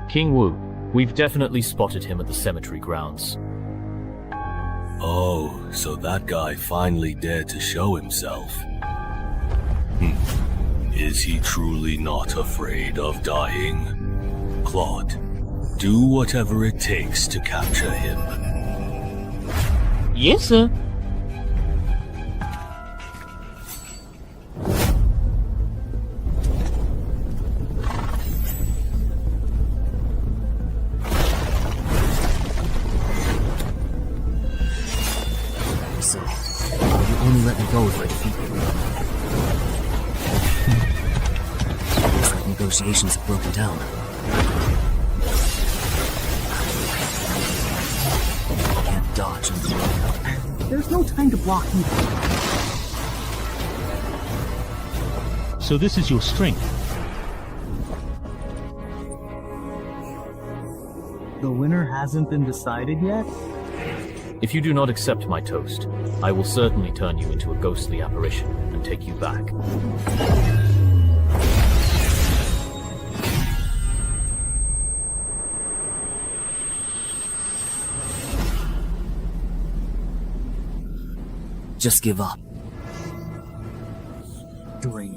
King Wu. We've definitely spotted him at the cemetery grounds. Oh, so that guy finally dared to show himself. Is he truly not afraid of dying? Claude, do whatever it takes to capture him. Yes, sir. So, you only let me go if I defeat you. Looks like negotiations have broken down. Can't dodge and block. There's no time to block you. So this is your strength. The winner hasn't been decided yet? If you do not accept my toast, I will certainly turn you into a ghostly apparition and take you back. Just give up. Great.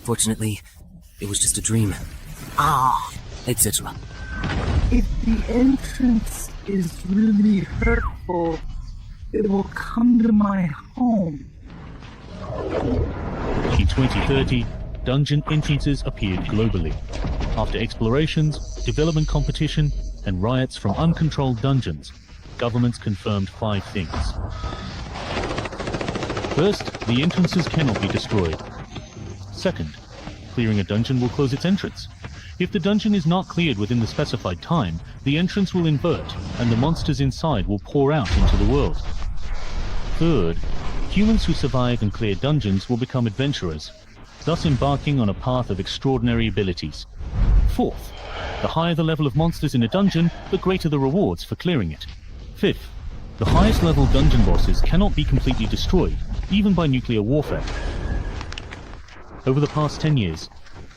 Fortunately, it was just a dream, etc. If the entrance is really hurtful, it will come to my home. In 2030, dungeon entrances appeared globally. After explorations, development competition, and riots from uncontrolled dungeons, governments confirmed 5 things. First, the entrances cannot be destroyed. Second, clearing a dungeon will close its entrance. If the dungeon is not cleared within the specified time, the entrance will invert, and the monsters inside will pour out into the world. Third, humans who survive and clear dungeons will become adventurers, thus embarking on a path of extraordinary abilities. Fourth, the higher the level of monsters in a dungeon, the greater the rewards for clearing it. Fifth, the highest level dungeon bosses cannot be completely destroyed, even by nuclear warfare. Over the past 10 years,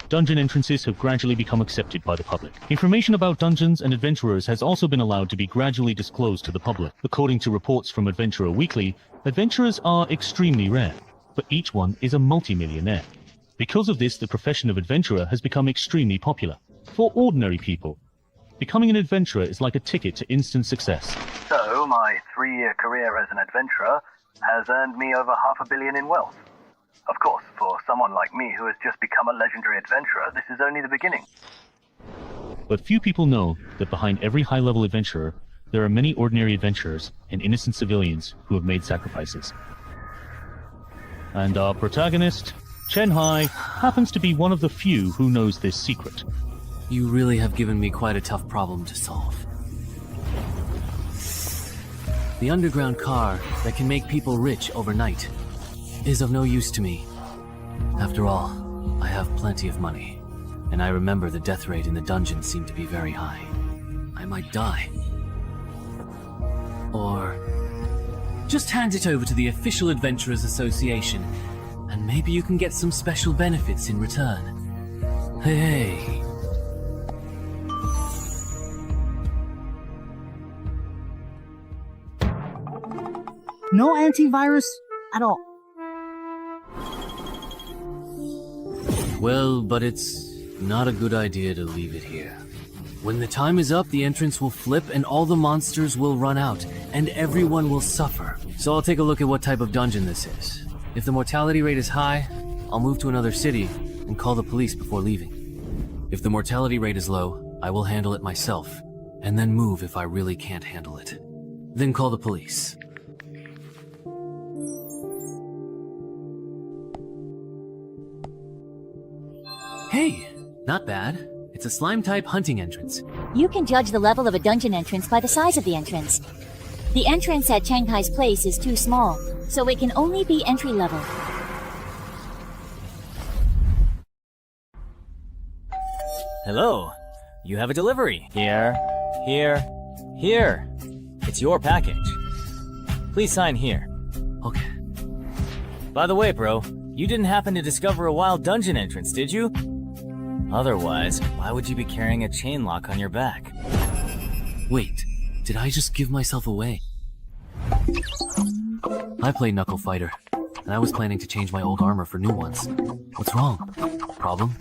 dungeon entrances have gradually become accepted by the public. Information about dungeons and adventurers has also been allowed to be gradually disclosed to the public. According to reports from Adventurer Weekly, adventurers are extremely rare, but each one is a multi-millionaire. Because of this, the profession of adventurer has become extremely popular. For ordinary people, becoming an adventurer is like a ticket to instant success. So, my 3-year career as an adventurer has earned me over $500 million in wealth. Of course, for someone like me who has just become a legendary adventurer, this is only the beginning. But few people know that behind every high-level adventurer, there are many ordinary adventurers and innocent civilians who have made sacrifices. And our protagonist, Chen Hai, happens to be one of the few who knows this secret. You really have given me quite a tough problem to solve. The underground car that can make people rich overnight is of no use to me. After all, I have plenty of money, and I remember the death rate in the dungeon seemed to be very high. I might die. Or just hand it over to the official Adventurers Association, and maybe you can get some special benefits in return. Hey. No antivirus at all. Well, but it's not a good idea to leave it here. When the time is up, the entrance will flip and all the monsters will run out, and everyone will suffer. So I'll take a look at what type of dungeon this is. If the mortality rate is high, I'll move to another city and call the police before leaving. If the mortality rate is low, I will handle it myself, and then move if I really can't handle it. Then call the police. Hey, not bad. It's a slime-type hunting entrance. You can judge the level of a dungeon entrance by the size of the entrance. The entrance at Shanghai's place is too small, so it can only be entry level. Hello. You have a delivery. Here. It's your package. Please sign here. Okay. By the way, bro, you didn't happen to discover a wild dungeon entrance, did you? Otherwise, why would you be carrying a chain lock on your back? Wait, did I just give myself away? I play Knuckle Fighter, and I was planning to change my old armor for new ones. What's wrong? Problem?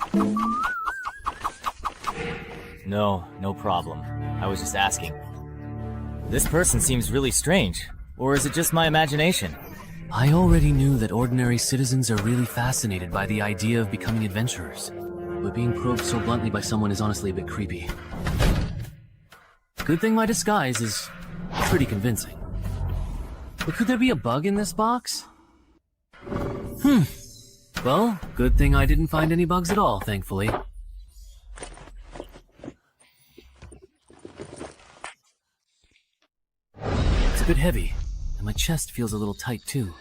No problem. I was just asking. This person seems really strange, or is it just my imagination? I already knew that ordinary citizens are really fascinated by the idea of becoming adventurers, but being probed so bluntly by someone is honestly a bit creepy. Good thing my disguise is pretty convincing. But could there be a bug in this box? Well, good thing I didn't find any bugs at all, thankfully. It's a bit heavy, and my chest feels a little tight too.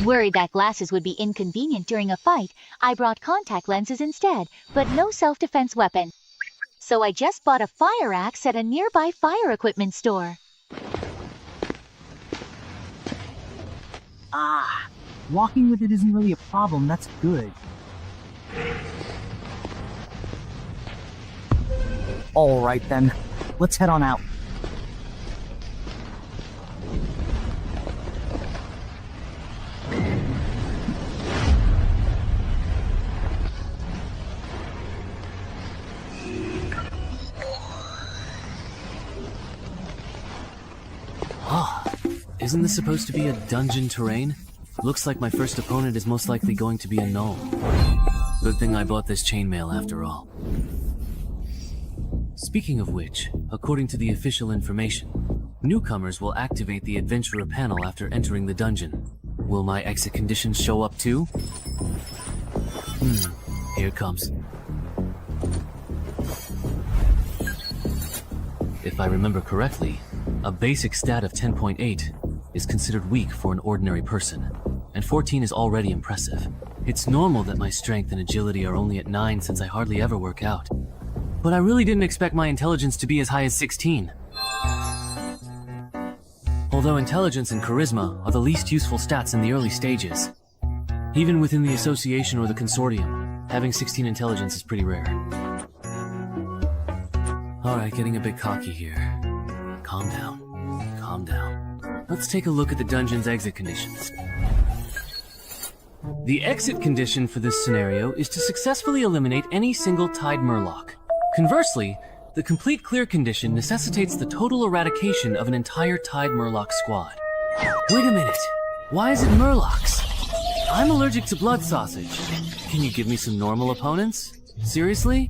Worried that glasses would be inconvenient during a fight, I brought contact lenses instead, but no self-defense weapon. So I just bought a fire axe at a nearby fire equipment store. Walking with it isn't really a problem, that's good. Alright then, let's head on out. Isn't this supposed to be a dungeon terrain? Looks like my first opponent is most likely going to be a gnome. Good thing I bought this chainmail after all. Speaking of which, according to the official information, newcomers will activate the adventurer panel after entering the dungeon. Will my exit conditions show up too? Here it comes. If I remember correctly, a basic stat of 10.8 is considered weak for an ordinary person, and 14 is already impressive. It's normal that my strength and agility are only at 9 since I hardly ever work out. But I really didn't expect my intelligence to be as high as 16. Although intelligence and charisma are the least useful stats in the early stages. Even within the association or the consortium, having 16 intelligence is pretty rare. Alright, getting a bit cocky here. Calm down. Calm down. Let's take a look at the dungeon's exit conditions. The exit condition for this scenario is to successfully eliminate any single tied murloc. Conversely, the complete clear condition necessitates the total eradication of an entire tied murloc squad. Wait a minute. Why is it murlocs? I'm allergic to blood sausage. Can you give me some normal opponents? Seriously?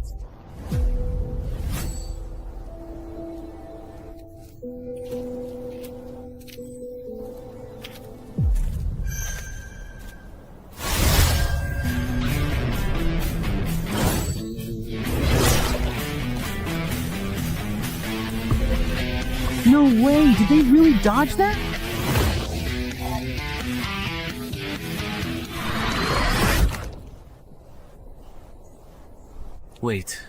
No way, did they really dodge that? Wait,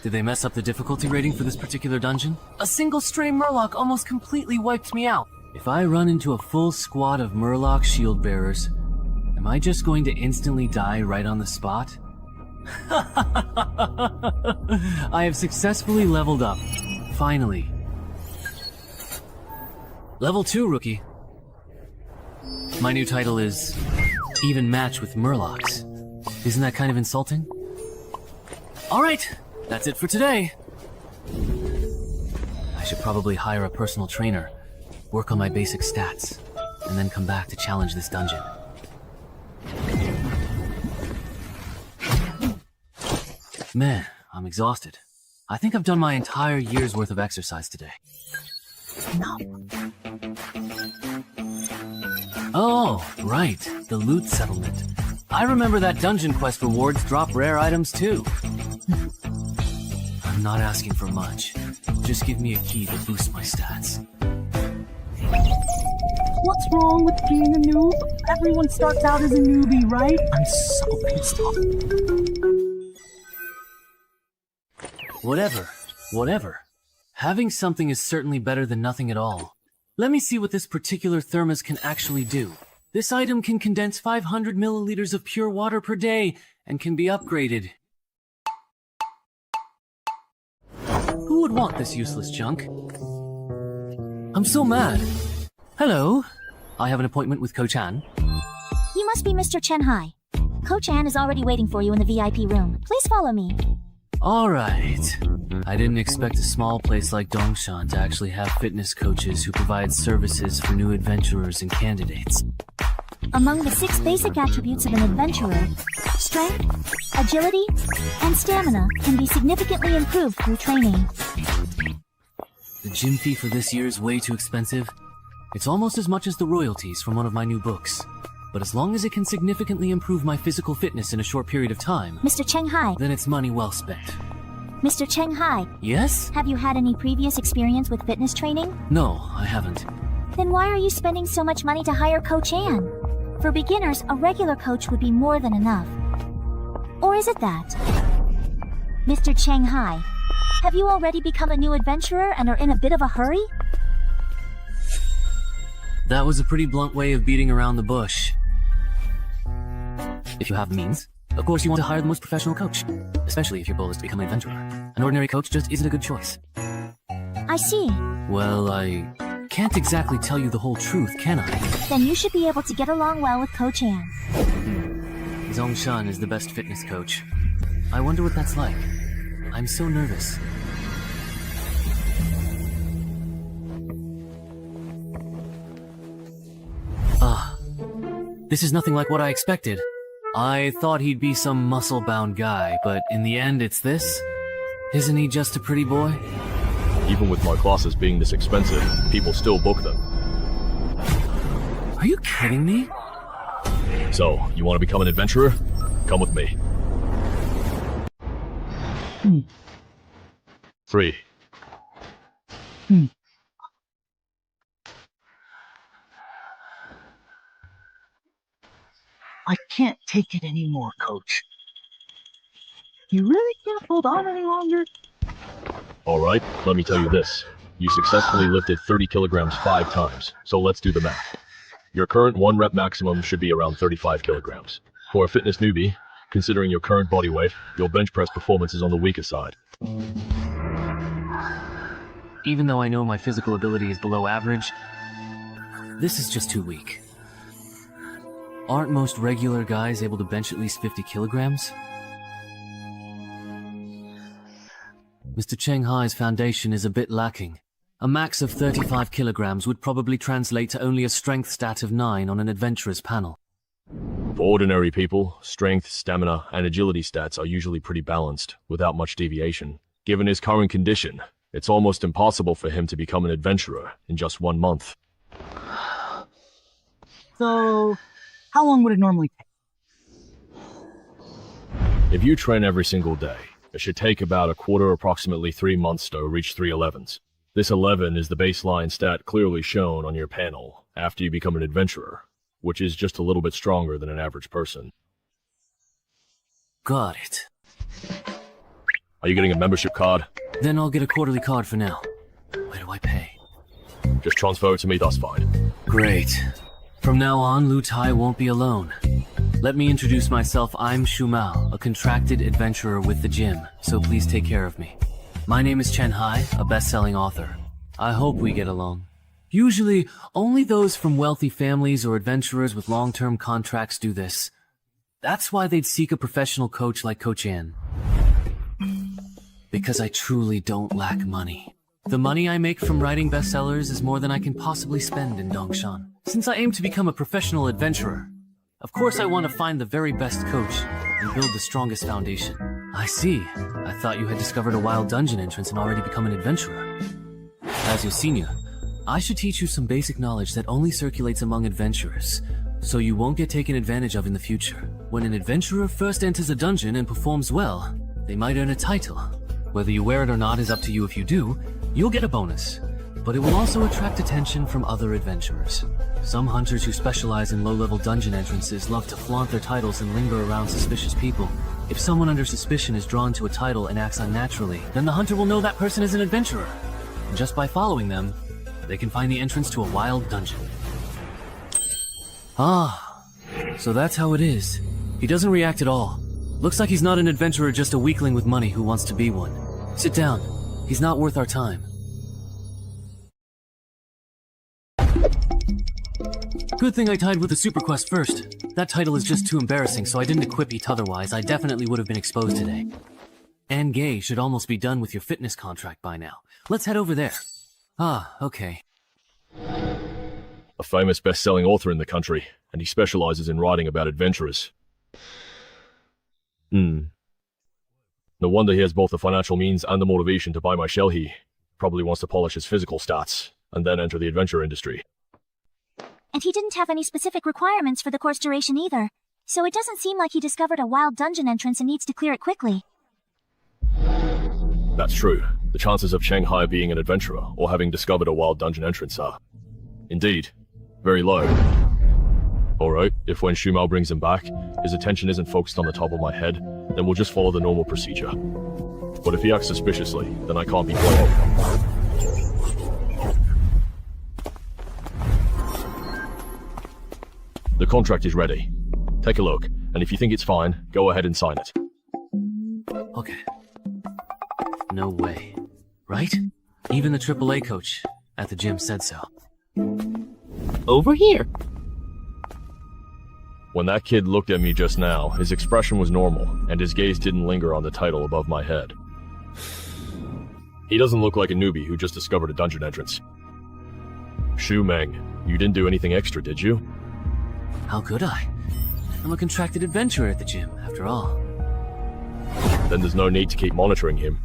did they mess up the difficulty rating for this particular dungeon? A single stray murloc almost completely wiped me out. If I run into a full squad of murloc shield bearers, am I just going to instantly die right on the spot? I have successfully leveled up. Finally. Level 2, rookie. My new title is Even Match with Murlocs. Isn't that kind of insulting? Alright, that's it for today. I should probably hire a personal trainer, work on my basic stats, and then come back to challenge this dungeon. Man, I'm exhausted. I think I've done my entire year's worth of exercise today. No. Oh, right, the loot settlement. I remember that dungeon quest rewards drop rare items too. I'm not asking for much. Just give me a key to boost my stats. What's wrong with being a noob? Everyone starts out as a newbie, right? I'm so pissed off. Whatever. Having something is certainly better than nothing at all. Let me see what this particular thermos can actually do. This item can condense 500 milliliters of pure water per day and can be upgraded. Who would want this useless junk? I'm so mad. Hello. I have an appointment with Coach Ann. You must be Mr. Chen Hai. Coach Ann is already waiting for you in the VIP room. Please follow me. Alright. I didn't expect a small place like Dongshan to actually have fitness coaches who provide services for new adventurers and candidates. Among the 6 basic attributes of an adventurer, strength, agility, and stamina can be significantly improved through training. The gym fee for this year is way too expensive. It's almost as much as the royalties from one of my new books. But as long as it can significantly improve my physical fitness in a short period of time, Mr. Cheng Hai. Then it's money well spent. Mr. Cheng Hai. Yes? Have you had any previous experience with fitness training? No, I haven't. Then why are you spending so much money to hire Coach Ann? For beginners, a regular coach would be more than enough. Or is it that? Mr. Cheng Hai, have you already become a new adventurer and are in a bit of a hurry? That was a pretty blunt way of beating around the bush. If you have the means, of course you want to hire the most professional coach, especially if your goal is to become an adventurer. An ordinary coach just isn't a good choice. I see. Well, I can't exactly tell you the whole truth, can I? Then you should be able to get along well with Coach Ann. Zongshan is the best fitness coach. I wonder what that's like. I'm so nervous. This is nothing like what I expected. I thought he'd be some muscle-bound guy, but in the end it's this? Isn't he just a pretty boy? Even with my classes being this expensive, people still book them. Are you kidding me? So, you want to become an adventurer? Come with me. Free. I can't take it anymore, Coach. You really can't hold on any longer? Alright, let me tell you this. You successfully lifted 30 kilograms 5 times, so let's do the math. Your current 1 rep maximum should be around 35 kilograms. For a fitness newbie, considering your current body weight, your bench press performance is on the weaker side. Even though I know my physical ability is below average, this is just too weak. Aren't most regular guys able to bench at least 50 kilograms? Mr. Cheng Hai's foundation is a bit lacking. A max of 35 kilograms would probably translate to only a strength stat of 9 on an adventurer's panel. For ordinary people, strength, stamina, and agility stats are usually pretty balanced, without much deviation. Given his current condition, it's almost impossible for him to become an adventurer in just 1 month. So, how long would it normally take? If you train every single day, it should take about approximately 3 months to reach 311s. This 11 is the baseline stat clearly shown on your panel after you become an adventurer, which is just a little bit stronger than an average person. Got it. Are you getting a membership card? Then I'll get a quarterly card for now. Where do I pay? Just transfer it to me, that's fine. Great. From now on, Lu Tai won't be alone. Let me introduce myself. I'm Shu Mao, a contracted adventurer with the gym, so please take care of me. My name is Chen Hai, a best-selling author. I hope we get along. Usually, only those from wealthy families or adventurers with long-term contracts do this. That's why they'd seek a professional coach like Coach Ann. Because I truly don't lack money. The money I make from writing bestsellers is more than I can possibly spend in Dongshan. Since I aim to become a professional adventurer, of course I want to find the very best coach and build the strongest foundation. I see. I thought you had discovered a wild dungeon entrance and already become an adventurer. As your senior, I should teach you some basic knowledge that only circulates among adventurers, so you won't get taken advantage of in the future. When an adventurer first enters a dungeon and performs well, they might earn a title. Whether you wear it or not is up to you. If you do, you'll get a bonus, but it will also attract attention from other adventurers. Some hunters who specialize in low-level dungeon entrances love to flaunt their titles and linger around suspicious people. If someone under suspicion is drawn to a title and acts unnaturally, then the hunter will know that person is an adventurer. And just by following them, they can find the entrance to a wild dungeon. Ah, so that's how it is. He doesn't react at all. Looks like he's not an adventurer, just a weakling with money who wants to be one. Sit down. He's not worth our time. Good thing I tied with the super quest first. That title is just too embarrassing, so I didn't equip it, otherwise I definitely would have been exposed today. And Gay should almost be done with your fitness contract by now. Let's head over there. Ah, okay. A famous best-selling author in the country, and he specializes in writing about adventurers. No wonder he has both the financial means and the motivation to buy my shell. He probably wants to polish his physical stats, and then enter the adventure industry. And he didn't have any specific requirements for the course duration either, so it doesn't seem like he discovered a wild dungeon entrance and needs to clear it quickly. That's true. The chances of Shanghai being an adventurer or having discovered a wild dungeon entrance are, indeed, very low. Alright, if when Shumao brings him back, his attention isn't focused on the top of my head, then we'll just follow the normal procedure. But if he acts suspiciously, then I can't be quiet. The contract is ready. Take a look, and if you think it's fine, go ahead and sign it. Okay. No way. Right? Even the AAA coach at the gym said so. Over here. When that kid looked at me just now, his expression was normal, and his gaze didn't linger on the title above my head. He doesn't look like a newbie who just discovered a dungeon entrance. Shu Meng, you didn't do anything extra, did you? How could I? I'm a contracted adventurer at the gym, after all. Then there's no need to keep monitoring him.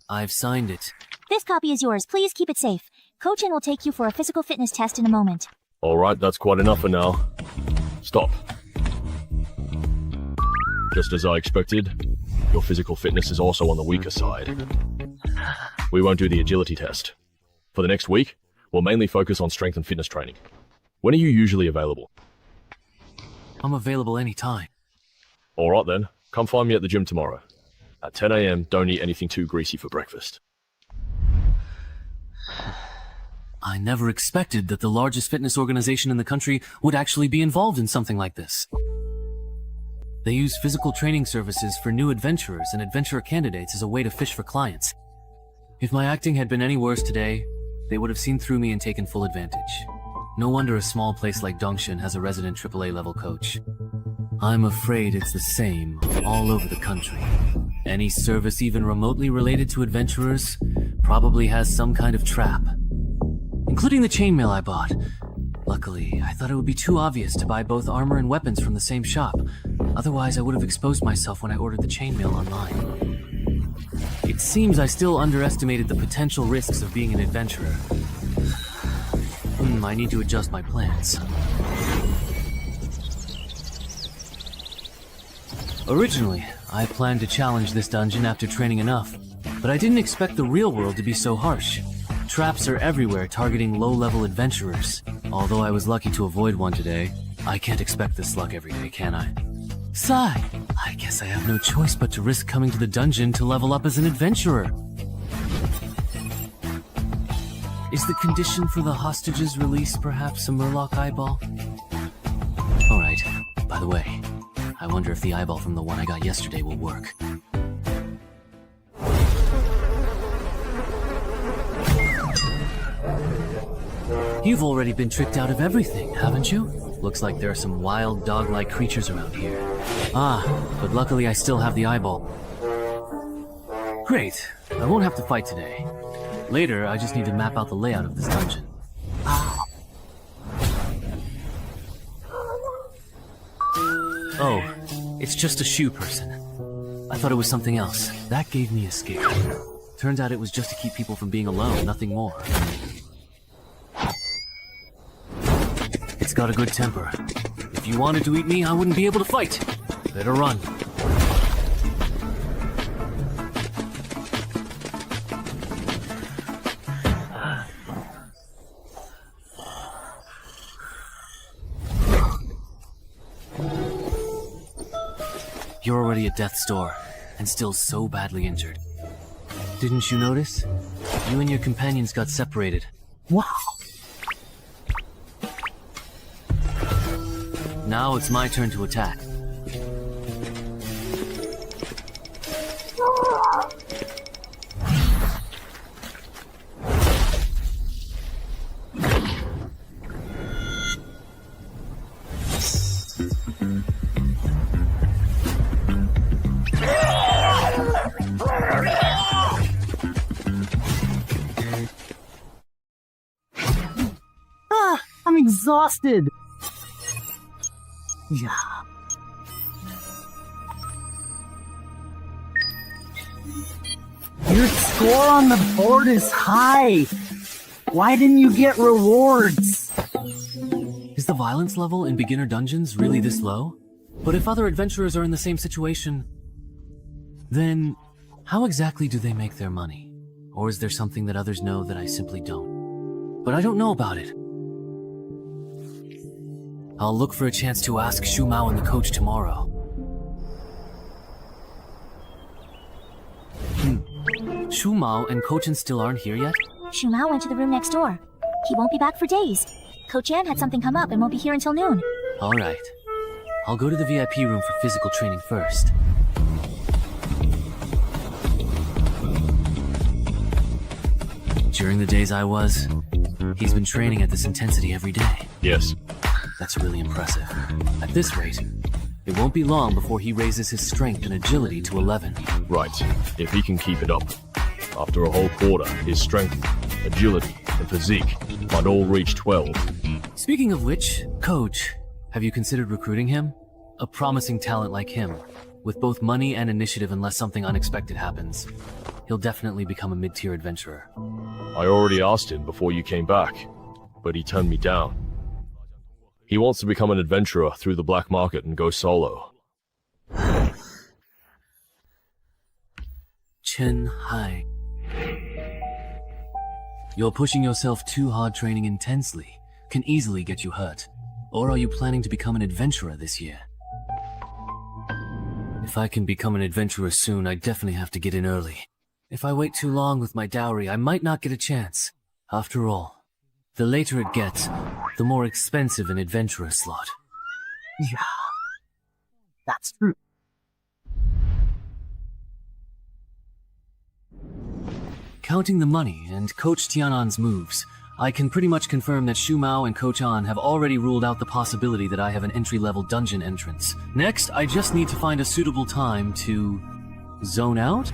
I've signed it. This copy is yours. Please keep it safe. Coach N will take you for a physical fitness test in a moment. Alright, that's quite enough for now. Stop. Just as I expected, your physical fitness is also on the weaker side. We won't do the agility test. For the next week, we'll mainly focus on strength and fitness training. When are you usually available? I'm available anytime. Alright then, come find me at the gym tomorrow. At 10 AM, don't eat anything too greasy for breakfast. I never expected that the largest fitness organization in the country would actually be involved in something like this. They use physical training services for new adventurers and adventurer candidates as a way to fish for clients. If my acting had been any worse today, they would have seen through me and taken full advantage. No wonder a small place like Dongshan has a resident AAA level coach. I'm afraid it's the same all over the country. Any service even remotely related to adventurers probably has some kind of trap. Including the chainmail I bought. Luckily, I thought it would be too obvious to buy both armor and weapons from the same shop. Otherwise, I would have exposed myself when I ordered the chainmail online. It seems I still underestimated the potential risks of being an adventurer. I need to adjust my plans. Originally, I planned to challenge this dungeon after training enough, but I didn't expect the real world to be so harsh. Traps are everywhere targeting low-level adventurers. Although I was lucky to avoid one today, I can't expect this luck every day, can I? Sigh, I guess I have no choice but to risk coming to the dungeon to level up as an adventurer. Is the condition for the hostage's release perhaps a murloc eyeball? Alright, by the way, I wonder if the eyeball from the one I got yesterday will work. You've already been tricked out of everything, haven't you? Looks like there are some wild dog-like creatures around here. Ah, but luckily I still have the eyeball. Great, I won't have to fight today. Later, I just need to map out the layout of this dungeon. Oh, it's just a shoe person. I thought it was something else. That gave me a scare. Turns out it was just to keep people from being alone, nothing more. It's got a good temper. If you wanted to eat me, I wouldn't be able to fight. Better run. You're already at death's door, and still so badly injured. Didn't you notice? You and your companions got separated. Wow. Now it's my turn to attack. I'm exhausted. Yeah. Your score on the board is high. Why didn't you get rewards? Is the violence level in beginner dungeons really this low? But if other adventurers are in the same situation, then how exactly do they make their money? Or is there something that others know that I simply don't? But I don't know about it. I'll look for a chance to ask Shu Mao and the coach tomorrow. Shu Mao and Coach still aren't here yet? Shu Mao went to the room next door. He won't be back for days. Coach Ann had something come up and won't be here until noon. Alright. I'll go to the VIP room for physical training first. During the days he's been training at this intensity every day. Yes. That's really impressive. At this rate, it won't be long before he raises his strength and agility to 11. Right. If he can keep it up. After a whole quarter, his strength, agility, and physique might all reach 12. Speaking of which, Coach, have you considered recruiting him? A promising talent like him, with both money and initiative unless something unexpected happens. He'll definitely become a mid-tier adventurer. I already asked him before you came back, but he turned me down. He wants to become an adventurer through the black market and go solo. Chen Hai. You're pushing yourself too hard. Training intensely can easily get you hurt. Or are you planning to become an adventurer this year? If I can become an adventurer soon, I definitely have to get in early. If I wait too long with my dowry, I might not get a chance. After all, the later it gets, the more expensive an adventurer slot. Yeah. That's true. Counting the money and Coach Tianan's moves, I can pretty much confirm that Shu Mao and Coach An have already ruled out the possibility that I have an entry-level dungeon entrance. Next, I just need to find a suitable time to zone out?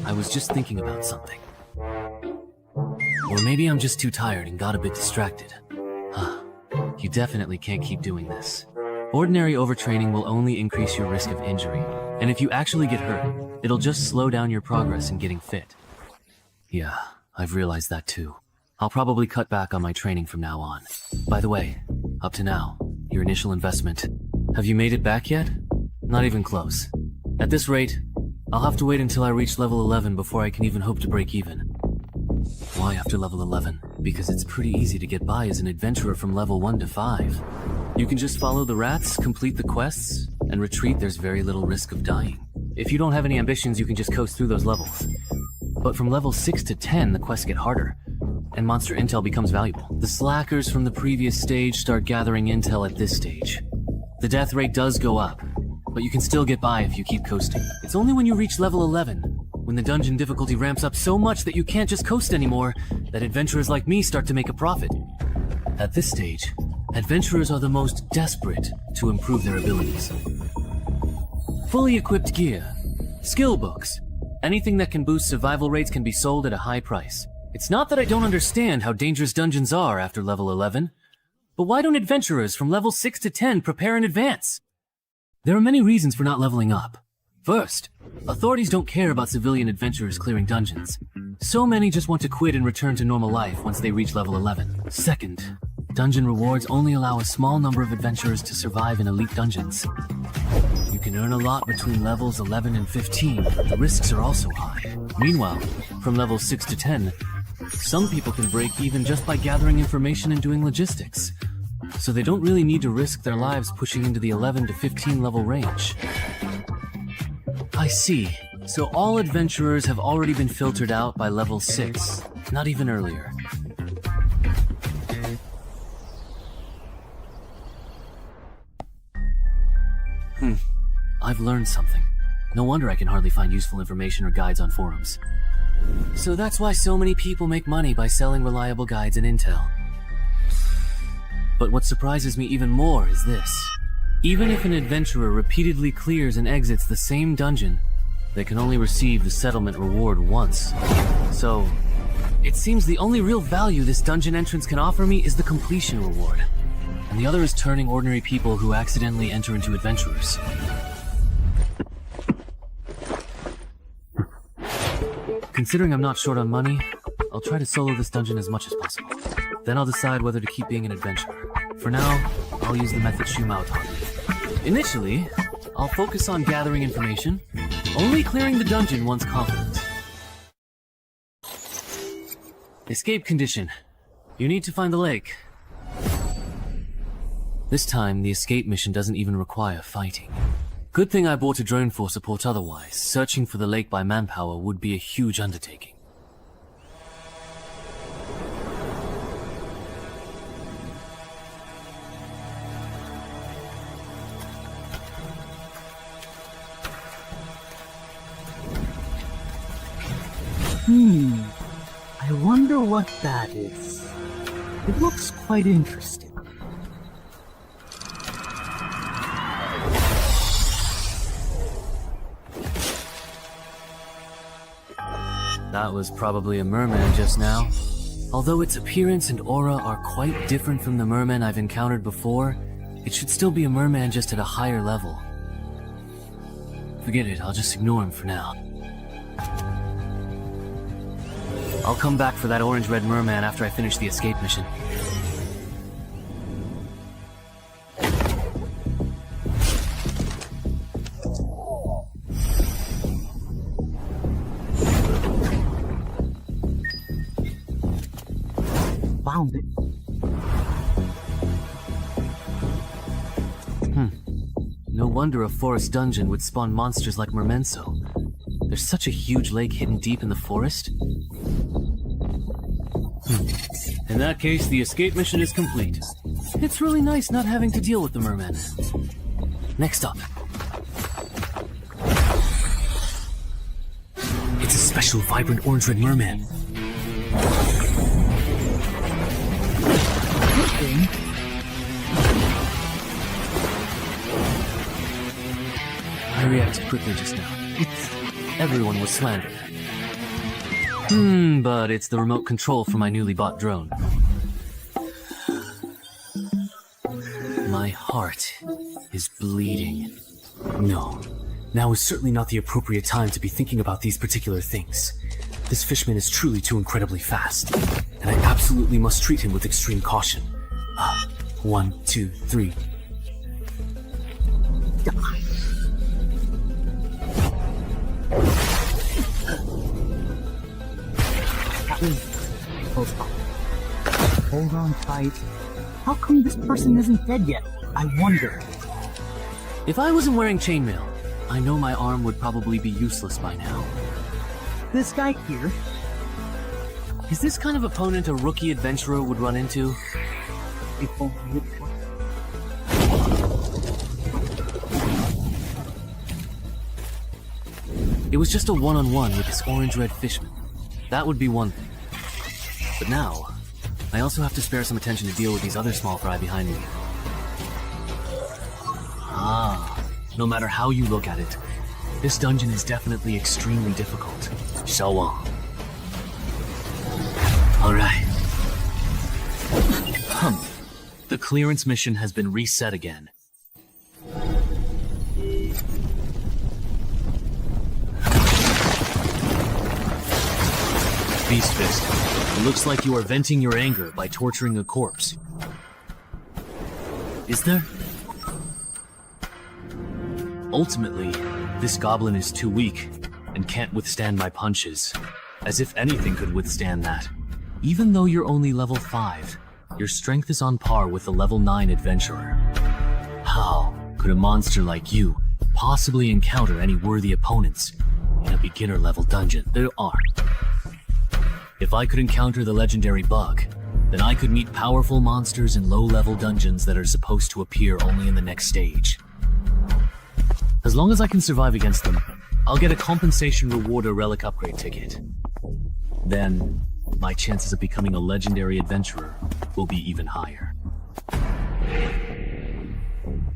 I was just thinking about something. Or maybe I'm just too tired and got a bit distracted. You definitely can't keep doing this. Ordinary overtraining will only increase your risk of injury, and if you actually get hurt, it'll just slow down your progress in getting fit. Yeah, I've realized that too. I'll probably cut back on my training from now on. By the way, up to now, your initial investment. Have you made it back yet? Not even close. At this rate, I'll have to wait until I reach level 11 before I can even hope to break even. Why after level 11? Because it's pretty easy to get by as an adventurer from level 1 to 5. You can just follow the rats, complete the quests, and retreat. There's very little risk of dying. If you don't have any ambitions, you can just coast through those levels. But from level 6 to 10, the quests get harder, and monster intel becomes valuable. The slackers from the previous stage start gathering intel at this stage. The death rate does go up, but you can still get by if you keep coasting. It's only when you reach level 11, when the dungeon difficulty ramps up so much that you can't just coast anymore, that adventurers like me start to make a profit. At this stage, adventurers are the most desperate to improve their abilities. Fully equipped gear, skill books, anything that can boost survival rates can be sold at a high price. It's not that I don't understand how dangerous dungeons are after level 11, but why don't adventurers from level 6 to 10 prepare in advance? There are many reasons for not leveling up. First, authorities don't care about civilian adventurers clearing dungeons. So many just want to quit and return to normal life once they reach level 11. Second, dungeon rewards only allow a small number of adventurers to survive in elite dungeons. You can earn a lot between levels 11 and 15, but the risks are also high. Meanwhile, from levels 6 to 10, some people can break even just by gathering information and doing logistics. so they don't really need to risk their lives pushing into the 11 to 15 level range. I see. So all adventurers have already been filtered out by level 6, not even earlier. I've learned something. No wonder I can hardly find useful information or guides on forums. So that's why so many people make money by selling reliable guides and intel. But what surprises me even more is this. Even if an adventurer repeatedly clears and exits the same dungeon, they can only receive the settlement reward once. So, it seems the only real value this dungeon entrance can offer me is the completion reward. And the other is turning ordinary people who accidentally enter into adventurers. Considering I'm not short on money, I'll try to solo this dungeon as much as possible. Then I'll decide whether to keep being an adventurer. For now, I'll use the method Shumao taught me. Initially, I'll focus on gathering information, only clearing the dungeon once confident. Escape condition. You need to find the lake. This time, the escape mission doesn't even require fighting. Good thing I bought a drone for support, otherwise searching for the lake by manpower would be a huge undertaking. I wonder what that is. It looks quite interesting. That was probably a merman just now. Although its appearance and aura are quite different from the mermen I've encountered before, it should still be a merman just at a higher level. Forget it, I'll just ignore him for now. I'll come back for that orange-red merman after I finish the escape mission. Found it. No wonder a forest dungeon would spawn monsters like mermenso. There's such a huge lake hidden deep in the forest. In that case, the escape mission is complete. It's really nice not having to deal with the mermen. Next up. It's a special vibrant orange-red merman. I reacted quickly just now. Everyone was slandered. But it's the remote control for my newly bought drone. My heart is bleeding. No, now is certainly not the appropriate time to be thinking about these particular things. This fishman is truly too incredibly fast, and I absolutely must treat him with extreme caution. 1, 2, 3. Hold on tight. How come this person isn't dead yet? I wonder. If I wasn't wearing chainmail, I know my arm would probably be useless by now. This guy here. Is this kind of opponent a rookie adventurer would run into? If only it was. It was just a one-on-one with this orange-red fishman. That would be one thing. But now, I also have to spare some attention to deal with these other small fry behind me. No matter how you look at it, this dungeon is definitely extremely difficult. Shawang. Alright. The clearance mission has been reset again. Beast Fist, it looks like you are venting your anger by torturing a corpse. Is there? Ultimately, this goblin is too weak and can't withstand my punches. As if anything could withstand that. Even though you're only level 5, Your strength is on par with a level 9 adventurer. How could a monster like you possibly encounter any worthy opponents in a beginner-level dungeon? There are. If I could encounter the legendary bug, then I could meet powerful monsters in low-level dungeons that are supposed to appear only in the next stage. As long as I can survive against them, I'll get a compensation reward or relic upgrade ticket. Then, my chances of becoming a legendary adventurer will be even higher.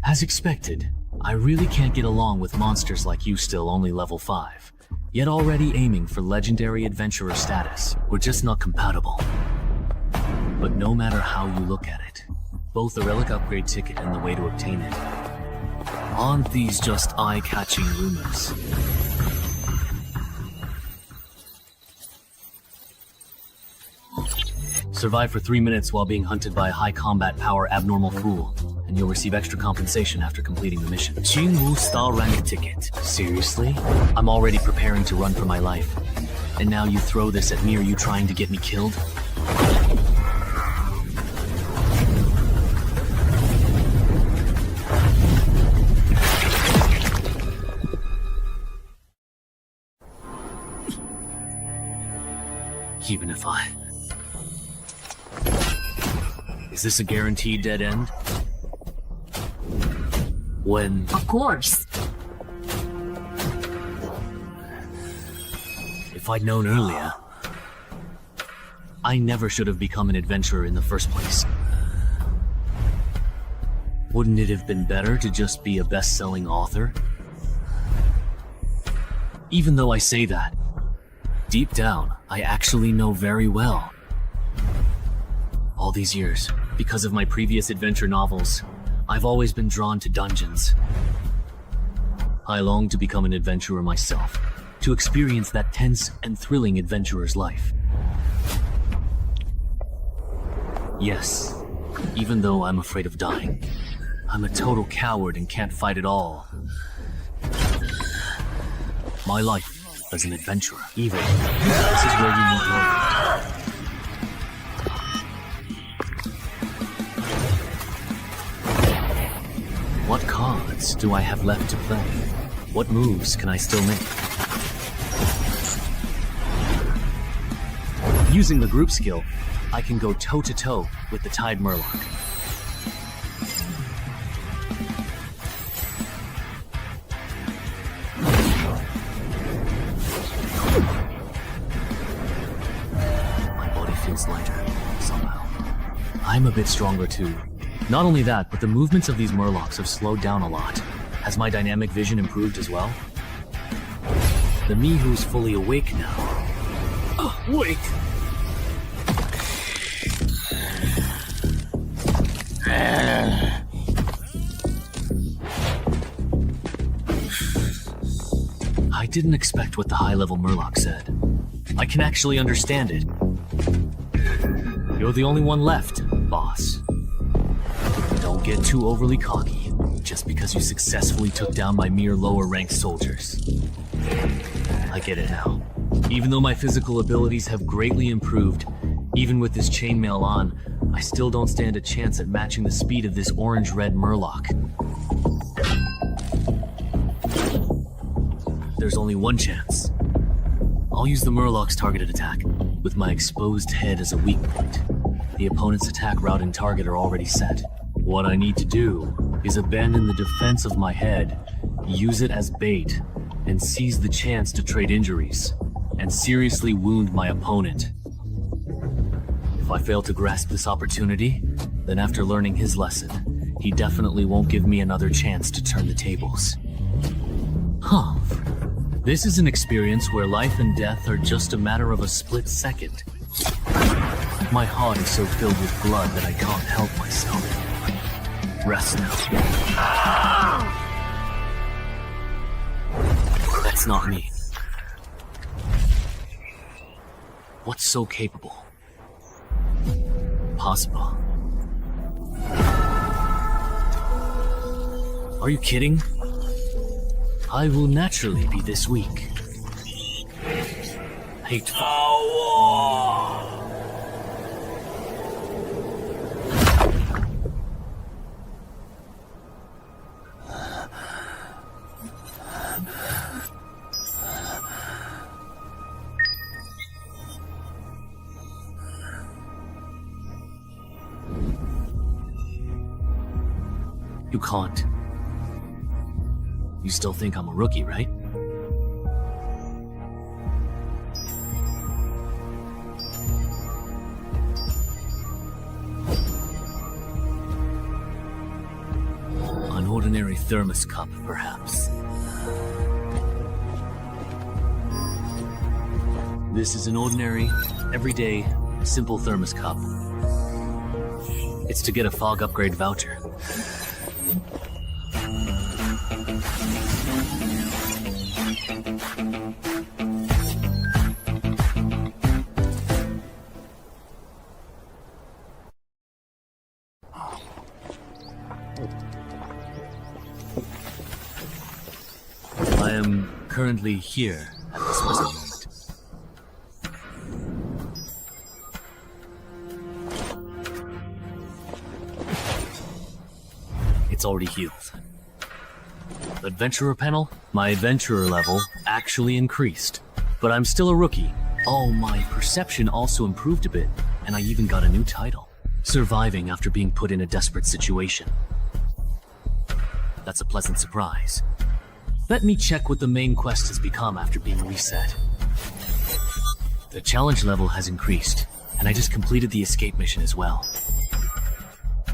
As expected, I really can't get along with monsters like you still only level 5, yet already aiming for legendary adventurer status. We're just not compatible. But no matter how you look at it, both the relic upgrade ticket and the way to obtain it, aren't these just eye-catching rumors? Survive for 3 minutes while being hunted by a high combat power abnormal fool, and you'll receive extra compensation after completing the mission. Qingwu Star Rank Ticket. Seriously? I'm already preparing to run for my life. And now you throw this at me? Are you trying to get me killed? Even if I... Is this a guaranteed dead end? When... Of course. If I'd known earlier, I never should have become an adventurer in the first place. Wouldn't it have been better to just be a best-selling author? Even though I say that, deep down, I actually know very well. All these years, because of my previous adventure novels, I've always been drawn to dungeons. I long to become an adventurer myself, to experience that tense and thrilling adventurer's life. Yes, even though I'm afraid of dying, I'm a total coward and can't fight at all. My life as an adventurer, evil. This is where you need to. What cards do I have left to play? What moves can I still make? Using the group skill, I can go toe-to-toe with the Tide Murloc. My body feels lighter, somehow. I'm a bit stronger too. Not only that, but the movements of these Murlocs have slowed down a lot. Has my dynamic vision improved as well? The me who's fully awake now. Wake! I didn't expect what the high-level Murloc said. I can actually understand it. You're the only one left, boss. Don't get too overly cocky, just because you successfully took down my mere lower-ranked soldiers. I get it now. Even though my physical abilities have greatly improved, even with this chainmail on, I still don't stand a chance at matching the speed of this orange-red Murloc. There's only one chance. I'll use the Murloc's targeted attack, with my exposed head as a weak point. The opponent's attack route and target are already set. What I need to do is abandon the defense of my head, use it as bait, and seize the chance to trade injuries, and seriously wound my opponent. If I fail to grasp this opportunity, then after learning his lesson, he definitely won't give me another chance to turn the tables. Huh. This is an experience where life and death are just a matter of a split second. My heart is so filled with blood that I can't help myself. Rest now. That's not me. What's so capable? Possible. Are you kidding? I will naturally be this weak. Hateful. You can't. You still think I'm a rookie, right? An ordinary thermos cup, perhaps. This is an ordinary, everyday, simple thermos cup. It's to get a fog upgrade voucher. I am currently here at this present moment. It's already healed. Adventurer panel? My adventurer level actually increased. But I'm still a rookie. Oh, my perception also improved a bit, and I even got a new title. Surviving after being put in a desperate situation. That's a pleasant surprise. Let me check what the main quest has become after being reset. The challenge level has increased, and I just completed the escape mission as well.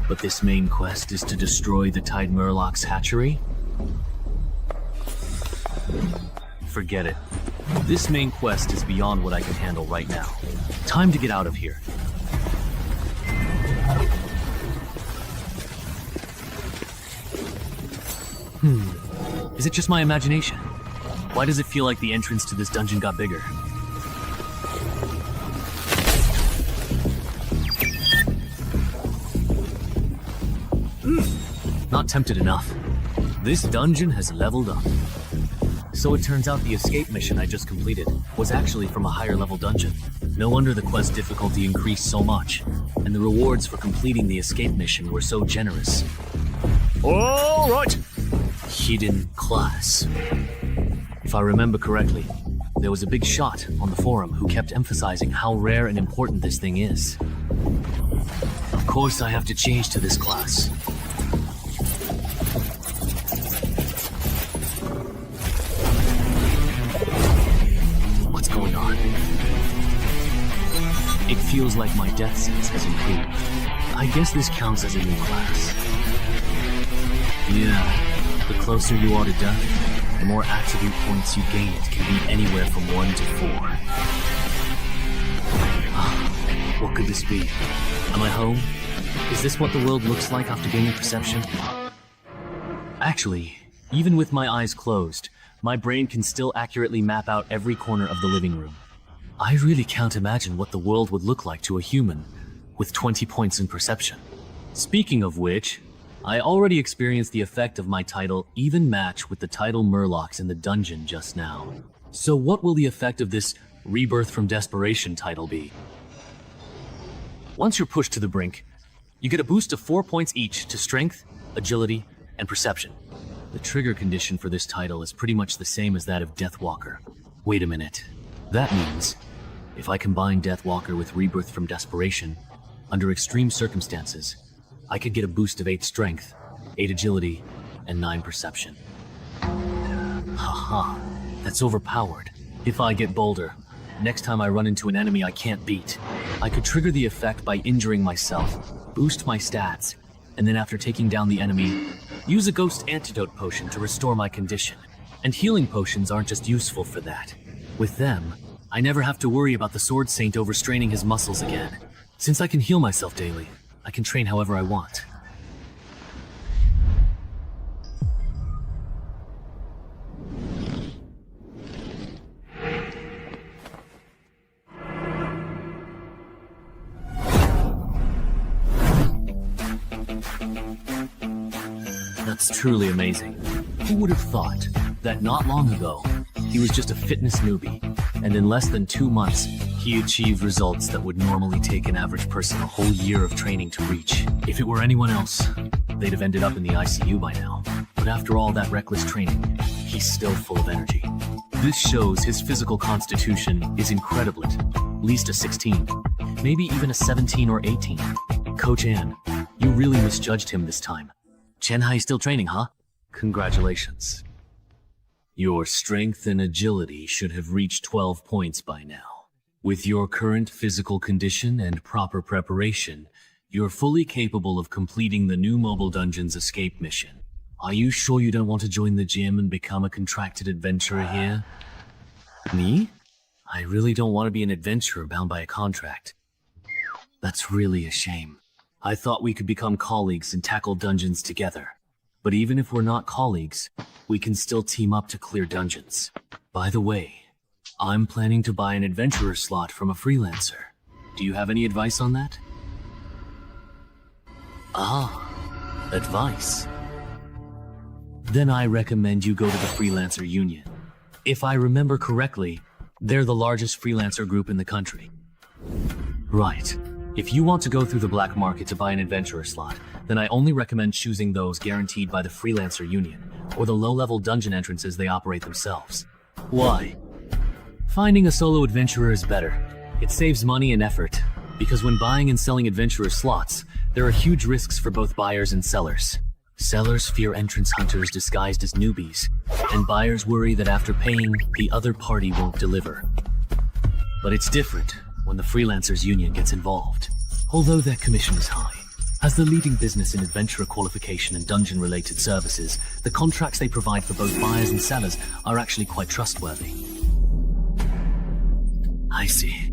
But this main quest is to destroy the Tide Murloc's hatchery? Forget it. This main quest is beyond what I can handle right now. Time to get out of here. Is it just my imagination? Why does it feel like the entrance to this dungeon got bigger? Not tempted enough. This dungeon has leveled up. So it turns out the escape mission I just completed was actually from a higher level dungeon. No wonder the quest difficulty increased so much, and the rewards for completing the escape mission were so generous. All right! Hidden class. If I remember correctly, there was a big shot on the forum who kept emphasizing how rare and important this thing is. Of course I have to change to this class. What's going on? It feels like my death sense has improved. I guess this counts as a new class. Yeah. The closer you are to death, the more attribute points you gain. It can be anywhere from 1 to 4. What could this be? Am I home? Is this what the world looks like after gaining perception? Actually, even with my eyes closed, my brain can still accurately map out every corner of the living room. I really can't imagine what the world would look like to a human with 20 points in perception. Speaking of which, I already experienced the effect of my title even match with the title Murlocs in the dungeon just now. So what will the effect of this Rebirth from Desperation title be? Once you're pushed to the brink, you get a boost of 4 points each to Strength, Agility, and Perception. The trigger condition for this title is pretty much the same as that of Deathwalker. Wait a minute. That means, if I combine Deathwalker with Rebirth from Desperation, under extreme circumstances, I could get a boost of 8 Strength, 8 Agility, and 9 Perception. Haha, that's overpowered. If I get bolder, next time I run into an enemy I can't beat, I could trigger the effect by injuring myself, boost my stats, and then after taking down the enemy, use a ghost antidote potion to restore my condition. And healing potions aren't just useful for that. With them, I never have to worry about the Sword Saint overstraining his muscles again. Since I can heal myself daily, I can train however I want. That's truly amazing. Who would have thought that not long ago, he was just a fitness newbie, and in less than 2 months, he achieved results that would normally take an average person a whole year of training to reach. If it were anyone else, they'd have ended up in the ICU by now. But after all that reckless training, he's still full of energy. This shows his physical constitution is incredible, at least a 16, maybe even a 17 or 18. Coach Ann, you really misjudged him this time. Chen still training, huh? Congratulations. Your strength and agility should have reached 12 points by now. With your current physical condition and proper preparation, you're fully capable of completing the new Mobile Dungeon's escape mission. Are you sure you don't want to join the gym and become a contracted adventurer here? Me? I really don't want to be an adventurer bound by a contract. That's really a shame. I thought we could become colleagues and tackle dungeons together. But even if we're not colleagues, we can still team up to clear dungeons. By the way, I'm planning to buy an adventurer slot from a freelancer. Do you have any advice on that? Ah, advice. Then I recommend you go to the Freelancer Union. If I remember correctly, they're the largest freelancer group in the country. Right. If you want to go through the black market to buy an adventurer slot, then I only recommend choosing those guaranteed by the Freelancer Union, or the low-level dungeon entrances they operate themselves. Why? Finding a solo adventurer is better. It saves money and effort, because when buying and selling adventurer slots, there are huge risks for both buyers and sellers. Sellers fear entrance hunters disguised as newbies, and buyers worry that after paying, the other party won't deliver. But it's different when the Freelancers Union gets involved. Although their commission is high, as the leading business in adventurer qualification and dungeon-related services, the contracts they provide for both buyers and sellers are actually quite trustworthy. I see.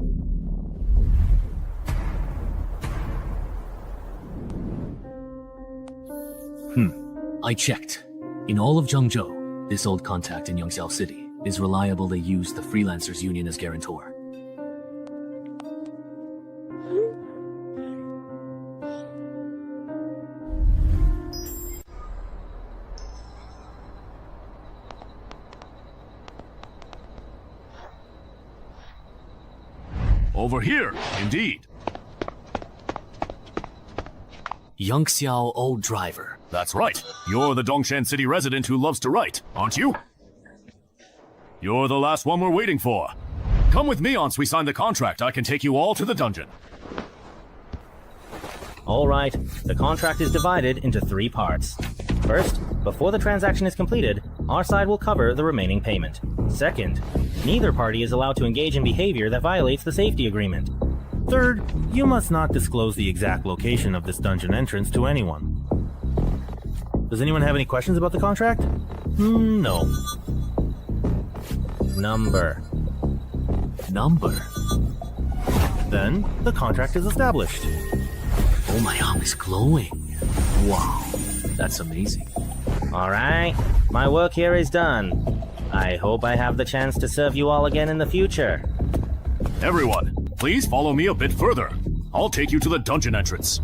I checked. In all of Zhengzhou, this old contact in Yangxiao City is reliable. They use the Freelancers Union as guarantor. Over here, indeed. Yangxiao Old Driver. That's right. You're the Dongshan City resident who loves to write, aren't you? You're the last one we're waiting for. Come with me once we sign the contract. I can take you all to the dungeon. Alright, the contract is divided into 3 parts. First, before the transaction is completed, our side will cover the remaining payment. Second, neither party is allowed to engage in behavior that violates the safety agreement. Third, you must not disclose the exact location of this dungeon entrance to anyone. Does anyone have any questions about the contract? No. Number. Then, the contract is established. Oh, my arm is glowing. Wow, that's amazing. Alright, my work here is done. I hope I have the chance to serve you all again in the future. Everyone, please follow me a bit further. I'll take you to the dungeon entrance.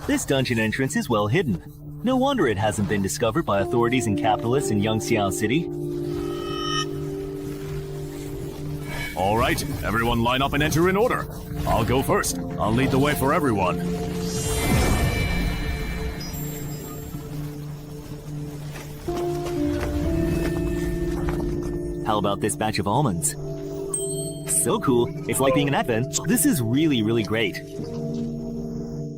This dungeon entrance is well hidden. No wonder it hasn't been discovered by authorities and capitalists in Yangxiao City. All right, everyone line up and enter in order. I'll go first. I'll lead the way for everyone. How about this batch of almonds? So cool. It's like being an advent. This is really, really great.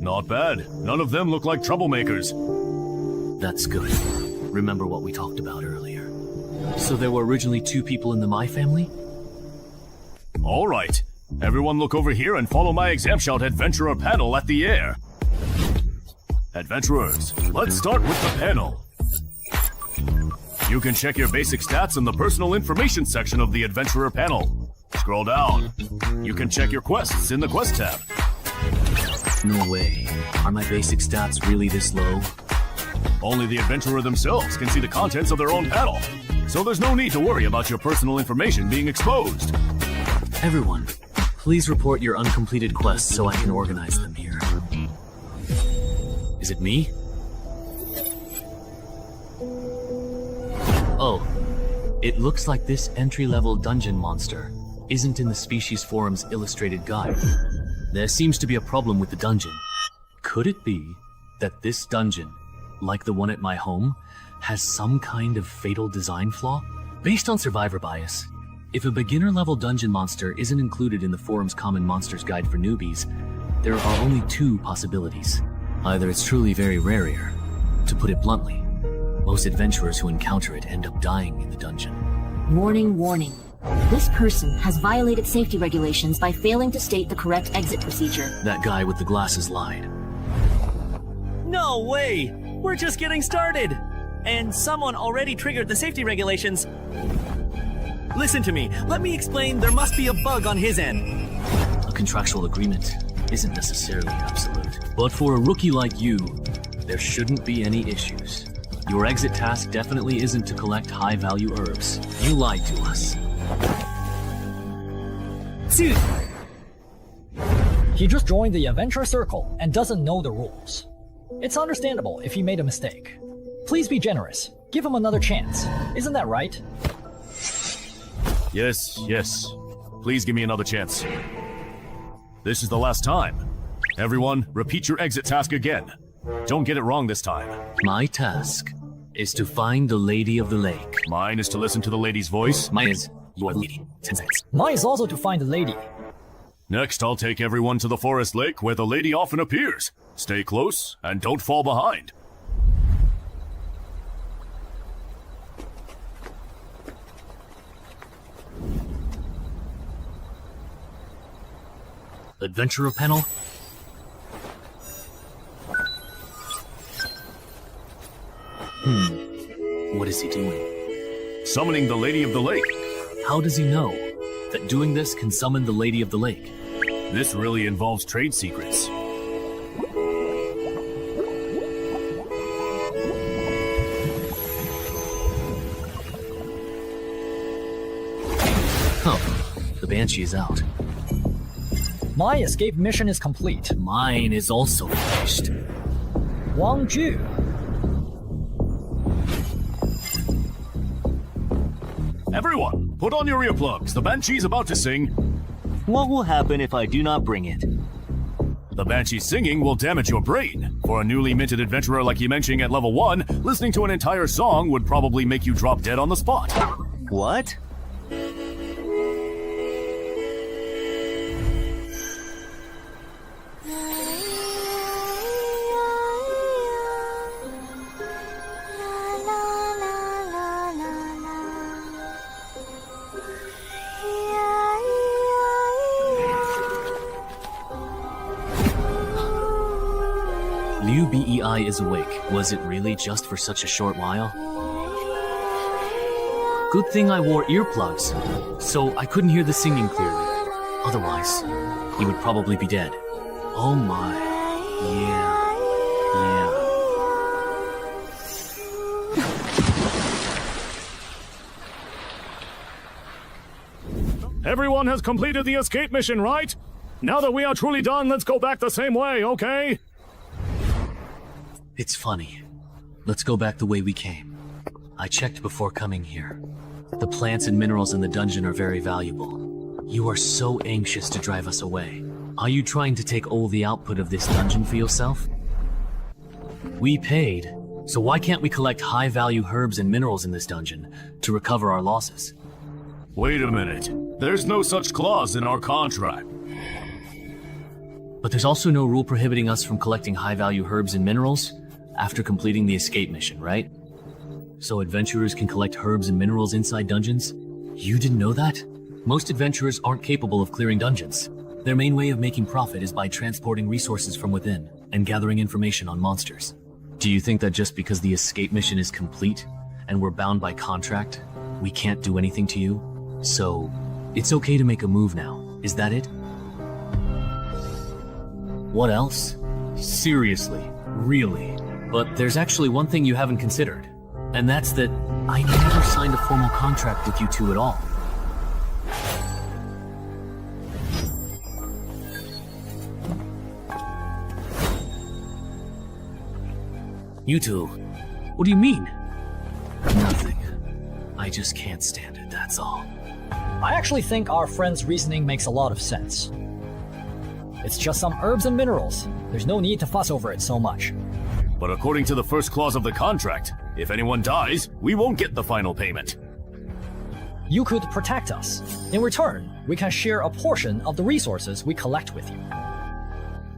Not bad. None of them look like troublemakers. That's good. Remember what we talked about earlier. So there were originally 2 people in the My family? All right. Everyone look over here and follow my exam shout adventurer panel at the air. Adventurers, let's start with the panel. You can check your basic stats in the personal information section of the adventurer panel. Scroll down. You can check your quests in the quest tab. No way. Are my basic stats really this low? Only the adventurer themselves can see the contents of their own panel. So there's no need to worry about your personal information being exposed. Everyone, please report your uncompleted quests so I can organize them here. Is it me? Oh, it looks like this entry-level dungeon monster isn't in the Species Forum's illustrated guide. There seems to be a problem with the dungeon. Could it be that this dungeon, like the one at my home, has some kind of fatal design flaw? Based on survivor bias, If a beginner-level dungeon monster isn't included in the forum's Common Monsters Guide for newbies, there are only two possibilities. Either it's truly very rare here. To put it bluntly, most adventurers who encounter it end up dying in the dungeon. Warning, warning. This person has violated safety regulations by failing to state the correct exit procedure. That guy with the glasses lied. No way! We're just getting started! And someone already triggered the safety regulations. Listen to me. Let me explain. There must be a bug on his end. A contractual agreement isn't necessarily absolute. But for a rookie like you, there shouldn't be any issues. Your exit task definitely isn't to collect high-value herbs. You lied to us. Dude! He just joined the adventure circle and doesn't know the rules. It's understandable if he made a mistake. Please be generous. Give him another chance. Isn't that right? Yes, yes. Please give me another chance. This is the last time. Everyone, repeat your exit task again. Don't get it wrong this time. My task is to find the Lady of the Lake. Mine is to listen to the lady's voice. Mine is, you are the lady. 10 seconds. Mine is also to find the lady. Next, I'll take everyone to the forest lake where the lady often appears. Stay close and don't fall behind. Adventurer panel? What is he doing? Summoning the Lady of the Lake. How does he know that doing this can summon the Lady of the Lake? This really involves trade secrets. The Banshee is out. My escape mission is complete. Mine is also finished. Wang Ju. Everyone, put on your earplugs. The Banshee's about to sing. What will happen if I do not bring it? The Banshee singing will damage your brain. For a newly minted adventurer like Yimenching at level 1, listening to an entire song would probably make you drop dead on the spot. What? Liu Bei is awake. Was it really just for such a short while? Good thing I wore earplugs, so I couldn't hear the singing clearly. Otherwise, he would probably be dead. Oh my. Yeah. Everyone has completed the escape mission, right? Now that we are truly done, let's go back the same way, okay? It's funny. Let's go back the way we came. I checked before coming here. The plants and minerals in the dungeon are very valuable. You are so anxious to drive us away. Are you trying to take all the output of this dungeon for yourself? We paid, so why can't we collect high-value herbs and minerals in this dungeon to recover our losses? Wait a minute. There's no such clause in our contract. But there's also no rule prohibiting us from collecting high-value herbs and minerals after completing the escape mission, right? So adventurers can collect herbs and minerals inside dungeons? You didn't know that? Most adventurers aren't capable of clearing dungeons. Their main way of making profit is by transporting resources from within and gathering information on monsters. Do you think that just because the escape mission is complete and we're bound by contract, we can't do anything to you? So, it's okay to make a move now, is that it? What else? Seriously, really. But there's actually one thing you haven't considered, and that's that I never signed a formal contract with you two at all. You two, what do you mean? Nothing. I just can't stand it, that's all. I actually think our friend's reasoning makes a lot of sense. It's just some herbs and minerals. There's no need to fuss over it so much. But according to the first clause of the contract, if anyone dies, we won't get the final payment. you could protect us. In return, we can share a portion of the resources we collect with you.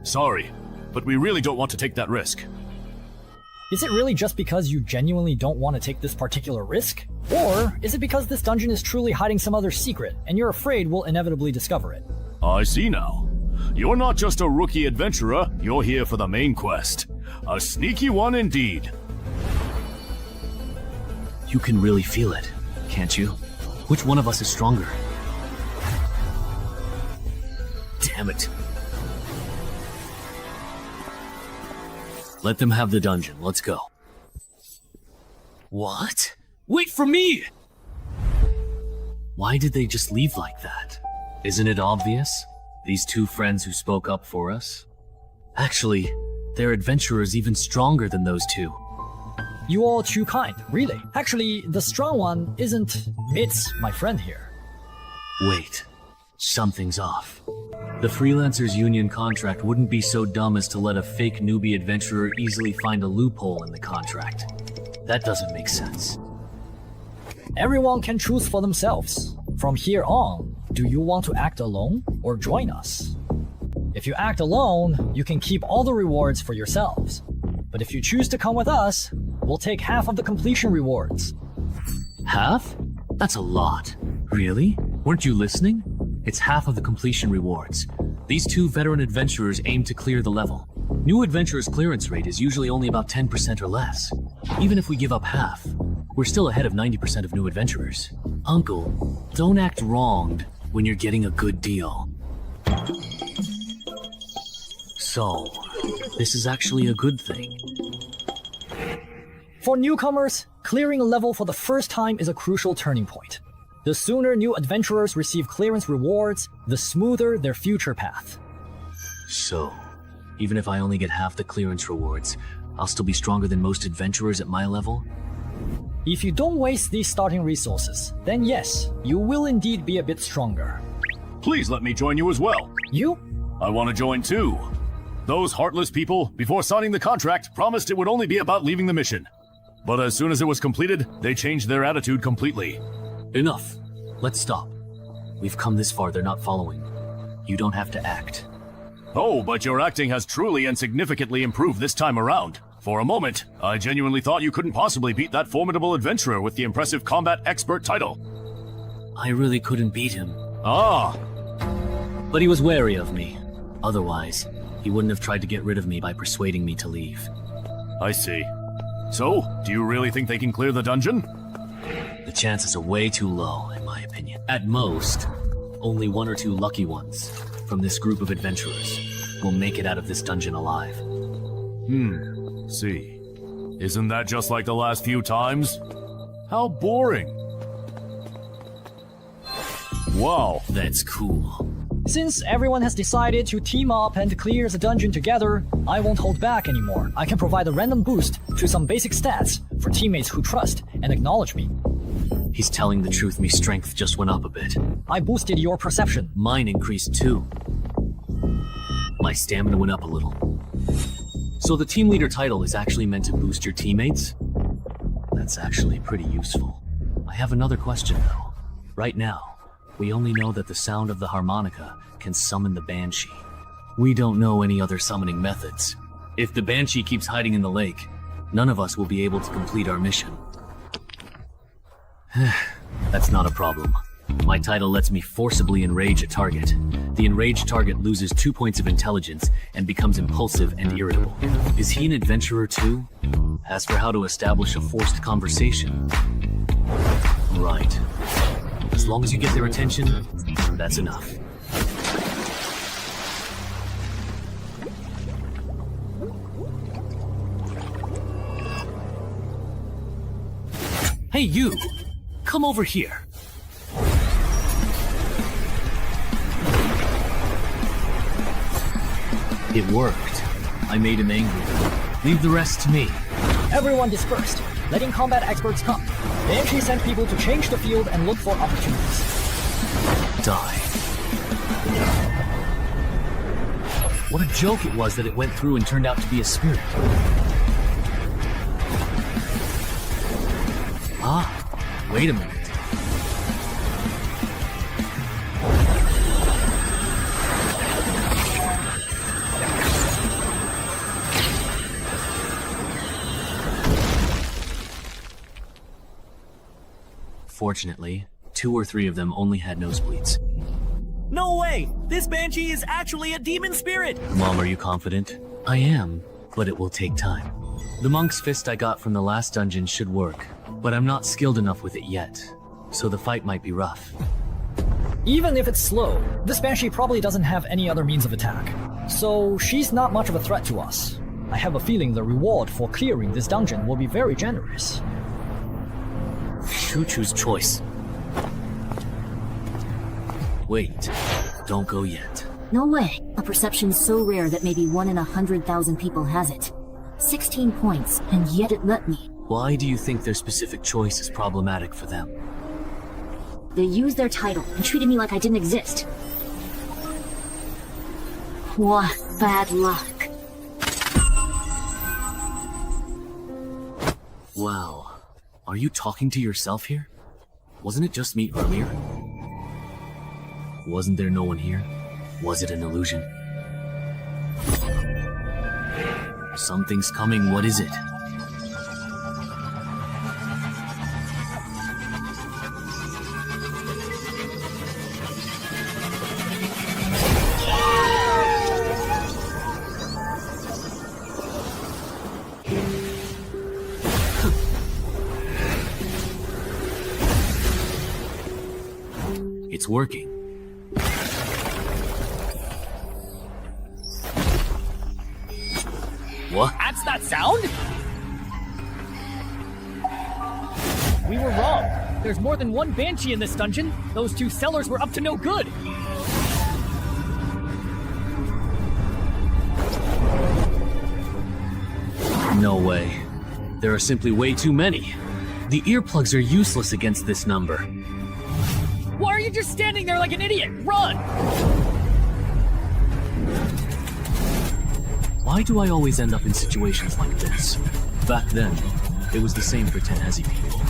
Sorry, but we really don't want to take that risk. Is it really just because you genuinely don't want to take this particular risk? Or is it because this dungeon is truly hiding some other secret and you're afraid we'll inevitably discover it? I see now. You're not just a rookie adventurer, you're here for the main quest. A sneaky one indeed. You can really feel it, can't you? Which one of us is stronger? Damn it. Let them have the dungeon. Let's go. What? Wait for me! Why did they just leave like that? Isn't it obvious? These two friends who spoke up for us? Actually, their adventurers even stronger than those two. You all too kind, really. Actually, the strong one isn't... It's my friend here. Wait. Something's off. The Freelancers Union contract wouldn't be so dumb as to let a fake newbie adventurer easily find a loophole in the contract. That doesn't make sense. Everyone can choose for themselves. From here on, do you want to act alone or join us? If you act alone, you can keep all the rewards for yourselves. But if you choose to come with us, we'll take half of the completion rewards. Half? That's a lot. Really? Weren't you listening? It's half of the completion rewards. These two veteran adventurers aim to clear the level. New adventurers' clearance rate is usually only about 10% or less. Even if we give up half, we're still ahead of 90% of new adventurers. Uncle, don't act wronged when you're getting a good deal. So, this is actually a good thing. For newcomers, clearing a level for the first time is a crucial turning point. The sooner new adventurers receive clearance rewards, the smoother their future path. So, even if I only get half the clearance rewards, I'll still be stronger than most adventurers at my level? If you don't waste these starting resources, then yes, you will indeed be a bit stronger. Please let me join you as well. You? I want to join too. Those heartless people, before signing the contract, promised it would only be about leaving the mission. But as soon as it was completed, they changed their attitude completely. Enough. Let's stop. We've come this far, they're not following. You don't have to act. Oh, but your acting has truly and significantly improved this time around. For a moment, I genuinely thought you couldn't possibly beat that formidable adventurer with the impressive combat expert title. I really couldn't beat him. Ah! But he was wary of me. Otherwise, he wouldn't have tried to get rid of me by persuading me to leave. I see. So, do you really think they can clear the dungeon? The chances are way too low, in my opinion. At most, only one or two lucky ones from this group of adventurers will make it out of this dungeon alive. See. Isn't that just like the last few times? How boring. Wow. That's cool. Since everyone has decided to team up and clear the dungeon together, I won't hold back anymore. I can provide a random boost to some basic stats for teammates who trust and acknowledge me. He's telling the truth, my strength just went up a bit. I boosted your perception. Mine increased too. My stamina went up a little. So the team leader title is actually meant to boost your teammates? That's actually pretty useful. I have another question though. Right now, we only know that the sound of the harmonica can summon the Banshee. We don't know any other summoning methods. If the Banshee keeps hiding in the lake, none of us will be able to complete our mission. That's not a problem. My title lets me forcibly enrage a target. The enraged target loses 2 points of intelligence and becomes impulsive and irritable. Is he an adventurer too? As for how to establish a forced conversation... Right. As long as you get their attention, that's enough. Hey you! Come over here. It worked. I made him angry. Leave the rest to me. Everyone dispersed, letting combat experts come. Banshee sent people to change the field and look for opportunities. Die. What a joke it was that it went through and turned out to be a spirit. Ah, wait a minute. Fortunately, 2 or 3 of them only had nosebleeds. No way! This Banshee is actually a demon spirit! Mom, are you confident? I am, but it will take time. The monk's fist I got from the last dungeon should work, but I'm not skilled enough with it yet, so the fight might be rough. Even if it's slow, this Banshee probably doesn't have any other means of attack, so she's not much of a threat to us. I have a feeling the reward for clearing this dungeon will be very generous. Choo-choo's choice. Wait, don't go yet. No way. A perception so rare that maybe 1 in 100,000 people has it. 16 points, and yet it let me. Why do you think their specific choice is problematic for them? They used their title and treated me like I didn't exist. What bad luck. Wow. Are you talking to yourself here? Wasn't it just me earlier? Wasn't there no one here? Was it an illusion? Something's coming, what is it? It's working. What? That's that sound? We were wrong. There's more than one Banshee in this dungeon. Those 2 sellers were up to no good. No way. There are simply way too many. The earplugs are useless against this number. Why are you just standing there like an idiot? Run! Why do I always end up in situations like this? Back then, it was the same for Tenhezi people.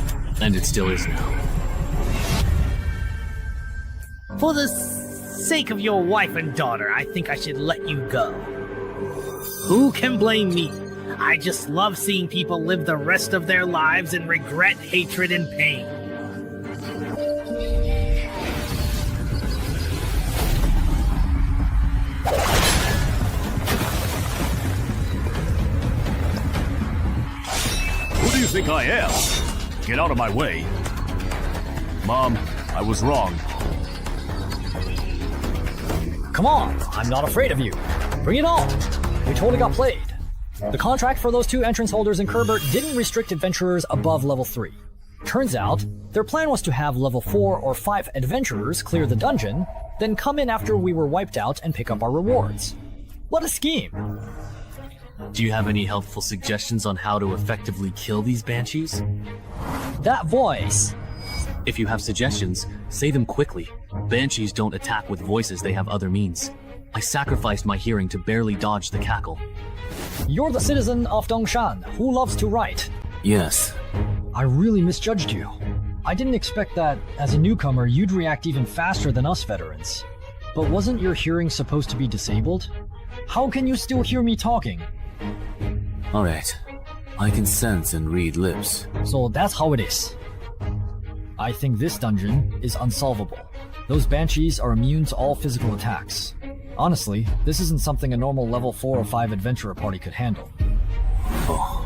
And it still is now. For the sake of your wife and daughter, I think I should let you go. Who can blame me? I just love seeing people live the rest of their lives in regret, hatred, and pain. Who do you think I am? Get out of my way. Mom, I was wrong. Come on, I'm not afraid of you. Bring it on. We totally got played. The contract for those 2 entrance holders in Kerbert didn't restrict adventurers above level 3. Turns out, their plan was to have level 4 or 5 adventurers clear the dungeon, then come in after we were wiped out and pick up our rewards. What a scheme! Do you have any helpful suggestions on how to effectively kill these banshees? That voice! If you have suggestions, say them quickly. Banshees don't attack with voices, they have other means. I sacrificed my hearing to barely dodge the cackle. You're the citizen of Dongshan who loves to write. Yes. I really misjudged you. I didn't expect that, as a newcomer, you'd react even faster than us veterans. But wasn't your hearing supposed to be disabled? How can you still hear me talking? Alright. I can sense and read lips. So that's how it is. I think this dungeon is unsolvable. Those banshees are immune to all physical attacks. Honestly, this isn't something a normal level 4 or 5 adventurer party could handle. Oh,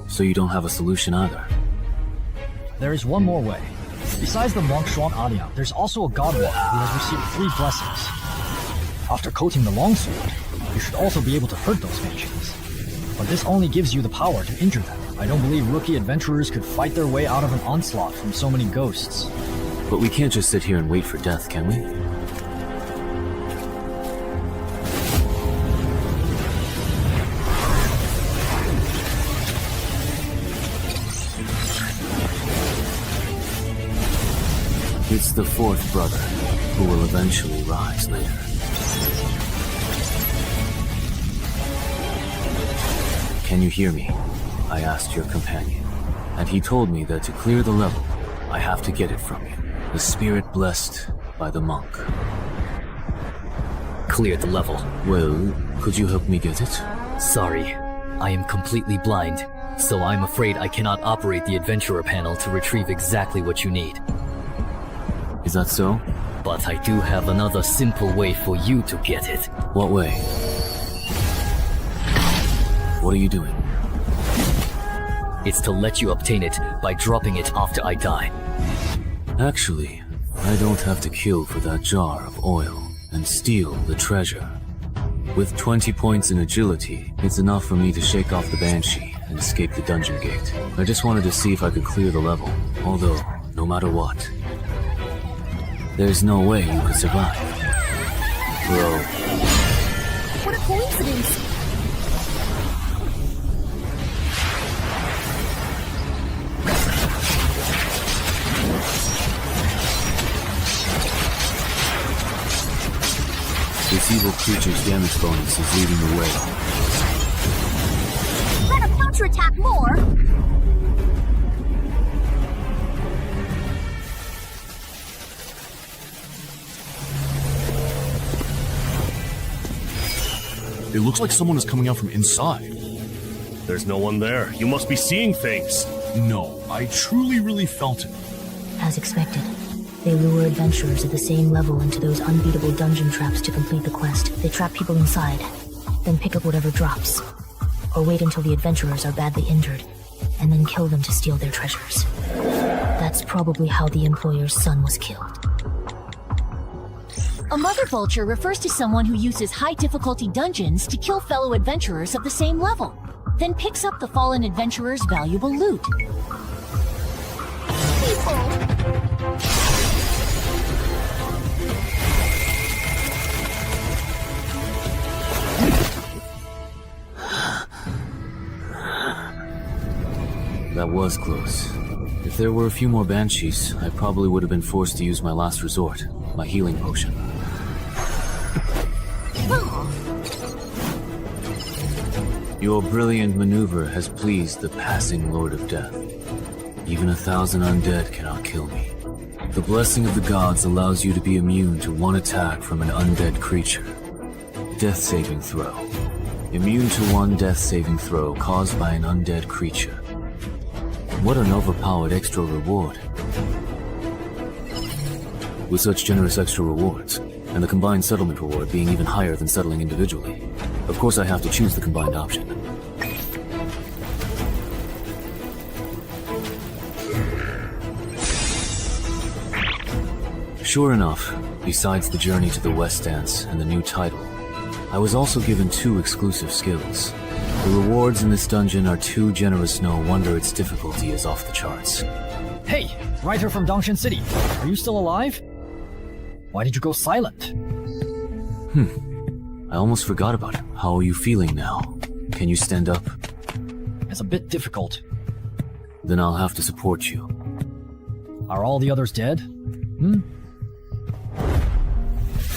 so you don't have a solution either? There is one more way. Besides the monk Shuan Alia, there's also a godwalker who has received 3 blessings. After coating the longsword, you should also be able to hurt those banshees. But this only gives you the power to injure them. I don't believe rookie adventurers could fight their way out of an onslaught from so many ghosts. But we can't just sit here and wait for death, can we? It's the 4th brother, who will eventually rise later. Can you hear me? I asked your companion, and he told me that to clear the level, I have to get it from you. The spirit blessed by the monk. Clear the level. Well, could you help me get it? Sorry, I am completely blind, so I'm afraid I cannot operate the adventurer panel to retrieve exactly what you need. Is that so? But I do have another simple way for you to get it. What way? What are you doing? It's to let you obtain it by dropping it after I die. Actually, I don't have to kill for that jar of oil and steal the treasure. With 20 points in agility, it's enough for me to shake off the Banshee and escape the dungeon gate. I just wanted to see if I could clear the level, although, no matter what, there's no way you could survive. Bro. What a coincidence! This evil creature's damage bonus is leading the way. Let him counterattack more! It looks like someone is coming out from inside. There's no one there. You must be seeing things. No, I truly really felt it. As expected, they lure adventurers at the same level into those unbeatable dungeon traps to complete the quest. They trap people inside, then pick up whatever drops. Or wait until the adventurers are badly injured, and then kill them to steal their treasures. That's probably how the employer's son was killed. A mother vulture refers to someone who uses high-difficulty dungeons to kill fellow adventurers of the same level, then picks up the fallen adventurer's valuable loot. That was close. If there were a few more banshees, I probably would have been forced to use my last resort, my healing potion. Your brilliant maneuver has pleased the passing Lord of Death. Even 1,000 undead cannot kill me. The blessing of the gods allows you to be immune to one attack from an undead creature. Death saving throw. Immune to one death saving throw caused by an undead creature. What an overpowered extra reward. With such generous extra rewards, and the combined settlement reward being even higher than settling individually, of course I have to choose the combined option. Sure enough, besides the journey to the West Dance and the new title, I was also given 2 exclusive skills. The rewards in this dungeon are too generous, no wonder its difficulty is off the charts. Hey, writer from Dongshan City, are you still alive? Why did you go silent? I almost forgot about it. How are you feeling now? Can you stand up? It's a bit difficult. Then I'll have to support you. Are all the others dead?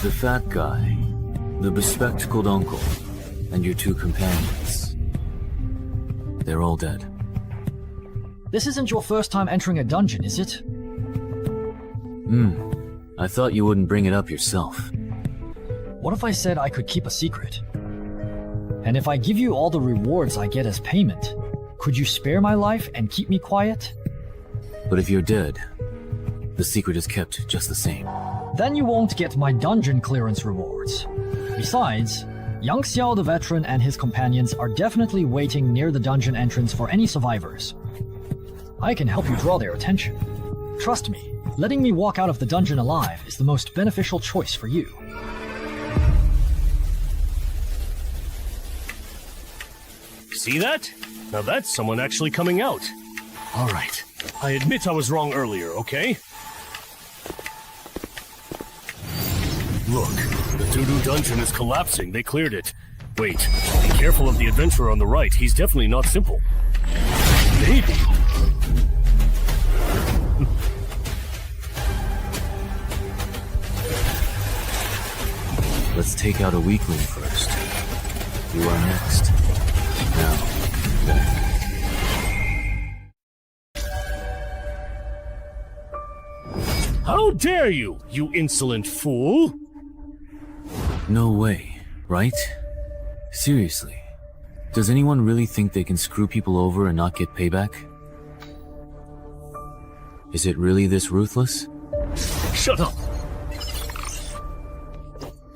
The fat guy, the bespectacled uncle, and your 2 companions. They're all dead. This isn't your first time entering a dungeon, is it? I thought you wouldn't bring it up yourself. What if I said I could keep a secret? And if I give you all the rewards I get as payment, could you spare my life and keep me quiet? But if you're dead, the secret is kept just the same. Then you won't get my dungeon clearance rewards. Besides, Yang Xiao the veteran and his companions are definitely waiting near the dungeon entrance for any survivors. I can help you draw their attention. Trust me, letting me walk out of the dungeon alive is the most beneficial choice for you. See that? Now that's someone actually coming out. Alright, I admit I was wrong earlier, okay? Look, the doo-doo dungeon is collapsing. They cleared it. Wait, be careful of the adventurer on the right. He's definitely not simple. Maybe. Let's take out a weakling first. You are next. Now, then. How dare you, you insolent fool! No way, right? Seriously. Does anyone really think they can screw people over and not get payback? Is it really this ruthless? Shut up!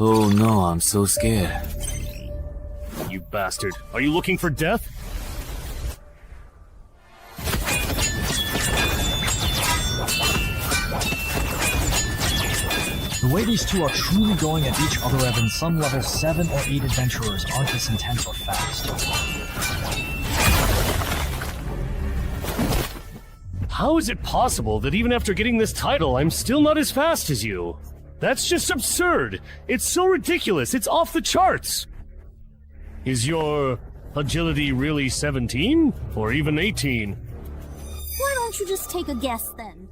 Oh no, I'm so scared. You bastard. Are you looking for death? The way these two are truly going at each other, Evan, some level 7 or 8 adventurers aren't this intense or fast. How is it possible that even after getting this title, I'm still not as fast as you? That's just absurd. It's so ridiculous. It's off the charts. Is your agility really 17? Or even 18? Why don't you just take a guess then?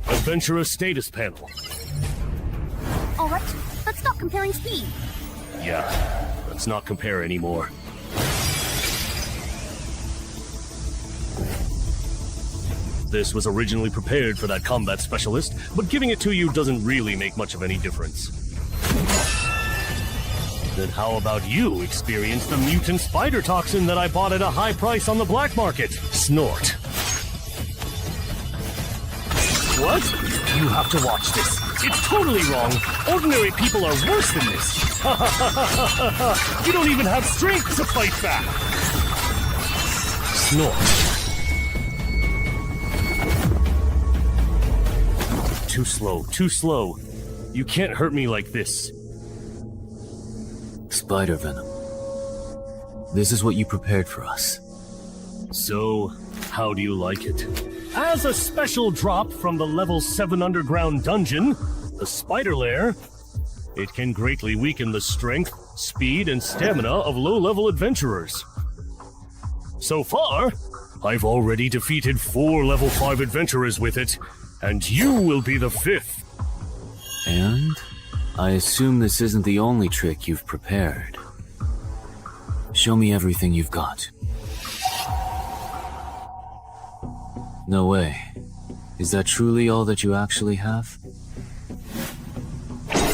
Adventurer status panel. Alright, let's stop comparing speed. Yeah, let's not compare anymore. This was originally prepared for that combat specialist, but giving it to you doesn't really make much of any difference. Then how about you experience the mutant spider toxin that I bought at a high price on the black market? Snort. What? You have to watch this. It's totally wrong. Ordinary people are worse than this. You don't even have strength to fight back. Snort. Too slow, too slow. You can't hurt me like this. Spider venom. This is what you prepared for us. So, how do you like it? As a special drop from the level 7 underground dungeon, the Spider Lair, it can greatly weaken the strength, speed, and stamina of low-level adventurers. So far, I've already defeated 4 level 5 adventurers with it, and you will be the 5th. And I assume this isn't the only trick you've prepared. Show me everything you've got. No way. Is that truly all that you actually have?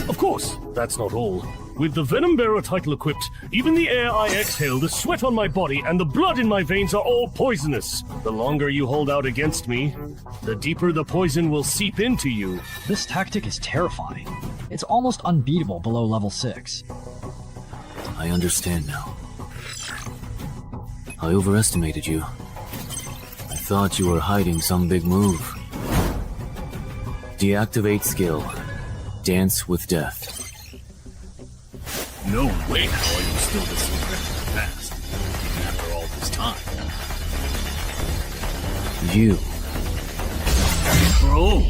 Of course, that's not all. With the Venom Bearer title equipped, even the air I exhale, the sweat on my body, and the blood in my veins are all poisonous. The longer you hold out against me, the deeper the poison will seep into you. This tactic is terrifying. It's almost unbeatable below level 6. I understand now. I overestimated you. I thought you were hiding some big move. Deactivate skill. Dance with death. No way how are you still this incredibly fast, even after all this time. You. Bro!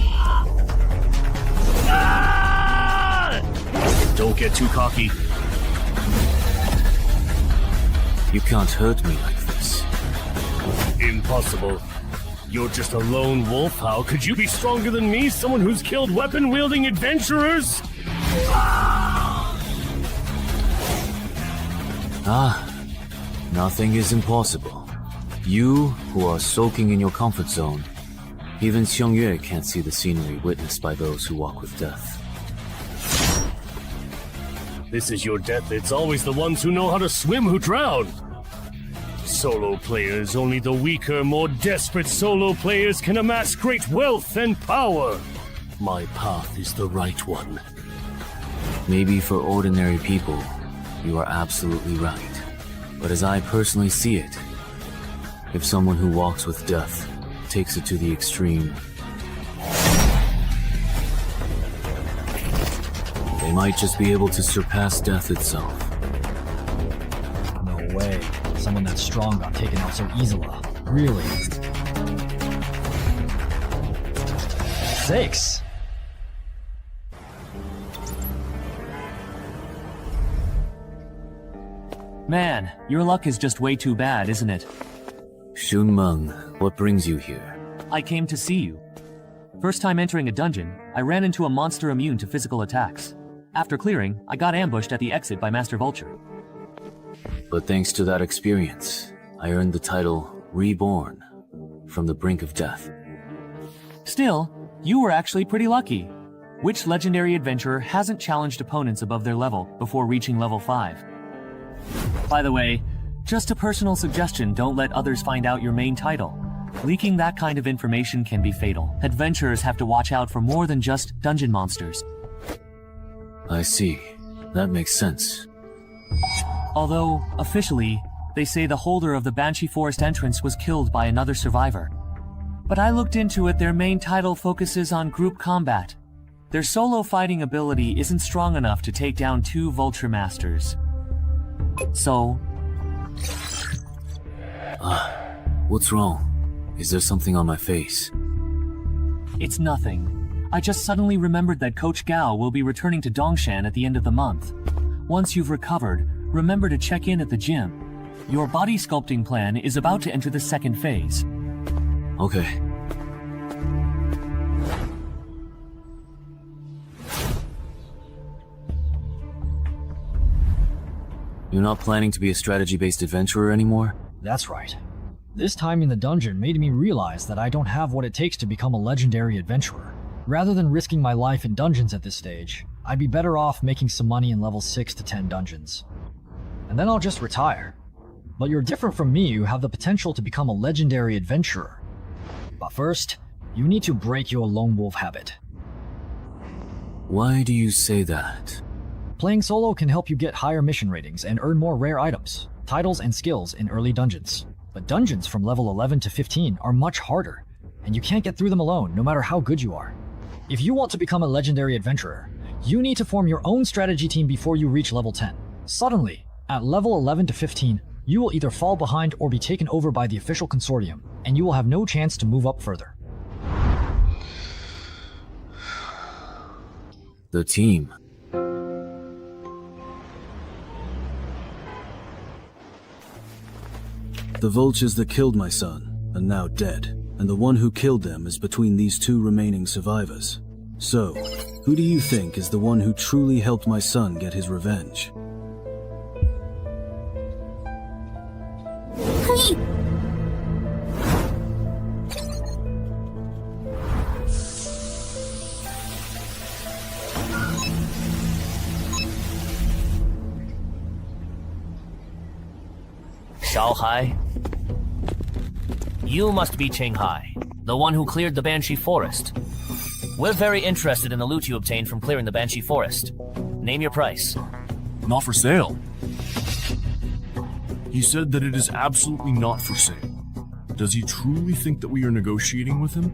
Ah! Don't get too cocky. You can't hurt me like this. Impossible. You're just a lone wolf. How could you be stronger than me? Someone who's killed weapon-wielding adventurers? Nothing is impossible. You, who are soaking in your comfort zone, even Xiangyue can't see the scenery witnessed by those who walk with death. This is your death. It's always the ones who know how to swim who drown. Solo players, only the weaker, more desperate solo players can amass great wealth and power. My path is the right one. Maybe for ordinary people, you are absolutely right. But as I personally see it, if someone who walks with death takes it to the extreme, they might just be able to surpass death itself. No way. Someone that strong got taken out so easily. Really? 6. Man, your luck is just way too bad, isn't it? Shunmeng, what brings you here? I came to see you. First time entering a dungeon, I ran into a monster immune to physical attacks. After clearing, I got ambushed at the exit by Master Vulture. But thanks to that experience, I earned the title Reborn, from the brink of death. Still, you were actually pretty lucky. Which legendary adventurer hasn't challenged opponents above their level before reaching level 5? By the way, just a personal suggestion, don't let others find out your main title. Leaking that kind of information can be fatal. Adventurers have to watch out for more than just dungeon monsters. I see. That makes sense. Although, officially, they say the holder of the Banshee Forest entrance was killed by another survivor. But I looked into it, their main title focuses on group combat. Their solo fighting ability isn't strong enough to take down 2 vulture masters. So... What's wrong? Is there something on my face? It's nothing. I just suddenly remembered that Coach Gao will be returning to Dongshan at the end of the month. Once you've recovered, remember to check in at the gym. Your body sculpting plan is about to enter the second phase. Okay. You're not planning to be a strategy-based adventurer anymore? That's right. This time in the dungeon made me realize that I don't have what it takes to become a legendary adventurer. Rather than risking my life in dungeons at this stage, I'd be better off making some money in level 6 to 10 dungeons. And then I'll just retire. But you're different from me, you have the potential to become a legendary adventurer. But first, you need to break your lone wolf habit. Why do you say that? Playing solo can help you get higher mission ratings and earn more rare items, titles, and skills in early dungeons. But dungeons from level 11 to 15 are much harder, and you can't get through them alone, no matter how good you are. If you want to become a legendary adventurer, you need to form your own strategy team before you reach level 10. Suddenly, at level 11 to 15, you will either fall behind or be taken over by the official consortium, and you will have no chance to move up further. The team. The vultures that killed my son are now dead, and the one who killed them is between these 2 remaining survivors. So, who do you think is the one who truly helped my son get his revenge? Hai? You must be Hai, the one who cleared the Banshee Forest. We're very interested in the loot you obtained from clearing the Banshee Forest. Name your price. Not for sale. He said that it is absolutely not for sale. Does he truly think that we are negotiating with him?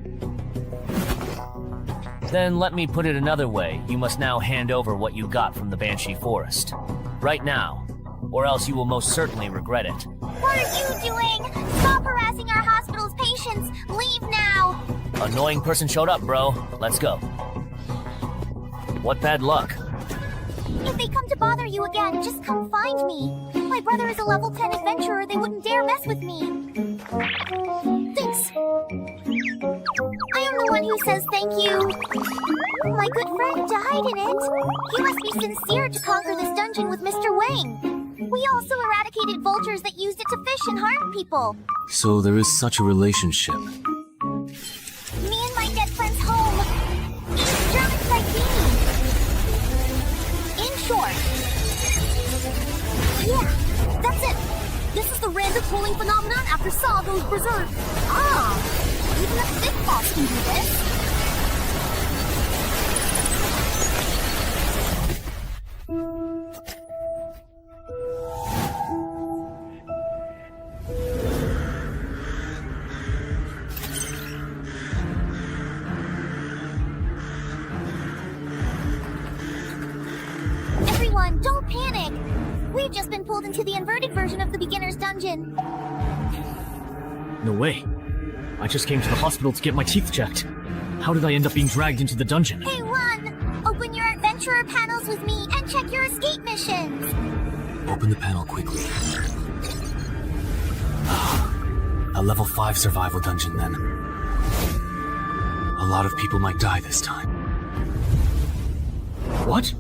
Then let me put it another way. You must now hand over what you got from the Banshee Forest. Right now, or else you will most certainly regret it. What are you doing? Stop harassing our hospital's patients! Leave now! Annoying person showed up, bro. Let's go. What bad luck. If they come to bother you again, just come find me. My brother is a level 10 adventurer. They wouldn't dare mess with me. Thanks. I am the one who says thank you. My good friend died in it. You must be sincere to conquer this dungeon with Mr. Wang. We also eradicated vultures that used it to fish and harm people. So there is such a relationship. Me and my dead friend's home. German like me. In short. Yeah, that's it. This is the random pooling phenomenon after Saw goes berserk. Ah, even a thick boss can do this. Don't panic! We've just been pulled into the inverted version of the beginner's dungeon. No way. I just came to the hospital to get my teeth checked. How did I end up being dragged into the dungeon? Hey, run! Open your adventurer panels with me and check your escape missions! Open the panel quickly. A level 5 survival dungeon, then. A lot of people might die this time. What?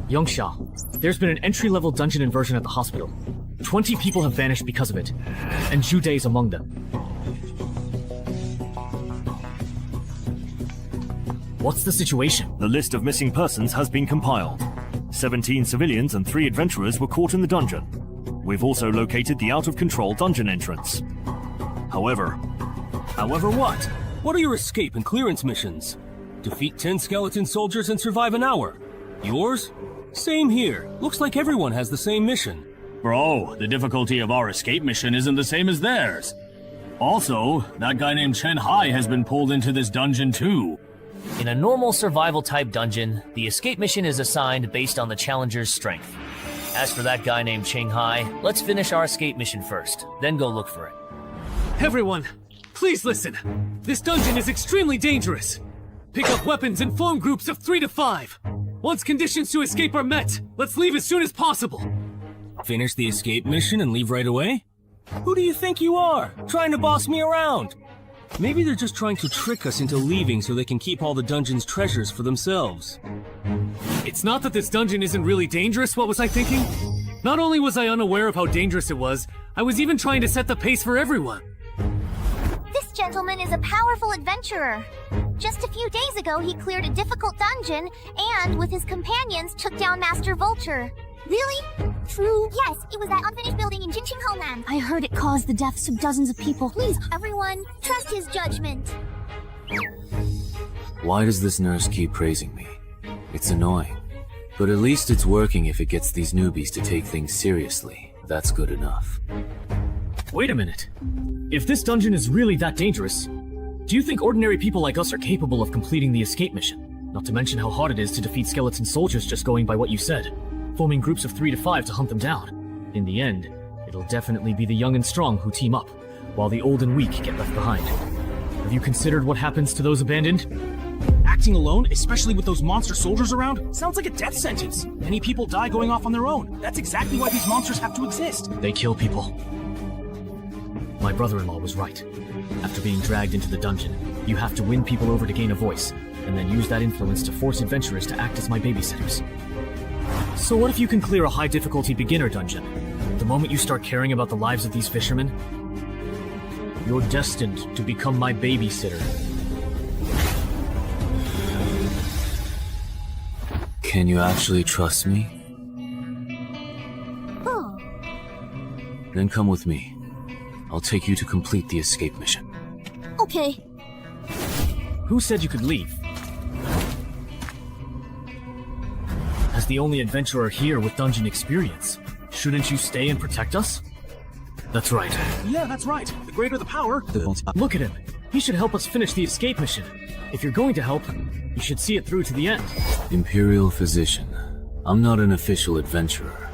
Yongsha, there's been an entry-level dungeon inversion at the hospital. 20 people have vanished because of it, and Jude is among them. What's the situation? The list of missing persons has been compiled. 17 civilians and 3 adventurers were caught in the dungeon. We've also located the out-of-control dungeon entrance. However, However, what? What are your escape and clearance missions? Defeat 10 skeleton soldiers and survive an hour. Yours? Same here. Looks like everyone has the same mission. Bro, the difficulty of our escape mission isn't the same as theirs. Also, that guy named Chen Hai has been pulled into this dungeon too. In a normal survival-type dungeon, the escape mission is assigned based on the challenger's strength. As for that guy named Shanghai, let's finish our escape mission first, then go look for it. Everyone, please listen. This dungeon is extremely dangerous. Pick up weapons and form groups of 3 to 5. Once conditions to escape are met, let's leave as soon as possible. Finish the escape mission and leave right away? Who do you think you are, trying to boss me around? Maybe they're just trying to trick us into leaving so they can keep all the dungeon's treasures for themselves. It's not that this dungeon isn't really dangerous, what was I thinking? Not only was I unaware of how dangerous it was, I was even trying to set the pace for everyone. This gentleman is a powerful adventurer. Just a few days ago, he cleared a difficult dungeon and, with his companions, took down Master Vulture. Really? True? Yes, it was that unfinished building in Jinqing Homeland. I heard it caused the deaths of dozens of people. Please, everyone, trust his judgment. Why does this nurse keep praising me? It's annoying. But at least it's working if it gets these newbies to take things seriously. That's good enough. Wait a minute. If this dungeon is really that dangerous, do you think ordinary people like us are capable of completing the escape mission? Not to mention how hard it is to defeat skeleton soldiers just going by what you said. Forming groups of 3 to 5 to hunt them down. In the end, it'll definitely be the young and strong who team up, while the old and weak get left behind. Have you considered what happens to those abandoned? Acting alone, especially with those monster soldiers around, sounds like a death sentence. Many people die going off on their own. That's exactly why these monsters have to exist. They kill people. My brother-in-law was right. After being dragged into the dungeon, you have to win people over to gain a voice, and then use that influence to force adventurers to act as my babysitters. So what if you can clear a high-difficulty beginner dungeon? The moment you start caring about the lives of these fishermen, you're destined to become my babysitter. Can you actually trust me? Oh. Then come with me. I'll take you to complete the escape mission. Okay. Who said you could leave? As the only adventurer here with dungeon experience, shouldn't you stay and protect us? That's right. Yeah, that's right. The greater the power... Look at him. He should help us finish the escape mission. If you're going to help, you should see it through to the end. Imperial Physician, I'm not an official adventurer.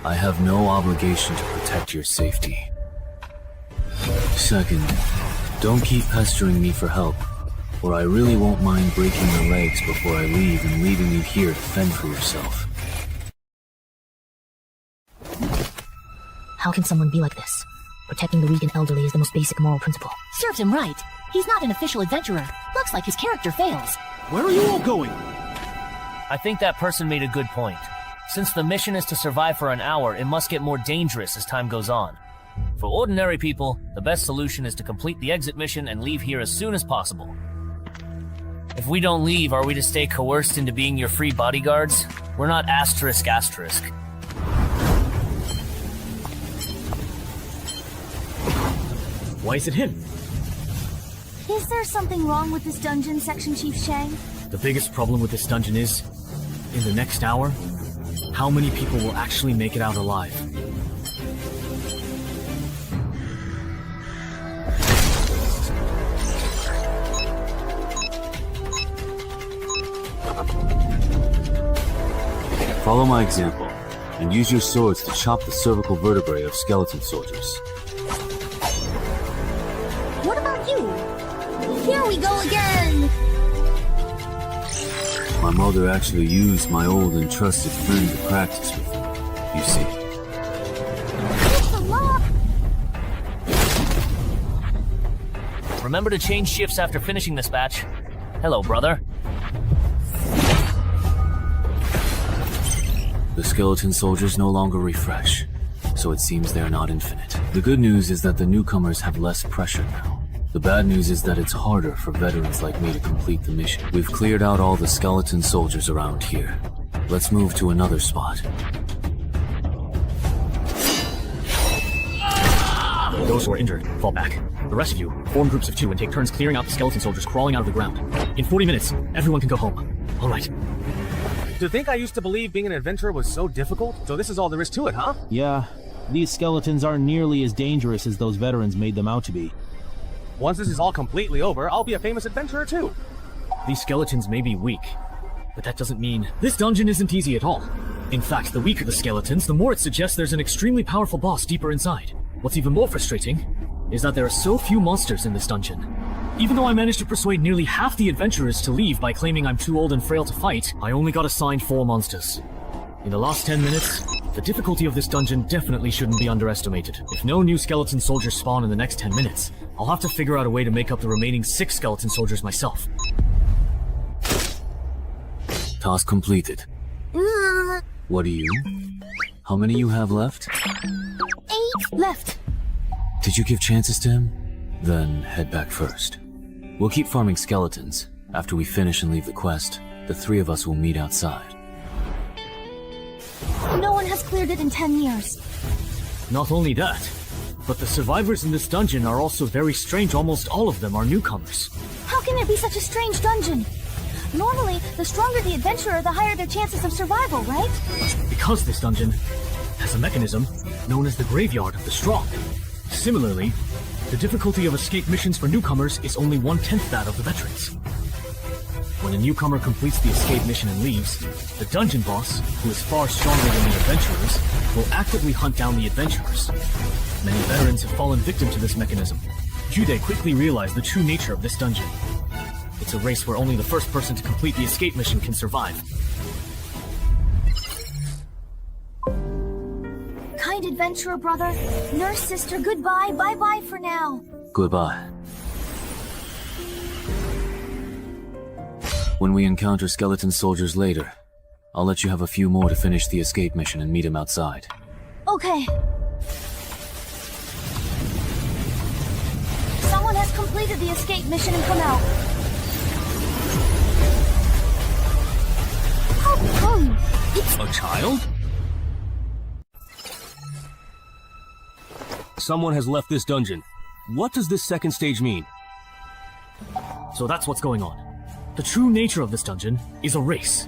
I have no obligation to protect your safety. Second, don't keep pestering me for help, or I really won't mind breaking your legs before I leave and leaving you here to fend for yourself. How can someone be like this? Protecting the weak and elderly is the most basic moral principle. Serves him right. He's not an official adventurer. Looks like his character fails. Where are you all going? I think that person made a good point. Since the mission is to survive for an hour, it must get more dangerous as time goes on. For ordinary people, the best solution is to complete the exit mission and leave here as soon as possible. If we don't leave, are we to stay coerced into being your free bodyguards? We're not asterisk. Why is it him? Is there something wrong with this dungeon, Section Chief Shang? The biggest problem with this dungeon is, in the next hour, how many people will actually make it out alive? Follow my example, and use your swords to chop the cervical vertebrae of skeleton soldiers. What about you? Here we go again! My mother actually used my old and trusted friend to practice with me, you see. It's a lot! Remember to change shifts after finishing this batch. Hello, brother. The skeleton soldiers no longer refresh, so it seems they're not infinite. The good news is that the newcomers have less pressure now. The bad news is that it's harder for veterans like me to complete the mission. We've cleared out all the skeleton soldiers around here. Let's move to another spot. Those who are injured, fall back. The rest of you, form groups of 2 and take turns clearing out the skeleton soldiers crawling out of the ground. In 40 minutes, everyone can go home. All right. To think I used to believe being an adventurer was so difficult, so this is all there is to it, huh? Yeah, these skeletons aren't nearly as dangerous as those veterans made them out to be. Once this is all completely over, I'll be a famous adventurer too. These skeletons may be weak, but that doesn't mean this dungeon isn't easy at all. In fact, the weaker the skeletons, the more it suggests there's an extremely powerful boss deeper inside. What's even more frustrating is that there are so few monsters in this dungeon. Even though I managed to persuade nearly half the adventurers to leave by claiming I'm too old and frail to fight, I only got assigned 4 monsters. In the last 10 minutes, the difficulty of this dungeon definitely shouldn't be underestimated. If no new skeleton soldiers spawn in the next 10 minutes, I'll have to figure out a way to make up the remaining 6 skeleton soldiers myself. Task completed. What do you? How many you have left? 8 left. Did you give chances to him? Then head back first. We'll keep farming skeletons. After we finish and leave the quest, the 3 of us will meet outside. No one has cleared it in 10 years. Not only that, but the survivors in this dungeon are also very strange. Almost all of them are newcomers. How can it be such a strange dungeon? Normally, the stronger the adventurer, the higher their chances of survival, right? Because this dungeon has a mechanism known as the Graveyard of the Strong. Similarly, the difficulty of escape missions for newcomers is only 1/10 that of the veterans. When a newcomer completes the escape mission and leaves, the dungeon boss, who is far stronger than the adventurers, will actively hunt down the adventurers. Many veterans have fallen victim to this mechanism. Jude quickly realized the true nature of this dungeon. It's a race where only the first person to complete the escape mission can survive. Kind adventurer brother, nurse sister, goodbye, bye-bye for now. Goodbye. When we encounter skeleton soldiers later, I'll let you have a few more to finish the escape mission and meet him outside. Okay. Someone has completed the escape mission and come out. How come? It's A child? Someone has left this dungeon. What does this second stage mean? So that's what's going on. The true nature of this dungeon is a race.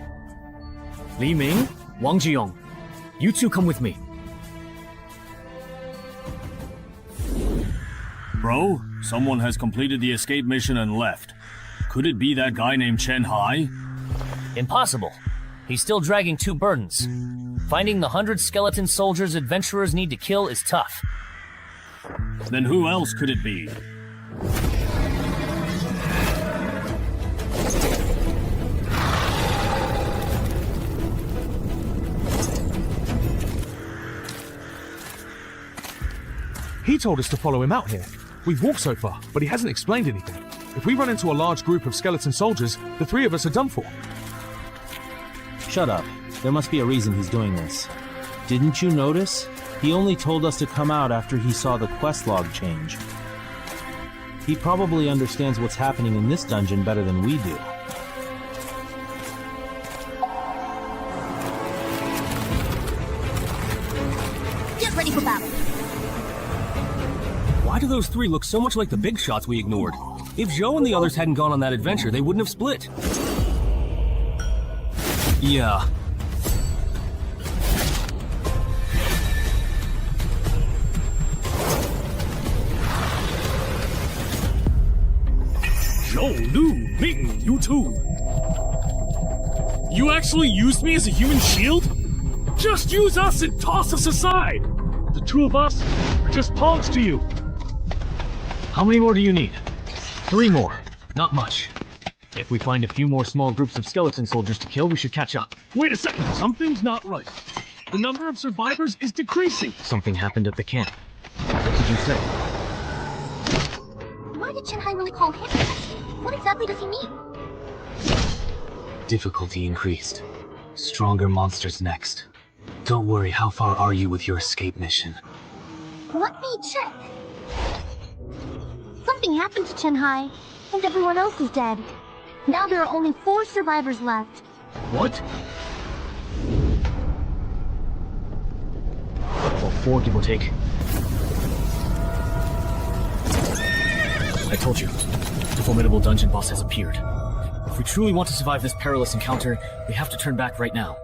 Li Ming, Wang Jiyong, you 2 come with me. Bro, someone has completed the escape mission and left. Could it be that guy named Chen Hai? Impossible. He's still dragging 2 burdens. Finding the 100 skeleton soldiers adventurers need to kill is tough. Then who else could it be? He told us to follow him out here. We've walked so far, but he hasn't explained anything. If we run into a large group of skeleton soldiers, the 3 of us are done for. Shut up. There must be a reason he's doing this. Didn't you notice? He only told us to come out after he saw the quest log change. He probably understands what's happening in this dungeon better than we do. Get ready for battle. Why do those 3 look so much like the big shots we ignored? If Zhou and the others hadn't gone on that adventure, they wouldn't have split. Yeah. Zhou, Lu, Ming, you too. You actually used me as a human shield? Just use us and toss us aside. The 2 of us are just pawns to you. How many more do you need? 3 more. Not much. If we find a few more small groups of skeleton soldiers to kill, we should catch up. Wait a second, something's not right. The number of survivors is decreasing. Something happened at the camp. What did you say? Why did Chen Hai really call him that? What exactly does he mean? Difficulty increased. Stronger monsters next. Don't worry, how far are you with your escape mission? Let me check. Something happened to Chen Hai, and everyone else is dead. Now there are only 4 survivors left. What? Well, 4 give or take. I told you, the formidable dungeon boss has appeared. If we truly want to survive this perilous encounter, we have to turn back right now.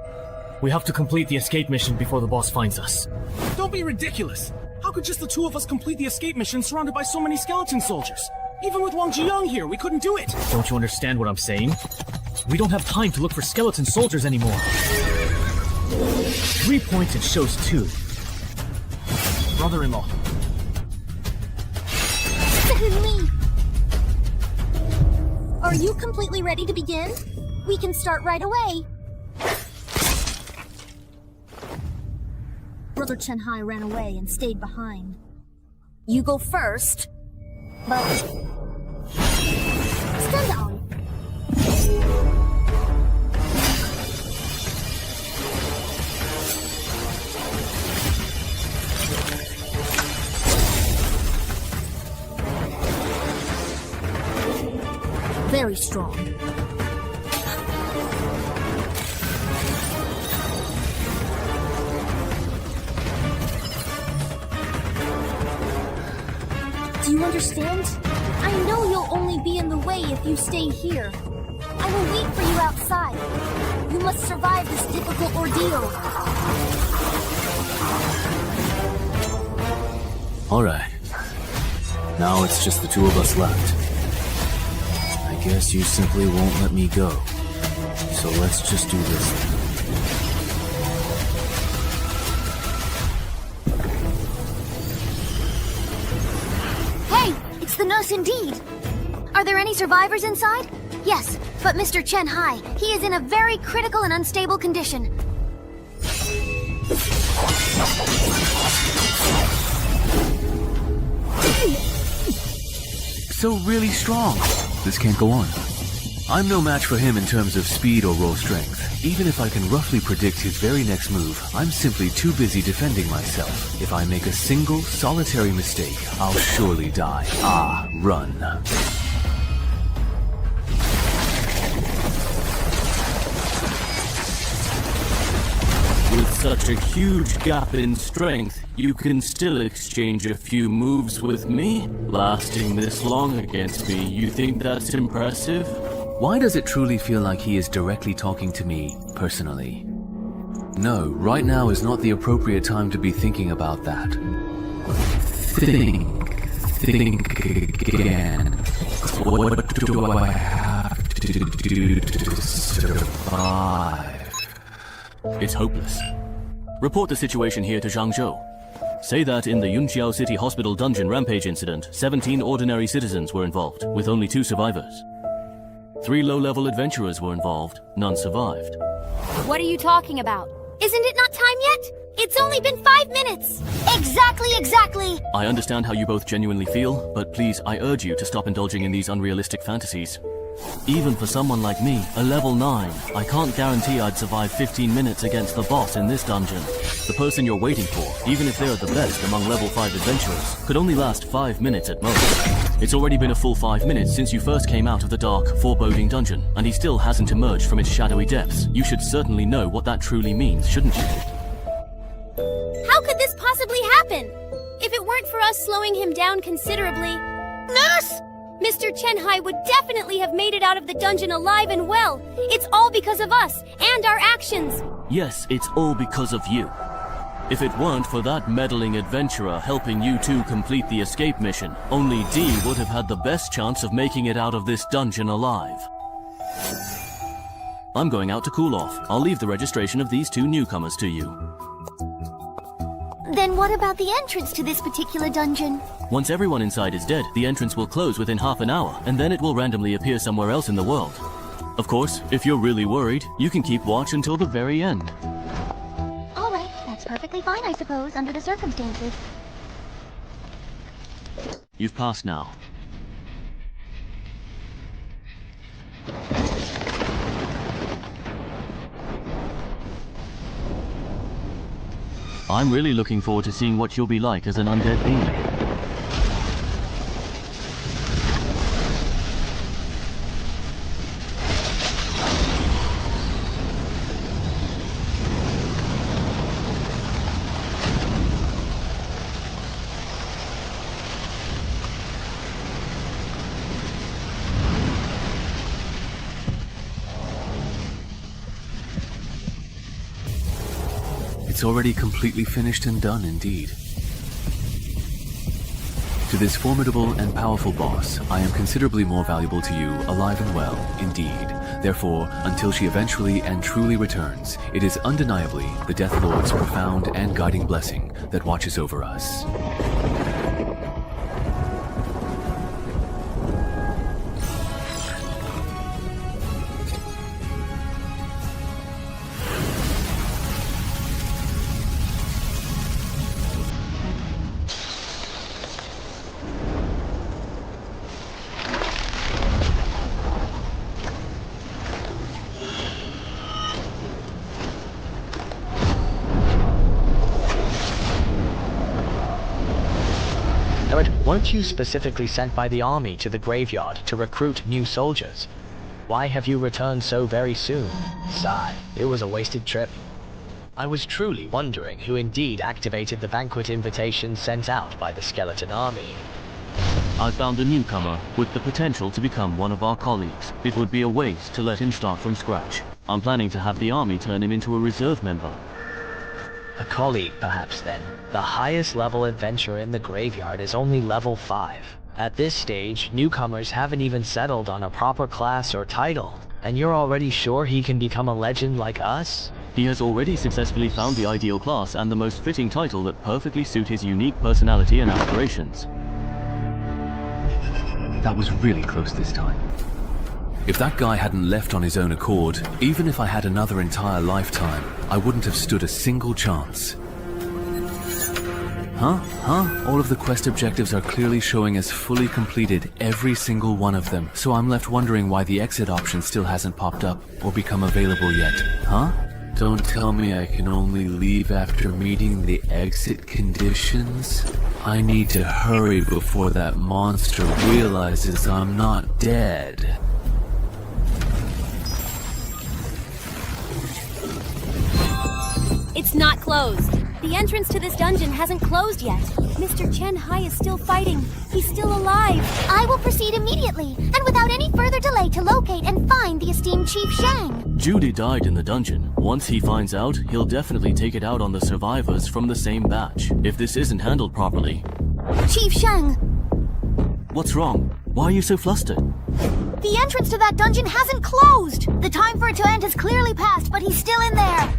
We have to complete the escape mission before the boss finds us. Don't be ridiculous! How could just the two of us complete the escape mission surrounded by so many skeleton soldiers? Even with Wang Jiyoung here, we couldn't do it! Don't you understand what I'm saying? We don't have time to look for skeleton soldiers anymore. 3 points it shows 2. Brother-in-law. Are you completely ready to begin? We can start right away. Brother Chen-hai ran away and stayed behind. You go first, but... stand down. Very strong. Do you understand? I know you'll only be in the way if you stay here. I will wait for you outside. You must survive this difficult ordeal. Alright. Now it's just the two of us left. I guess you simply won't let me go. So let's just do this then. Hey! It's the nurse indeed! Are there any survivors inside? Yes, but Mr. Chen-hai, he is in a very critical and unstable condition. So really strong. This can't go on. I'm no match for him in terms of speed or raw strength. Even if I can roughly predict his very next move, I'm simply too busy defending myself. If I make a single, solitary mistake, I'll surely die. Run. With such a huge gap in strength, you can still exchange a few moves with me? Lasting this long against me, you think that's impressive? Why does it truly feel like he is directly talking to me, personally? No, right now is not the appropriate time to be thinking about that. Think again. What do I have to do to survive? It's hopeless. Report the situation here to Zhangzhou. Say that in the Yunqiao City Hospital dungeon rampage incident, 17 ordinary citizens were involved, with only 2 survivors. 3 low-level adventurers were involved, none survived. What are you talking about? Isn't it not time yet? It's only been 5 minutes! Exactly! I understand how you both genuinely feel, but please, I urge you to stop indulging in these unrealistic fantasies. Even for someone like me, a level 9, I can't guarantee I'd survive 15 minutes against the boss in this dungeon. The person you're waiting for, even if they're the best among level 5 adventurers, could only last 5 minutes at most. It's already been a full 5 minutes since you first came out of the dark, foreboding dungeon, and he still hasn't emerged from its shadowy depths. You should certainly know what that truly means, shouldn't you? How could this possibly happen? If it weren't for us slowing him down considerably... Nurse! Mr. Chen-hai would definitely have made it out of the dungeon alive and well. It's all because of us, and our actions. Yes, it's all because of you. If it weren't for that meddling adventurer helping you two complete the escape mission, only D would have had the best chance of making it out of this dungeon alive. I'm going out to cool off. I'll leave the registration of these 2 newcomers to you. Then what about the entrance to this particular dungeon? Once everyone inside is dead, the entrance will close within half an hour, and then it will randomly appear somewhere else in the world. Of course, if you're really worried, you can keep watch until the very end. Alright, that's perfectly fine, I suppose, under the circumstances. You've passed now. I'm really looking forward to seeing what you'll be like as an undead being. It's already completely finished and done indeed. To this formidable and powerful boss, I am considerably more valuable to you, alive and well, indeed. Therefore, until she eventually and truly returns, it is undeniably the Death Lord's profound and guiding blessing that watches over us. Weren't you specifically sent by the army to the graveyard to recruit new soldiers? Why have you returned so very soon? Sigh, it was a wasted trip. I was truly wondering who indeed activated the banquet invitation sent out by the skeleton army. I found a newcomer with the potential to become one of our colleagues. It would be a waste to let him start from scratch. I'm planning to have the army turn him into a reserve member. A colleague, perhaps, then. The highest level adventurer in the graveyard is only level 5. At this stage, newcomers haven't even settled on a proper class or title. And you're already sure he can become a legend like us? He has already successfully found the ideal class and the most fitting title that perfectly suit his unique personality and aspirations. That was really close this time. If that guy hadn't left on his own accord, even if I had another entire lifetime, I wouldn't have stood a single chance. Huh? All of the quest objectives are clearly showing as fully completed, every single one of them, so I'm left wondering why the exit option still hasn't popped up or become available yet. Huh? Don't tell me I can only leave after meeting the exit conditions? I need to hurry before that monster realizes I'm not dead. It's not closed. The entrance to this dungeon hasn't closed yet. Mr. Chen Hai is still fighting. He's still alive. I will proceed immediately, and without any further delay, to locate and find the esteemed Chief Shang. Judy died in the dungeon. Once he finds out, he'll definitely take it out on the survivors from the same batch. If this isn't handled properly... Chief Shang! What's wrong? Why are you so flustered? The entrance to that dungeon hasn't closed! The time for it to end has clearly passed, but he's still in there!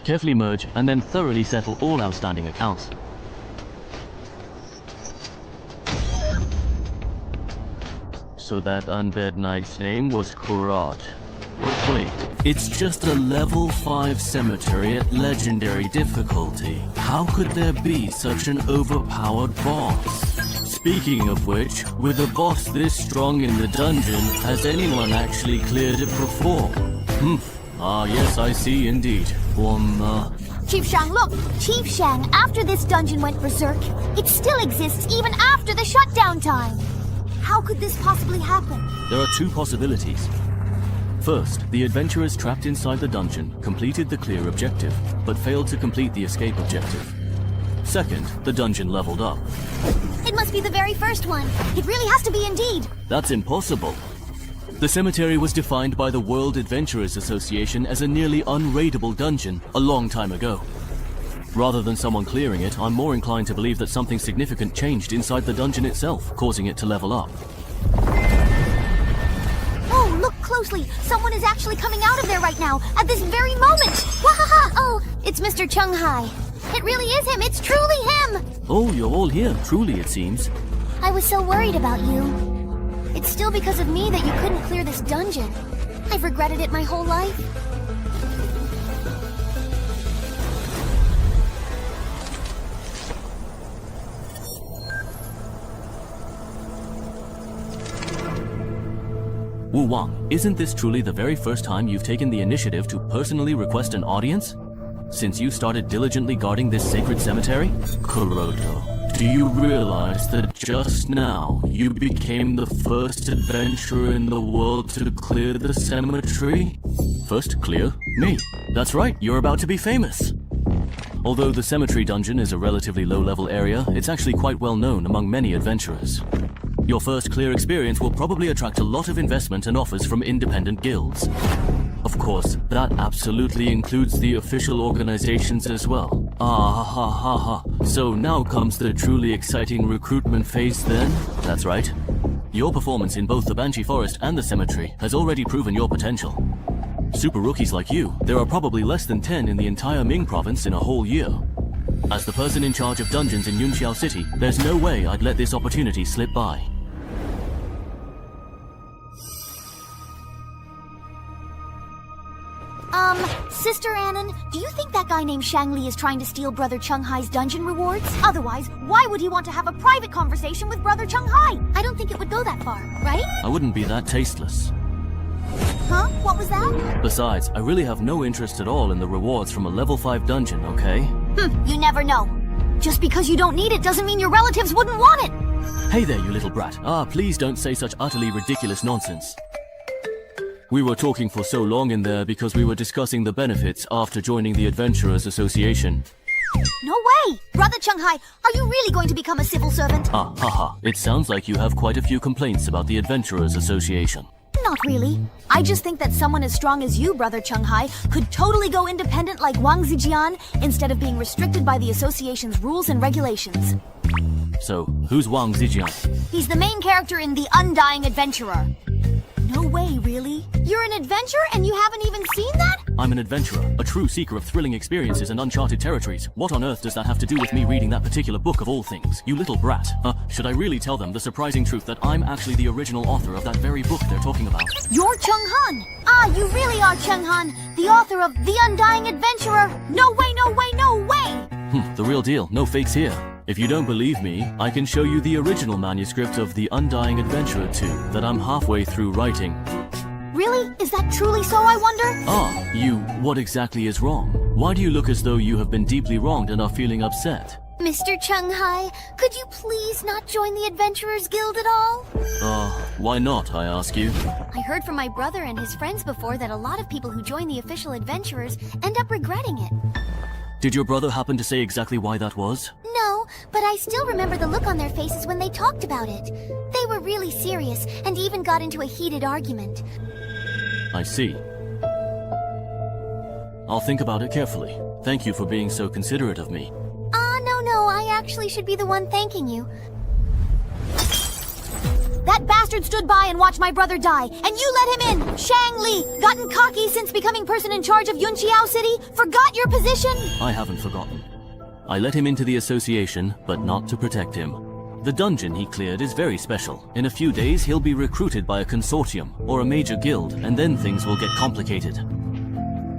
Carefully merge and then thoroughly settle all outstanding accounts. So that undead knight's name was Kurat. Wait, it's just a level 5 cemetery at legendary difficulty. How could there be such an overpowered boss? Speaking of which, with a boss this strong in the dungeon, has anyone actually cleared it before? Ah, yes, I see indeed. Chief Shang, look! Chief Shang, after this dungeon went berserk, it still exists even after the shutdown time! How could this possibly happen? There are two possibilities. First, the adventurers trapped inside the dungeon completed the clear objective, but failed to complete the escape objective. Second, the dungeon leveled up. It must be the very first one. It really has to be indeed. That's impossible. The cemetery was defined by the World Adventurers Association as a nearly unraidable dungeon a long time ago. Rather than someone clearing it, I'm more inclined to believe that something significant changed inside the dungeon itself, causing it to level up. Oh, look closely! Someone is actually coming out of there right now, at this very moment! Wahaha! Oh, it's Mr. Chung Hai. It really is him! It's truly him! Oh, you're all here, truly it seems. I was so worried about you. It's still because of me that you couldn't clear this dungeon. I've regretted it my whole life. Wu Wang, isn't this truly the very first time you've taken the initiative to personally request an audience? Since you started diligently guarding this sacred cemetery? Kuroto, do you realize that just now you became the first adventurer in the world to clear the cemetery? First clear me. That's right, you're about to be famous. Although the cemetery dungeon is a relatively low-level area, it's actually quite well known among many adventurers. Your first clear experience will probably attract a lot of investment and offers from independent guilds. Of course, that absolutely includes the official organizations as well. Ah ha ha ha. So now comes the truly exciting recruitment phase then? That's right. Your performance in both the Banshee Forest and the cemetery has already proven your potential. Super rookies like you, there are probably less than 10 in the entire Ming province in a whole year. As the person in charge of dungeons in Yunxiao City, there's no way I'd let this opportunity slip by. Sister Annan, do you think that guy named Shang Li is trying to steal Brother Chung Hai's dungeon rewards? Otherwise, why would he want to have a private conversation with Brother Chung Hai? I don't think it would go that far, right? I wouldn't be that tasteless. Huh? What was that? Besides, I really have no interest at all in the rewards from a level 5 dungeon, okay? You never know. Just because you don't need it doesn't mean your relatives wouldn't want it. Hey there, you little brat. Please don't say such utterly ridiculous nonsense. We were talking for so long in there because we were discussing the benefits after joining the Adventurers Association. No way! Brother Chung Hai, are you really going to become a civil servant? Haha. It sounds like you have quite a few complaints about the Adventurers Association. Not really. I just think that someone as strong as you, Brother Chung Hai, could totally go independent like Wang Zijian instead of being restricted by the association's rules and regulations. So, who's Wang Zijian? He's the main character in The Undying Adventurer. No way, really? You're an adventurer and you haven't even seen that? I'm an adventurer, a true seeker of thrilling experiences and uncharted territories. What on earth does that have to do with me reading that particular book of all things? You little brat. Should I really tell them the surprising truth that I'm actually the original author of that very book they're talking about? You're Chung Han! You really are Chung Han, the author of The Undying Adventurer! No way, no way, no way! The real deal, no fakes here. If you don't believe me, I can show you the original manuscript of The Undying Adventurer 2 that I'm halfway through writing. Really? Is that truly so, I wonder? What exactly is wrong? Why do you look as though you have been deeply wronged and are feeling upset? Mr. Chung Hai, could you please not join the Adventurers Guild at all? Why not, I ask you? I heard from my brother and his friends before that a lot of people who join the official adventurers end up regretting it. Did your brother happen to say exactly why that was? No, but I still remember the look on their faces when they talked about it. They were really serious and even got into a heated argument. I see. I'll think about it carefully. Thank you for being so considerate of me. No, I actually should be the one thanking you. That bastard stood by and watched my brother die, and you let him in! Shang Li, gotten cocky since becoming person in charge of Yunxiao City? Forgot your position? I haven't forgotten. I let him into the association, but not to protect him. The dungeon he cleared is very special. In a few days, he'll be recruited by a consortium, or a major guild, and then things will get complicated.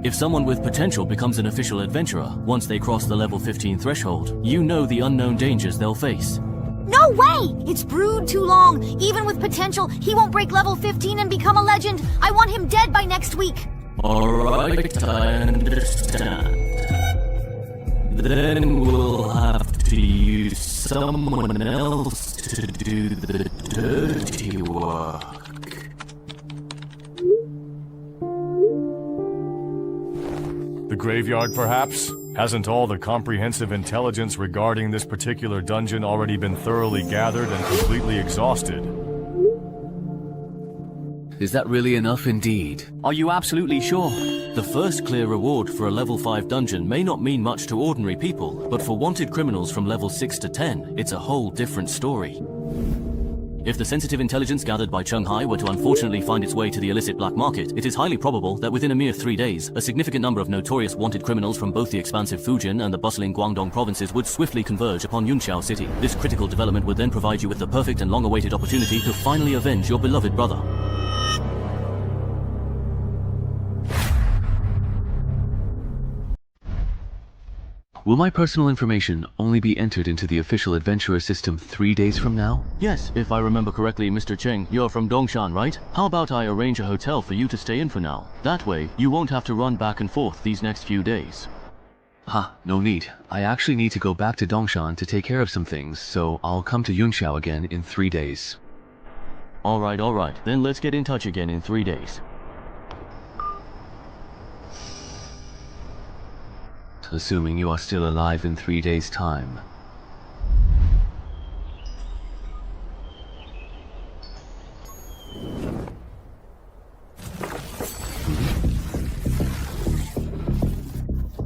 If someone with potential becomes an official adventurer, once they cross the level 15 threshold, you know the unknown dangers they'll face. No way! It's brewed too long. Even with potential, he won't break level 15 and become a legend. I want him dead by next week. Alright, I understand. Then we'll have to use someone else to do the dirty work. The graveyard, perhaps? Hasn't all the comprehensive intelligence regarding this particular dungeon already been thoroughly gathered and completely exhausted? Is that really enough indeed? Are you absolutely sure? The first clear reward for a level 5 dungeon may not mean much to ordinary people, but for wanted criminals from level 6 to 10, it's a whole different story. If the sensitive intelligence gathered by Chung Hai were to unfortunately find its way to the illicit black market, it is highly probable that within a mere 3 days, a significant number of notorious wanted criminals from both the expansive Fujian and the bustling Guangdong provinces would swiftly converge upon Yunxiao City. This critical development would then provide you with the perfect and long-awaited opportunity to finally avenge your beloved brother. Will my personal information only be entered into the official adventurer system 3 days from now? Yes, if I remember correctly, Mr. Cheng, you're from Dongshan, right? How about I arrange a hotel for you to stay in for now? That way, you won't have to run back and forth these next few days. No need. I actually need to go back to Dongshan to take care of some things, so I'll come to Yunxiao again in 3 days. Alright. Then let's get in touch again in 3 days. assuming you are still alive in 3 days' time.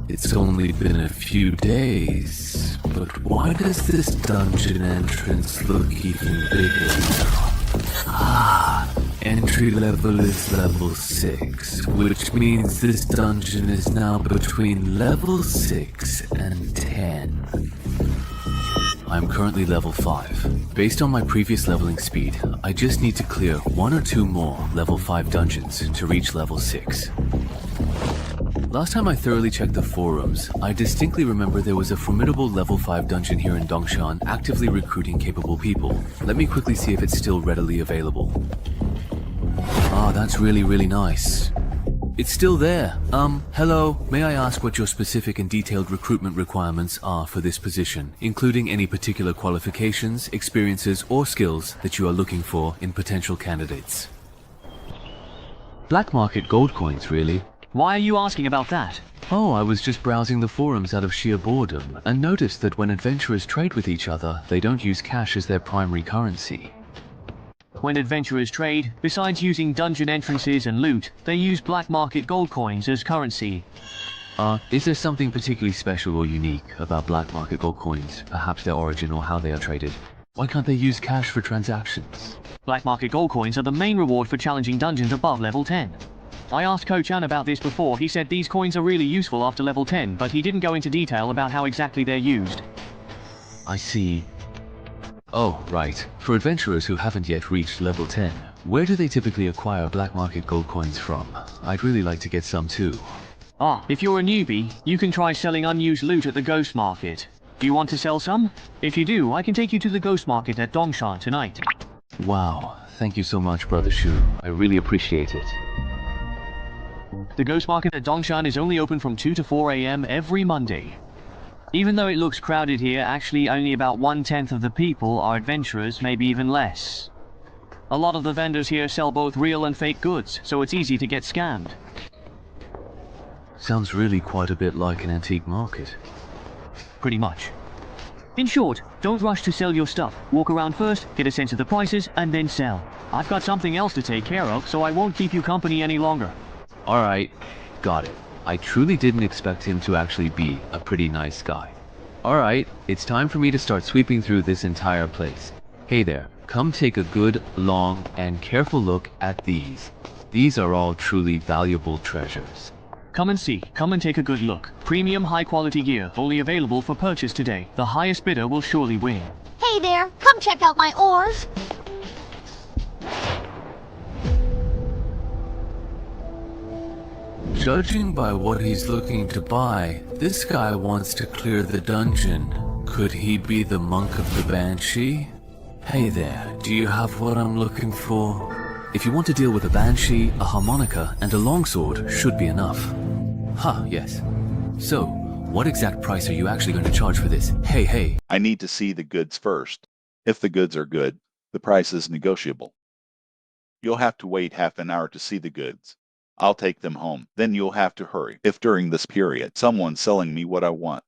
It's only been a few days, but why does this dungeon entrance look even bigger now? Entry level is level 6, which means this dungeon is now between level 6 and 10. I'm currently level 5. Based on my previous leveling speed, I just need to clear 1 or 2 more level 5 dungeons to reach level 6. Last time I thoroughly checked the forums, I distinctly remember there was a formidable level 5 dungeon here in Dongshan actively recruiting capable people. Let me quickly see if it's still readily available. Ah, that's really nice. It's still there. Hello, may I ask what your specific and detailed recruitment requirements are for this position, including any particular qualifications, experiences, or skills that you are looking for in potential candidates? Black market gold coins, really. Why are you asking about that? Oh, I was just browsing the forums out of sheer boredom, and noticed that when adventurers trade with each other, they don't use cash as their primary currency. When adventurers trade, besides using dungeon entrances and loot, they use black market gold coins as currency. Is there something particularly special or unique about black market gold coins, perhaps their origin or how they are traded? Why can't they use cash for transactions? Black market gold coins are the main reward for challenging dungeons above level 10. I asked Ko-chan about this before. He said these coins are really useful after level 10, but he didn't go into detail about how exactly they're used. I see. Oh, right. For adventurers who haven't yet reached level 10, where do they typically acquire black market gold coins from? I'd really like to get some too. If you're a newbie, you can try selling unused loot at the Ghost Market. Do you want to sell some? If you do, I can take you to the Ghost Market at Dongshan tonight. Wow, thank you so much, Brother Shu. I really appreciate it. The Ghost Market at Dongshan is only open from 2 to 4 AM every Monday. Even though it looks crowded here, actually only about 1/10 of the people are adventurers, maybe even less. A lot of the vendors here sell both real and fake goods, so it's easy to get scammed. Sounds really quite a bit like an antique market. Pretty much. In short, don't rush to sell your stuff. Walk around first, get a sense of the prices, and then sell. I've got something else to take care of, so I won't keep you company any longer. Alright, got it. I truly didn't expect him to actually be a pretty nice guy. Alright, it's time for me to start sweeping through this entire place. Hey there, come take a good, long, and careful look at these. These are all truly valuable treasures. Come and see, come and take a good look. Premium high quality gear, only available for purchase today. The highest bidder will surely win. Hey there, come check out my ores. Judging by what he's looking to buy, this guy wants to clear the dungeon. Could he be the monk of the Banshee? Hey there, do you have what I'm looking for? If you want to deal with a Banshee, a harmonica, and a longsword should be enough. Yes. So, what exact price are you actually going to charge for this? Hey. I need to see the goods first. If the goods are good, the price is negotiable. You'll have to wait half an hour to see the goods. I'll take them home. Then you'll have to hurry. If during this period someone's selling me what I want,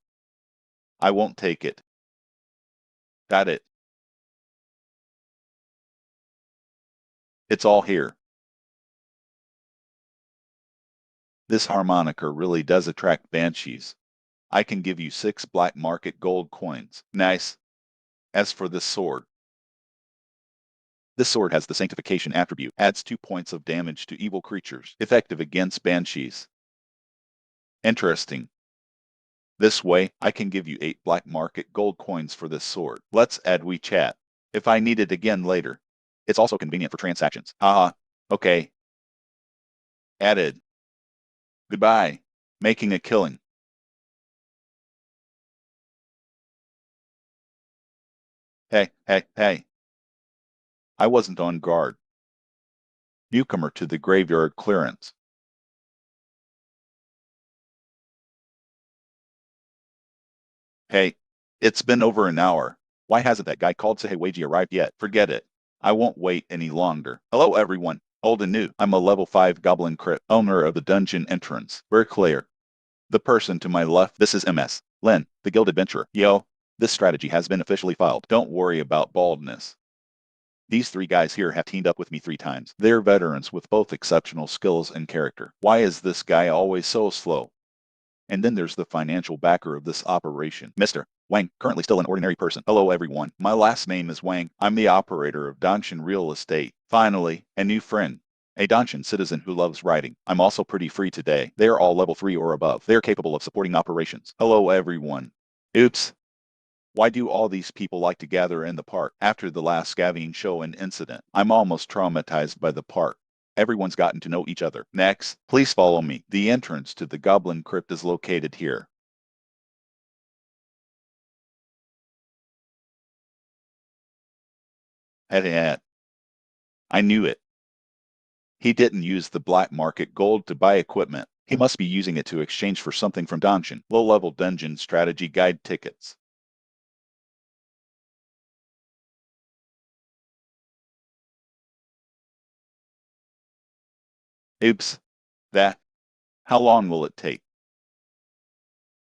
I won't take it. Got it? It's all here. This harmonica really does attract banshees. I can give you 6 black market gold coins. Nice. As for this sword has the sanctification attribute, adds 2 points of damage to evil creatures, effective against banshees. Interesting. This way, I can give you 8 black market gold coins for this sword. Let's add WeChat. If I need it again later. It's also convenient for transactions. Okay. Added. Goodbye. Making a killing. Hey. I wasn't on guard. Newcomer to the graveyard clearance. Hey, it's been over an hour. Why hasn't that guy called Sahewaji arrived yet? Forget it. I won't wait any longer. Hello everyone, old and new. I'm a level 5 goblin crypt, owner of the dungeon entrance. We're clear. The person to my left, this is MS. Len, the guild adventurer. Yo, this strategy has been officially filed. Don't worry about baldness. These three guys here have teamed up with me 3 times. They're veterans with both exceptional skills and character. Why is this guy always so slow? And then there's the financial backer of this operation, Mr. Wang, currently still an ordinary person. Hello everyone, my last name is Wang. I'm the operator of Danshin Real Estate. Finally, a new friend. A Danshin citizen who loves writing. I'm also pretty free today. They are all level 3 or above. They are capable of supporting operations. Hello everyone. Oops. Why do all these people like to gather in the park after the last scavenging show and incident? I'm almost traumatized by the park. Everyone's gotten to know each other. Next, please follow me. The entrance to the goblin crypt is located here. I knew it. He didn't use the black market gold to buy equipment. He must be using it to exchange for something from Danshin. Low-level dungeon strategy guide tickets. Oops. How long will it take?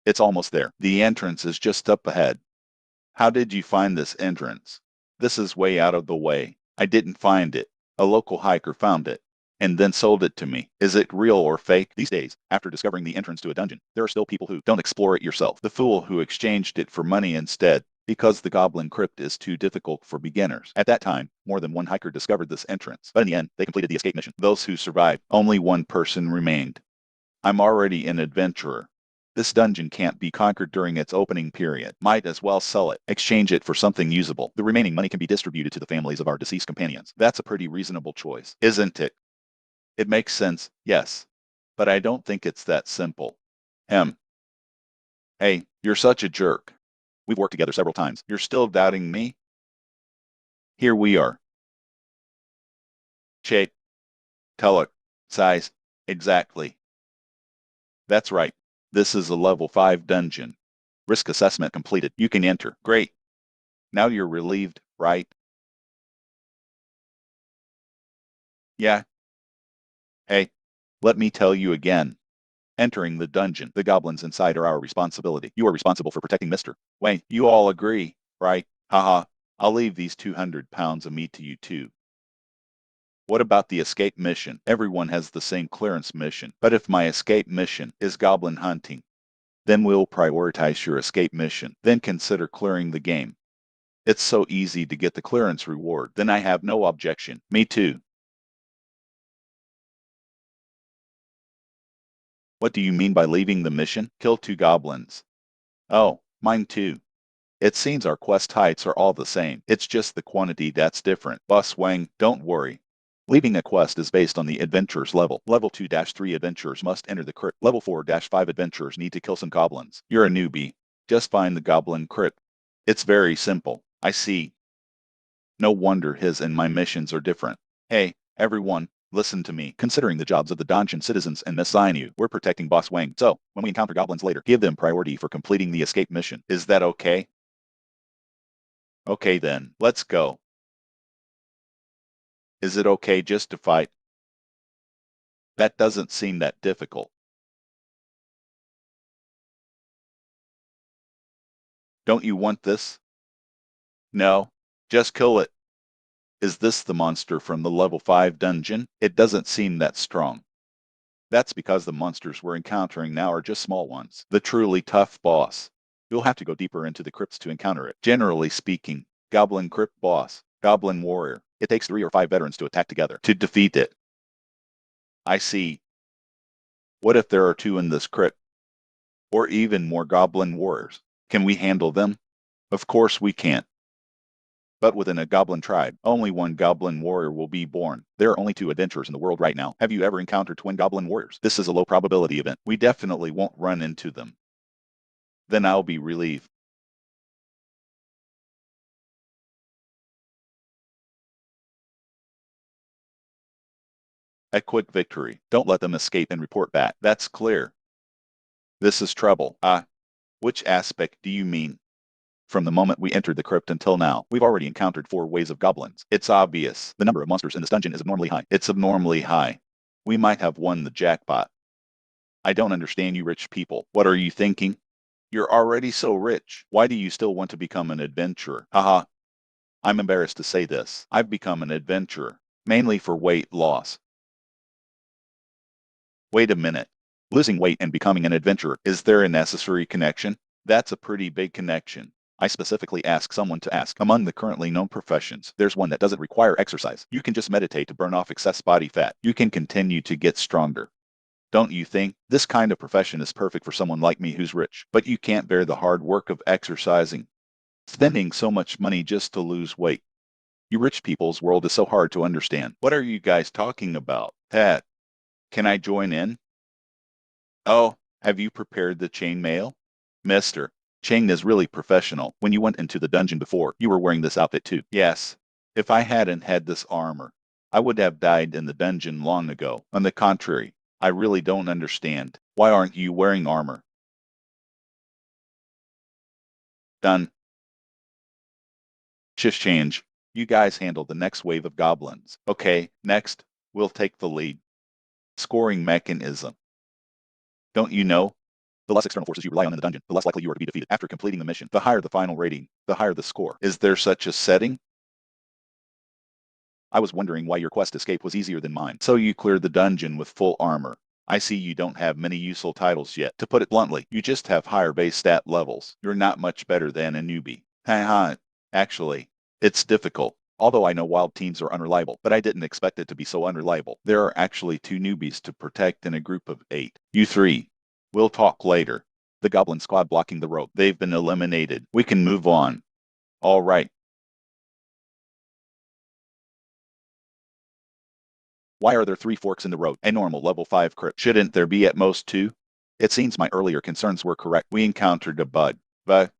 It's almost there. The entrance is just up ahead. How did you find this entrance? This is way out of the way. I didn't find it. A local hiker found it and then sold it to me. Is it real or fake? These days, after discovering the entrance to a dungeon, there are still people who don't explore it yourself. The fool who exchanged it for money instead, because the goblin crypt is too difficult for beginners. At that time, more than one hiker discovered this entrance, but in the end, they completed the escape mission. Those who survived, only one person remained. I'm already an adventurer. This dungeon can't be conquered during its opening period. Might as well sell it. Exchange it for something usable. The remaining money can be distributed to the families of our deceased companions. That's a pretty reasonable choice, isn't it? It makes sense, yes. But I don't think it's that simple. Hey, you're such a jerk. We've worked together several times. You're still doubting me? Here we are. Shape. Color. Size. Exactly. That's right. This is a level 5 dungeon. Risk assessment completed. You can enter. Great. Now you're relieved, right? Yeah. Hey, let me tell you again. Entering the dungeon, the goblins inside are our responsibility. You are responsible for protecting Mr. Wayne. You all agree, right? Haha. I'll leave these 200 pounds of meat to you too. What about the escape mission? Everyone has the same clearance mission. But if my escape mission is goblin hunting, then we'll prioritize your escape mission. Then consider clearing the game. It's so easy to get the clearance reward. Then I have no objection. Me too. What do you mean by leaving the mission? Kill 2 goblins. Oh, mine too. It seems our quest heights are all the same. It's just the quantity that's different. Boss Wang, don't worry. Leaving a quest is based on the adventurer's level. Level 2-3 adventurers must enter the crypt. Level 4-5 adventurers need to kill some goblins. You're a newbie. Just find the goblin crypt. It's very simple. I see. No wonder his and my missions are different. Hey, everyone, listen to me. Considering the jobs of the Danshin citizens and assign you, we're protecting Boss Wang. So, when we encounter goblins later, give them priority for completing the escape mission. Is that okay? Okay then, let's go. Is it okay just to fight? That doesn't seem that difficult. Don't you want this? No, just kill it. Is this the monster from the level 5 dungeon? It doesn't seem that strong. That's because the monsters we're encountering now are just small ones. The truly tough boss. You'll have to go deeper into the crypts to encounter it. Generally speaking, goblin crypt boss, goblin warrior. It takes 3 or 5 veterans to attack together to defeat it. I see. What if there are 2 in this crypt? Or even more goblin warriors? Can we handle them? Of course we can't. But within a goblin tribe, only 1 goblin warrior will be born. There are only 2 adventurers in the world right now. Have you ever encountered twin goblin warriors? This is a low probability event. We definitely won't run into them. Then I'll be relieved. A quick victory. Don't let them escape and report back. That's clear. This is trouble. Which aspect do you mean? From the moment we entered the crypt until now, we've already encountered 4 waves of goblins. It's obvious. The number of monsters in this dungeon is abnormally high. It's abnormally high. We might have won the jackpot. I don't understand you rich people. What are you thinking? You're already so rich. Why do you still want to become an adventurer? Haha. I'm embarrassed to say this. I've become an adventurer, mainly for weight loss. Wait a minute. Losing weight and becoming an adventurer, is there a necessary connection? That's a pretty big connection. I specifically asked someone to ask. Among the currently known professions, there's one that doesn't require exercise. You can just meditate to burn off excess body fat. You can continue to get stronger. Don't you think? This kind of profession is perfect for someone like me who's rich, but you can't bear the hard work of exercising. Spending so much money just to lose weight. You rich people's world is so hard to understand. What are you guys talking about? Pat, can I join in? Oh, have you prepared the chain mail? Mister, Chang is really professional. When you went into the dungeon before, you were wearing this outfit too. Yes. If I hadn't had this armor, I would have died in the dungeon long ago. On the contrary, I really don't understand. Why aren't you wearing armor? Done. Shift change. You guys handle the next wave of goblins. Okay, next, we'll take the lead. Scoring mechanism. Don't you know? The less external forces you rely on in the dungeon, the less likely you are to be defeated. After completing the mission, the higher the final rating, the higher the score. Is there such a setting? I was wondering why your quest escape was easier than mine. So you cleared the dungeon with full armor. I see you don't have many useful titles yet. To put it bluntly, you just have higher base stat levels. You're not much better than a newbie. Haha. Actually, it's difficult. Although I know wild teams are unreliable, but I didn't expect it to be so unreliable. There are actually 2 newbies to protect in a group of 8. You 3. We'll talk later. The goblin squad blocking the road. They've been eliminated. We can move on. All right. Why are there 3 forks in the road? A normal level 5 crypt. Shouldn't there be at most 2? It seems my earlier concerns were correct. We encountered a bug. But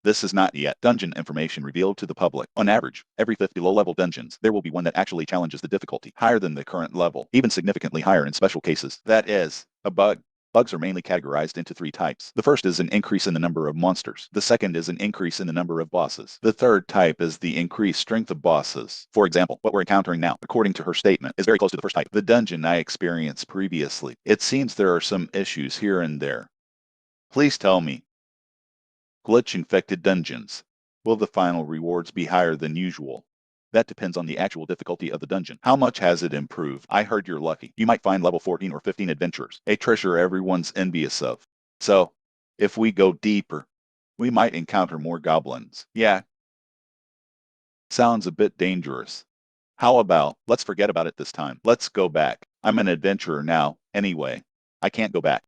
this is not yet dungeon information revealed to the public. On average, every 5th below-level dungeons, there will be one that actually challenges the difficulty higher than the current level, even significantly higher in special cases. That is, a bug. Bugs are mainly categorized into 3 types. The first is an increase in the number of monsters. The second is an increase in the number of bosses. The third type is the increased strength of bosses. For example, what we're encountering now, according to her statement, is very close to the first type. The dungeon I experienced previously. It seems there are some issues here and there. Please tell me. Glitch-infected dungeons. Will the final rewards be higher than usual? That depends on the actual difficulty of the dungeon. How much has it improved? I heard you're lucky. You might find level 14 or 15 adventurers, a treasure everyone's envious of. So, if we go deeper, we might encounter more goblins. Yeah. Sounds a bit dangerous. How about, let's forget about it this time. Let's go back. I'm an adventurer now, anyway. I can't go back.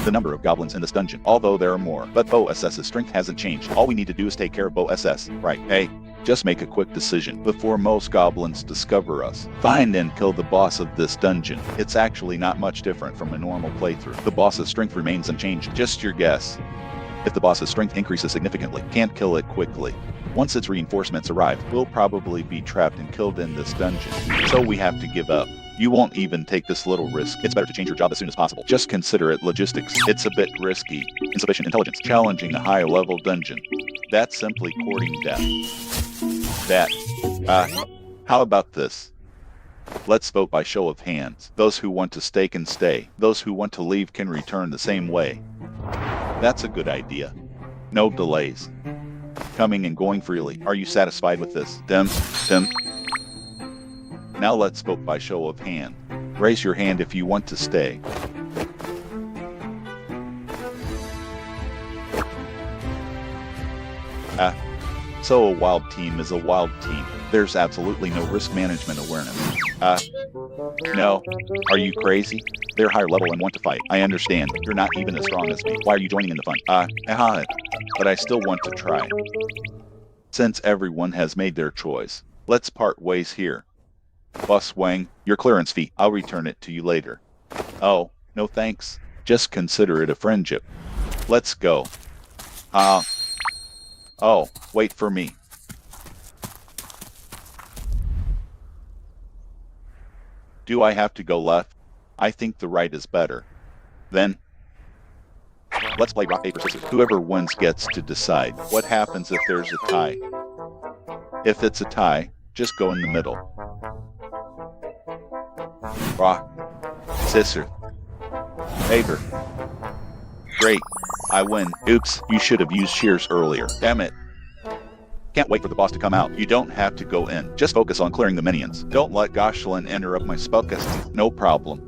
The number of goblins in this dungeon, although there are more, but Bo SS's strength hasn't changed. All we need to do is take care of Bo SS, right? Hey, just make a quick decision before most goblins discover us. Find and kill the boss of this dungeon. It's actually not much different from a normal playthrough. The boss's strength remains unchanged. Just your guess. If the boss's strength increases significantly, can't kill it quickly. Once its reinforcements arrive, we'll probably be trapped and killed in this dungeon. So we have to give up. You won't even take this little risk. It's better to change your job as soon as possible. Just consider it logistics. It's a bit risky. Insufficient intelligence. Challenging a high-level dungeon. That's simply courting death. How about this? Let's vote by show of hands. Those who want to stay can stay. Those who want to leave can return the same way. That's a good idea. No delays. Coming and going freely. Are you satisfied with this? Dem. Now let's vote by show of hand. Raise your hand if you want to stay. So a wild team is a wild team. There's absolutely no risk management awareness. No. Are you crazy? They're higher level and want to fight. I understand. You're not even as strong as me. Why are you joining in the fun? But I still want to try. Since everyone has made their choice, let's part ways here. Boss Wang, your clearance fee. I'll return it to you later. Oh, no thanks. Just consider it a friendship. Let's go. Oh, wait for me. Do I have to go left? I think the right is better. Then, let's play rock, paper, scissors. Whoever wins gets to decide. What happens if there's a tie? If it's a tie, just go in the middle. Rock, scissors. Favor. Great. I win. Oops, you should have used shears earlier. Damn it. Can't wait for the boss to come out. You don't have to go in. Just focus on clearing the minions. Don't let Goshlin interrupt my spellcasting. No problem.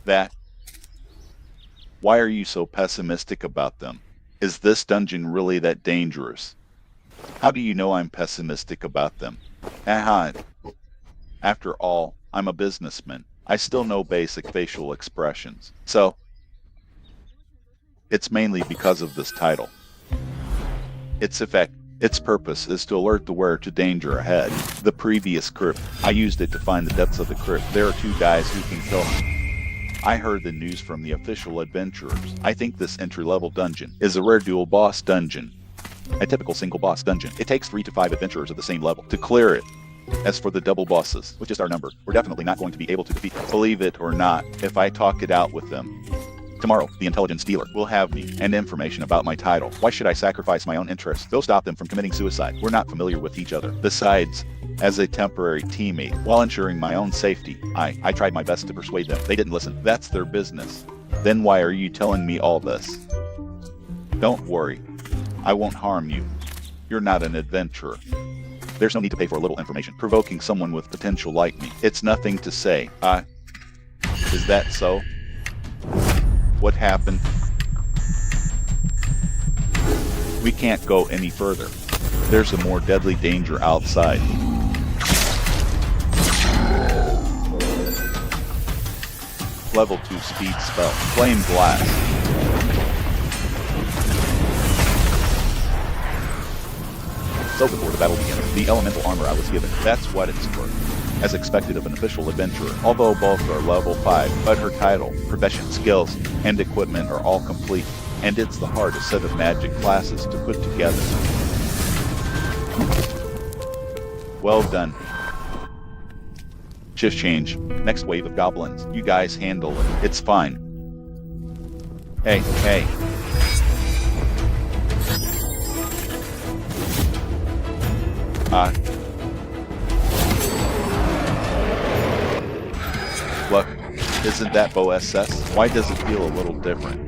That. Why are you so pessimistic about them? Is this dungeon really that dangerous? How do you know I'm pessimistic about them? Aha. After all, I'm a businessman. I still know basic facial expressions. So, it's mainly because of this title. Its effect, its purpose is to alert the wearer to danger ahead. The previous crypt, I used it to find the depths of the crypt. There are 2 guys who can kill him. I heard the news from the official adventurers. I think this entry-level dungeon is a rare dual boss dungeon. A typical single boss dungeon. It takes 3 to 5 adventurers of the same level to clear it. As for the double bosses, which is our number, we're definitely not going to be able to defeat them. Believe it or not, if I talk it out with them. Tomorrow, the intelligence dealer will have me and information about my title. Why should I sacrifice my own interests? Go stop them from committing suicide. We're not familiar with each other. Besides, as a temporary teammate, while ensuring my own safety, I tried my best to persuade them. They didn't listen. That's their business. Then why are you telling me all this? Don't worry. I won't harm you. You're not an adventurer. There's no need to pay for a little information. Provoking someone with potential like me. It's nothing to say. Is that so? What happened? We can't go any further. There's a more deadly danger outside. Level 2 speed spell. Flame Blast. So before the battle began, the elemental armor I was given, that's what it's for. As expected of an official adventurer, although both are level 5, but her title, profession, skills, and equipment are all complete, and it's the hardest set of magic classes to put together. Well done. Shift change. Next wave of goblins. You guys handle it. It's fine. Hey. Look, isn't that Bo SS? Why does it feel a little different?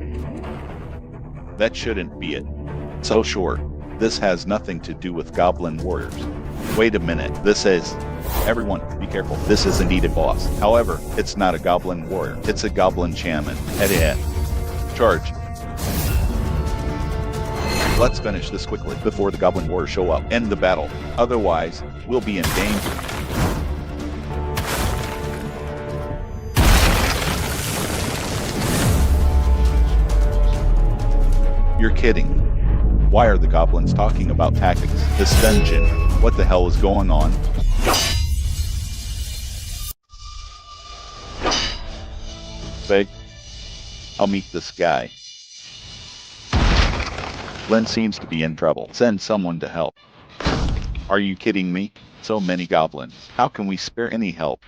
That shouldn't be it. So sure, this has nothing to do with goblin warriors. Wait a minute, this is... Everyone, be careful. This is indeed a boss. However, it's not a goblin warrior. It's a goblin shaman. Head. Charge. Let's finish this quickly before the goblin warriors show up. End the battle. Otherwise, we'll be in danger. You're kidding. Why are the goblins talking about tactics? This dungeon. What the hell is going on? Beg. I'll meet this guy. Lynn seems to be in trouble. Send someone to help. Are you kidding me? So many goblins. How can we spare any help?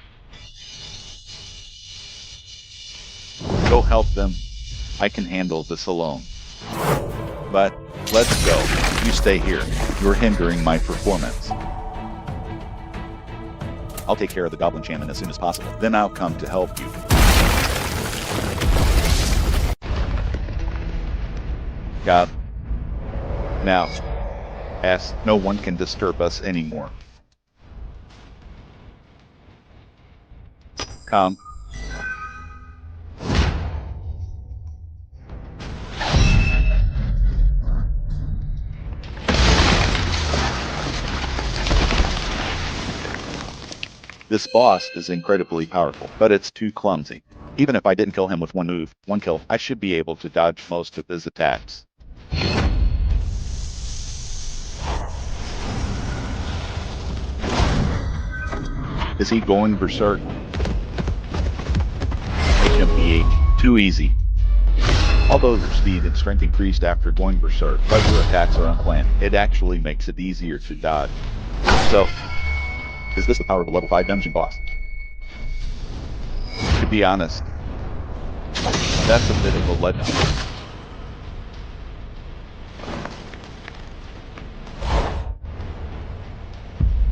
Go help them. I can handle this alone. But, let's go. You stay here. You're hindering my performance. I'll take care of the goblin shaman as soon as possible. Then I'll come to help you. God. Now. No one can disturb us anymore. Come. This boss is incredibly powerful, but it's too clumsy. Even if I didn't kill him with one move, one kill, I should be able to dodge most of his attacks. Is he going berserk? HMPH. Too easy. Although your speed and strength increased after going berserk, but your attacks are unplanned. It actually makes it easier to dodge. So, is this the power of a level 5 dungeon boss? To be honest, that's a bit of a letdown.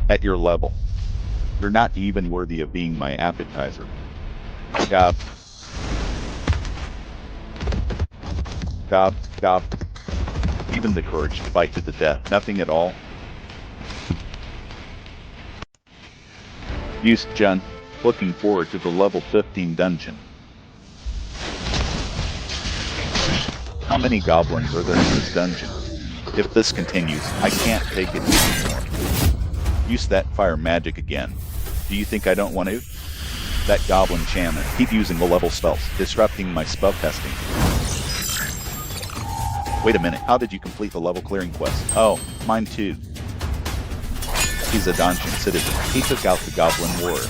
At your level, you're not even worthy of being my appetizer. Gob. Gob, gob. Even the courage to fight to the death. Nothing at all. Use Jun. Looking forward to the level 15 dungeon. How many goblins are there in this dungeon? If this continues, I can't take it anymore. Use that fire magic again. Do you think I don't want to? That goblin shaman. Keep using the level spells, disrupting my spell testing. Wait a minute, how did you complete the level clearing quest? Oh, mine too. He's a dungeon citizen. He took out the goblin warrior.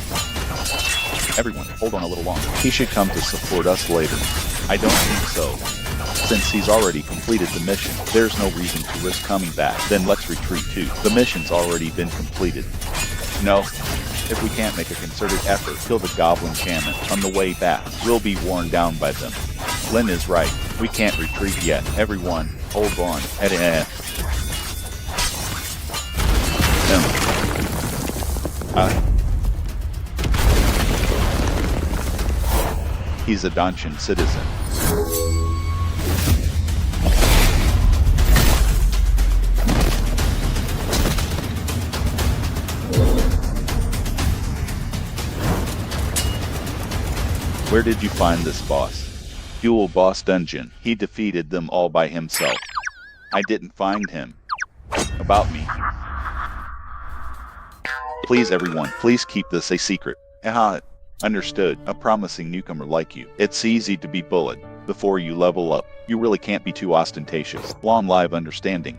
Everyone, hold on a little longer. He should come to support us later. I don't think so. Since he's already completed the mission, there's no reason to risk coming back. Then let's retreat too. The mission's already been completed. No, if we can't make a concerted effort, kill the goblin shaman on the way back. We'll be worn down by them. Lynn is right. We can't retreat yet. Everyone, hold on. He's a dungeon citizen. Where did you find this boss? Duel boss dungeon. He defeated them all by himself. I didn't find him. About me. Please everyone, please keep this a secret. Understood. A promising newcomer like you. It's easy to be bullied. Before you level up, you really can't be too ostentatious. Long live understanding.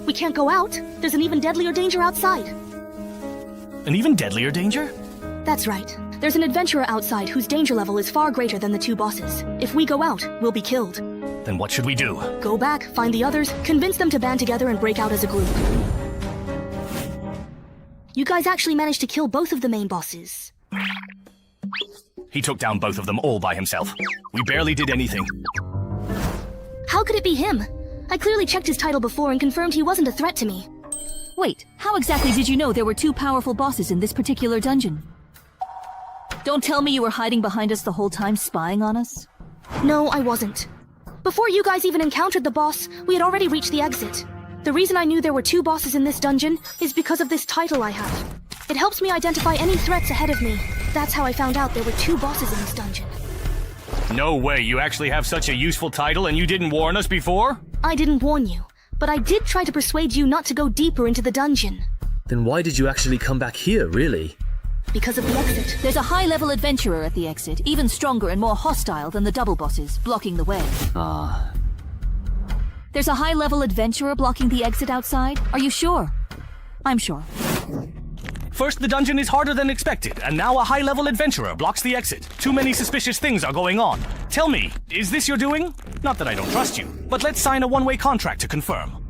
We can't go out. There's an even deadlier danger outside. An even deadlier danger? That's right. There's an adventurer outside whose danger level is far greater than the two bosses. If we go out, we'll be killed. Then what should we do? Go back, find the others, convince them to band together and break out as a group. You guys actually managed to kill both of the main bosses. He took down both of them all by himself. We barely did anything. How could it be him? I clearly checked his title before and confirmed he wasn't a threat to me. Wait, how exactly did you know there were two powerful bosses in this particular dungeon? Don't tell me you were hiding behind us the whole time, spying on us? No, I wasn't. Before you guys even encountered the boss, we had already reached the exit. The reason I knew there were two bosses in this dungeon is because of this title I have. It helps me identify any threats ahead of me. That's how I found out there were two bosses in this dungeon. No way, you actually have such a useful title and you didn't warn us before? I didn't warn you, but I did try to persuade you not to go deeper into the dungeon. Then why did you actually come back here, really? Because of the exit. There's a high-level adventurer at the exit, even stronger and more hostile than the double bosses, blocking the way. There's a high-level adventurer blocking the exit outside? Are you sure? I'm sure. First, the dungeon is harder than expected, and now a high-level adventurer blocks the exit. Too many suspicious things are going on. Tell me, is this your doing? Not that I don't trust you, but let's sign a one-way contract to confirm.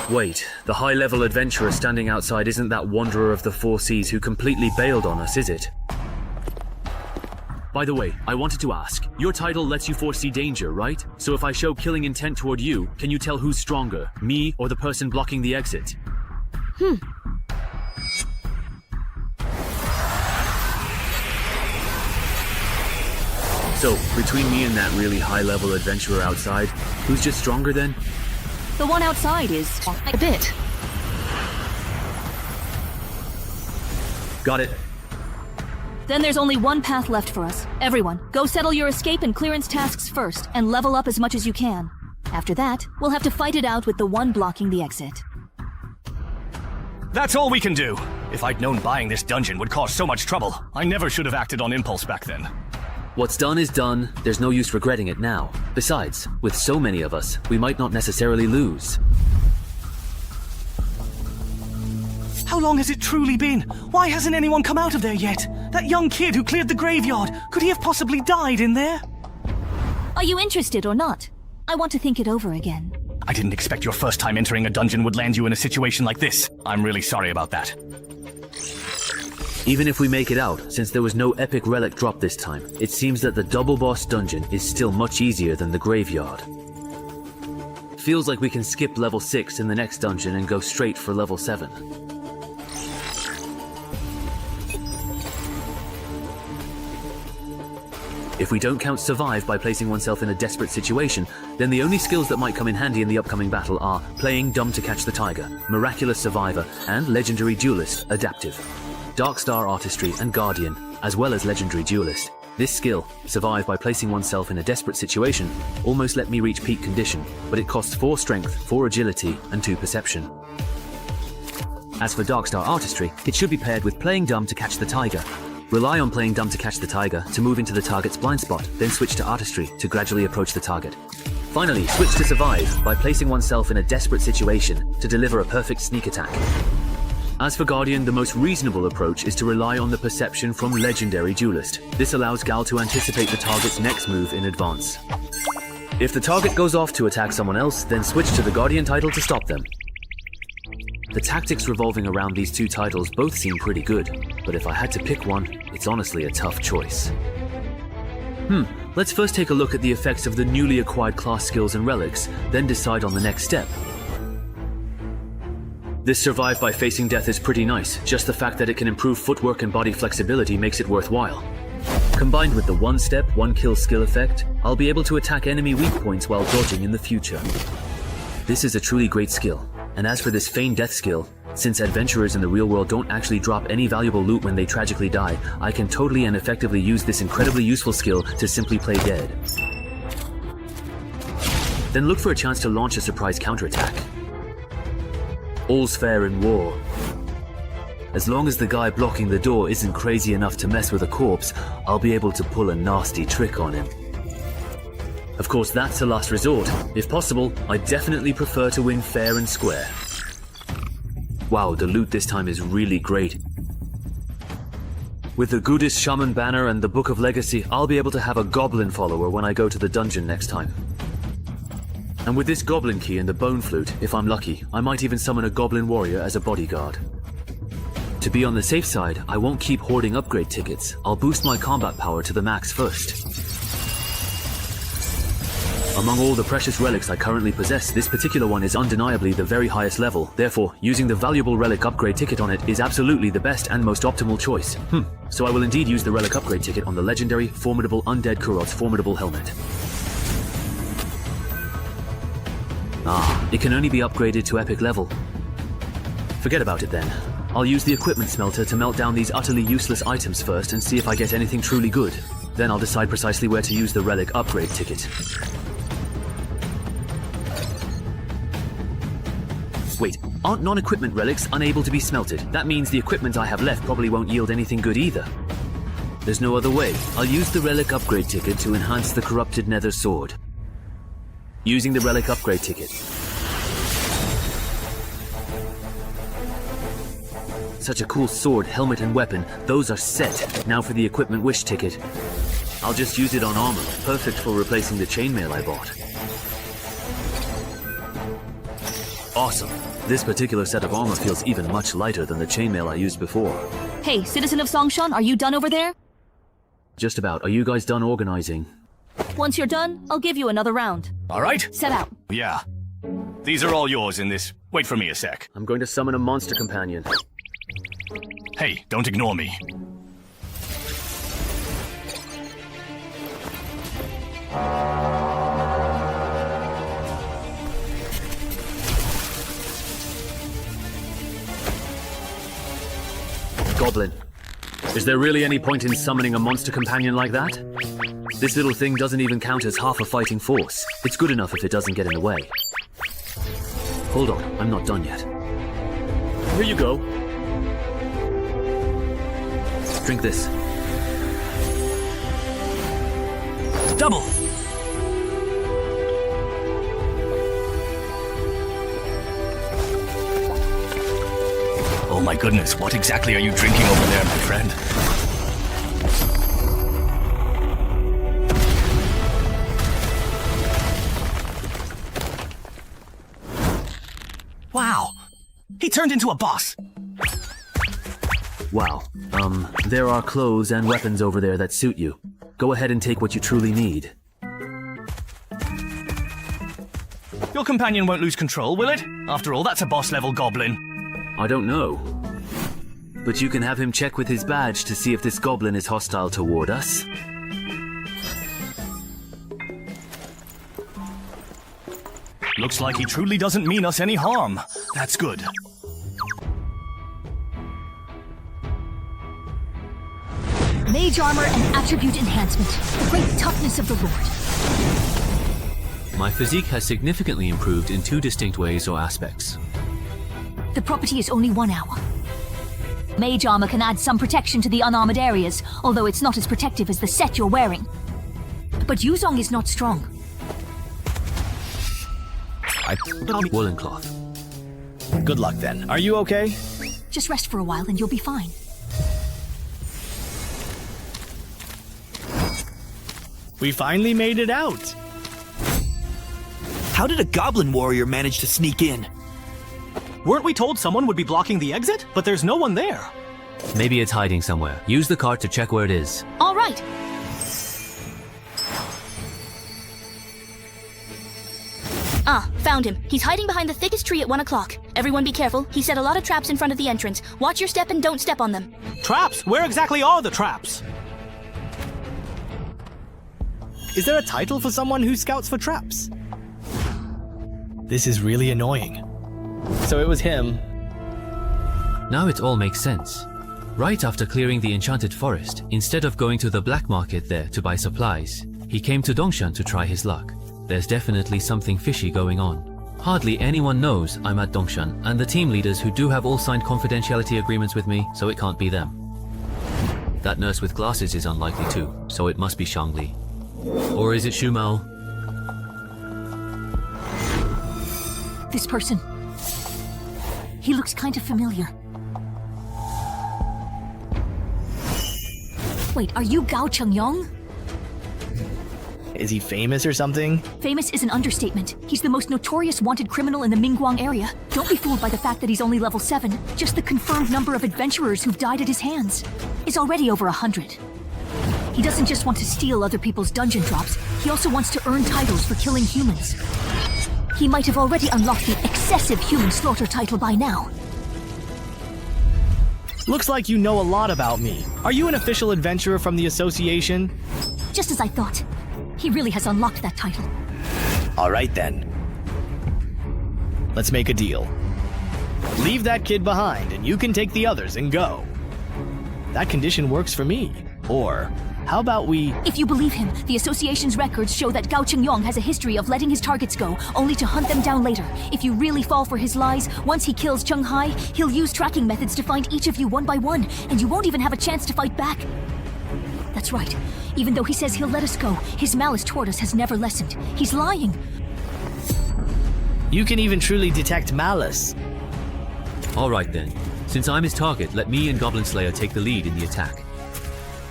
Wait, the high-level adventurer standing outside isn't that wanderer of the four seas who completely bailed on us, is it? By the way, I wanted to ask, your title lets you foresee danger, right? So if I show killing intent toward you, can you tell who's stronger, me or the person blocking the exit? So, between me and that really high-level adventurer outside, who's just stronger then? The one outside is a bit. Got it. Then there's only one path left for us. Everyone, go settle your escape and clearance tasks first, and level up as much as you can. After that, we'll have to fight it out with the one blocking the exit. That's all we can do. If I'd known buying this dungeon would cause so much trouble, I never should have acted on impulse back then. What's done is done, there's no use regretting it now. Besides, with so many of us, we might not necessarily lose. How long has it truly been? Why hasn't anyone come out of there yet? That young kid who cleared the graveyard, could he have possibly died in there? Are you interested or not? I want to think it over again. I didn't expect your first time entering a dungeon would land you in a situation like this. I'm really sorry about that. Even if we make it out, since there was no epic relic drop this time, it seems that the double boss dungeon is still much easier than the graveyard. Feels like we can skip level 6 in the next dungeon and go straight for level 7. If we don't count survive by placing oneself in a desperate situation, then the only skills that might come in handy in the upcoming battle are playing dumb to catch the tiger, miraculous survivor, and legendary duelist, adaptive. Dark Star Artistry and Guardian, as well as legendary duelist. This skill, survive by placing oneself in a desperate situation, almost let me reach peak condition, but it costs 4 strength, 4 agility, and 2 perception. As for Dark Star Artistry, it should be paired with playing dumb to catch the tiger. Rely on playing dumb to catch the tiger to move into the target's blind spot, then switch to artistry to gradually approach the target. Finally, switch to survive by placing oneself in a desperate situation to deliver a perfect sneak attack. As for Guardian, the most reasonable approach is to rely on the perception from legendary duelist. This allows Gal to anticipate the target's next move in advance. If the target goes off to attack someone else, then switch to the Guardian title to stop them. The tactics revolving around these 2 titles both seem pretty good, but if I had to pick one, it's honestly a tough choice. Let's first take a look at the effects of the newly acquired class skills and relics, then decide on the next step. This survive by facing death is pretty nice, just the fact that it can improve footwork and body flexibility makes it worthwhile. Combined with the 1-step, 1-kill skill effect, I'll be able to attack enemy weak points while dodging in the future. This is a truly great skill. And as for this feigned death skill, since adventurers in the real world don't actually drop any valuable loot when they tragically die, I can totally and effectively use this incredibly useful skill to simply play dead. Then look for a chance to launch a surprise counterattack. All's fair in war. As long as the guy blocking the door isn't crazy enough to mess with a corpse, I'll be able to pull a nasty trick on him. Of course, that's a last resort. If possible, I definitely prefer to win fair and square. Wow, the loot this time is really great. With the Goodest Shaman banner and the Book of Legacy, I'll be able to have a goblin follower when I go to the dungeon next time. And with this goblin key and the bone flute, if I'm lucky, I might even summon a goblin warrior as a bodyguard. To be on the safe side, I won't keep hoarding upgrade tickets. I'll boost my combat power to the max first. Among all the precious relics I currently possess, this particular one is undeniably the very highest level. Therefore, using the valuable relic upgrade ticket on it is absolutely the best and most optimal choice. So I will indeed use the relic upgrade ticket on the legendary, formidable Undead Kurot's formidable helmet. It can only be upgraded to epic level. Forget about it then. I'll use the equipment smelter to melt down these utterly useless items first and see if I get anything truly good. Then I'll decide precisely where to use the relic upgrade ticket. Wait, aren't non-equipment relics unable to be smelted? That means the equipment I have left probably won't yield anything good either. There's no other way. I'll use the relic upgrade ticket to enhance the corrupted nether sword. Using the relic upgrade ticket. Such a cool sword, helmet, and weapon. Those are set. Now for the equipment wish ticket. I'll just use it on armor. Perfect for replacing the chainmail I bought. Awesome. This particular set of armor feels even much lighter than the chainmail I used before. Hey, citizen of Songshan, are you done over there? Just about. Are you guys done organizing? Once you're done, I'll give you another round. All right. Set out. Yeah. These are all yours in this. Wait for me a sec. I'm going to summon a monster companion. Hey, don't ignore me. Goblin. Is there really any point in summoning a monster companion like that? This little thing doesn't even count as half a fighting force. It's good enough if it doesn't get in the way. Hold on, I'm not done yet. Here you go. Drink this. Double! Oh my goodness, what exactly are you drinking over there, my friend? Wow! He turned into a boss! Wow. There are clothes and weapons over there that suit you. Go ahead and take what you truly need. Your companion won't lose control, will it? After all, that's a boss-level goblin. I don't know. But you can have him check with his badge to see if this goblin is hostile toward us. Looks like he truly doesn't mean us any harm. That's good. Mage armor and attribute enhancement. The great toughness of the Lord. My physique has significantly improved in 2 distinct ways or aspects. The property is only 1 hour. Mage armor can add some protection to the unarmored areas, although it's not as protective as the set you're wearing. But Yuzong is not strong. I put on woolen cloth. Good luck then. Are you okay? Just rest for a while and you'll be fine. We finally made it out. How did a goblin warrior manage to sneak in? Weren't we told someone would be blocking the exit? But there's no one there. Maybe it's hiding somewhere. Use the cart to check where it is. All right. Ah, found him. He's hiding behind the thickest tree at 1 o'clock. Everyone be careful. He set a lot of traps in front of the entrance. Watch your step and don't step on them. Traps? Where exactly are the traps? Is there a title for someone who scouts for traps? This is really annoying. So it was him. Now it all makes sense. Right after clearing the enchanted forest, instead of going to the black market there to buy supplies, he came to Dongshan to try his luck. There's definitely something fishy going on. Hardly anyone knows I'm at Dongshan, and the team leaders who do have all signed confidentiality agreements with me, so it can't be them. That nurse with glasses is unlikely too, so it must be Shangli. Or is it Shumao? This person. He looks kind of familiar. Wait, are you Gao Chengyong? Is he famous or something? Famous is an understatement. He's the most notorious wanted criminal in the Mingguang area. Don't be fooled by the fact that he's only level 7. Just the confirmed number of adventurers who've died at his hands is already over 100. He doesn't just want to steal other people's dungeon drops, he also wants to earn titles for killing humans. He might have already unlocked the excessive human slaughter title by now. Looks like you know a lot about me. Are you an official adventurer from the association? Just as I thought. He really has unlocked that title. All right then. Let's make a deal. Leave that kid behind and you can take the others and go. That condition works for me. Or, how about we... If you believe him, the association's records show that Gao Chengyong has a history of letting his targets go, only to hunt them down later. If you really fall for his lies, once he kills Chenghai, he'll use tracking methods to find each of you one by one, and you won't even have a chance to fight back. That's right. Even though he says he'll let us go, his malice toward us has never lessened. He's lying. You can even truly detect malice. Alright then. Since I'm his target, let me and Goblin Slayer take the lead in the attack.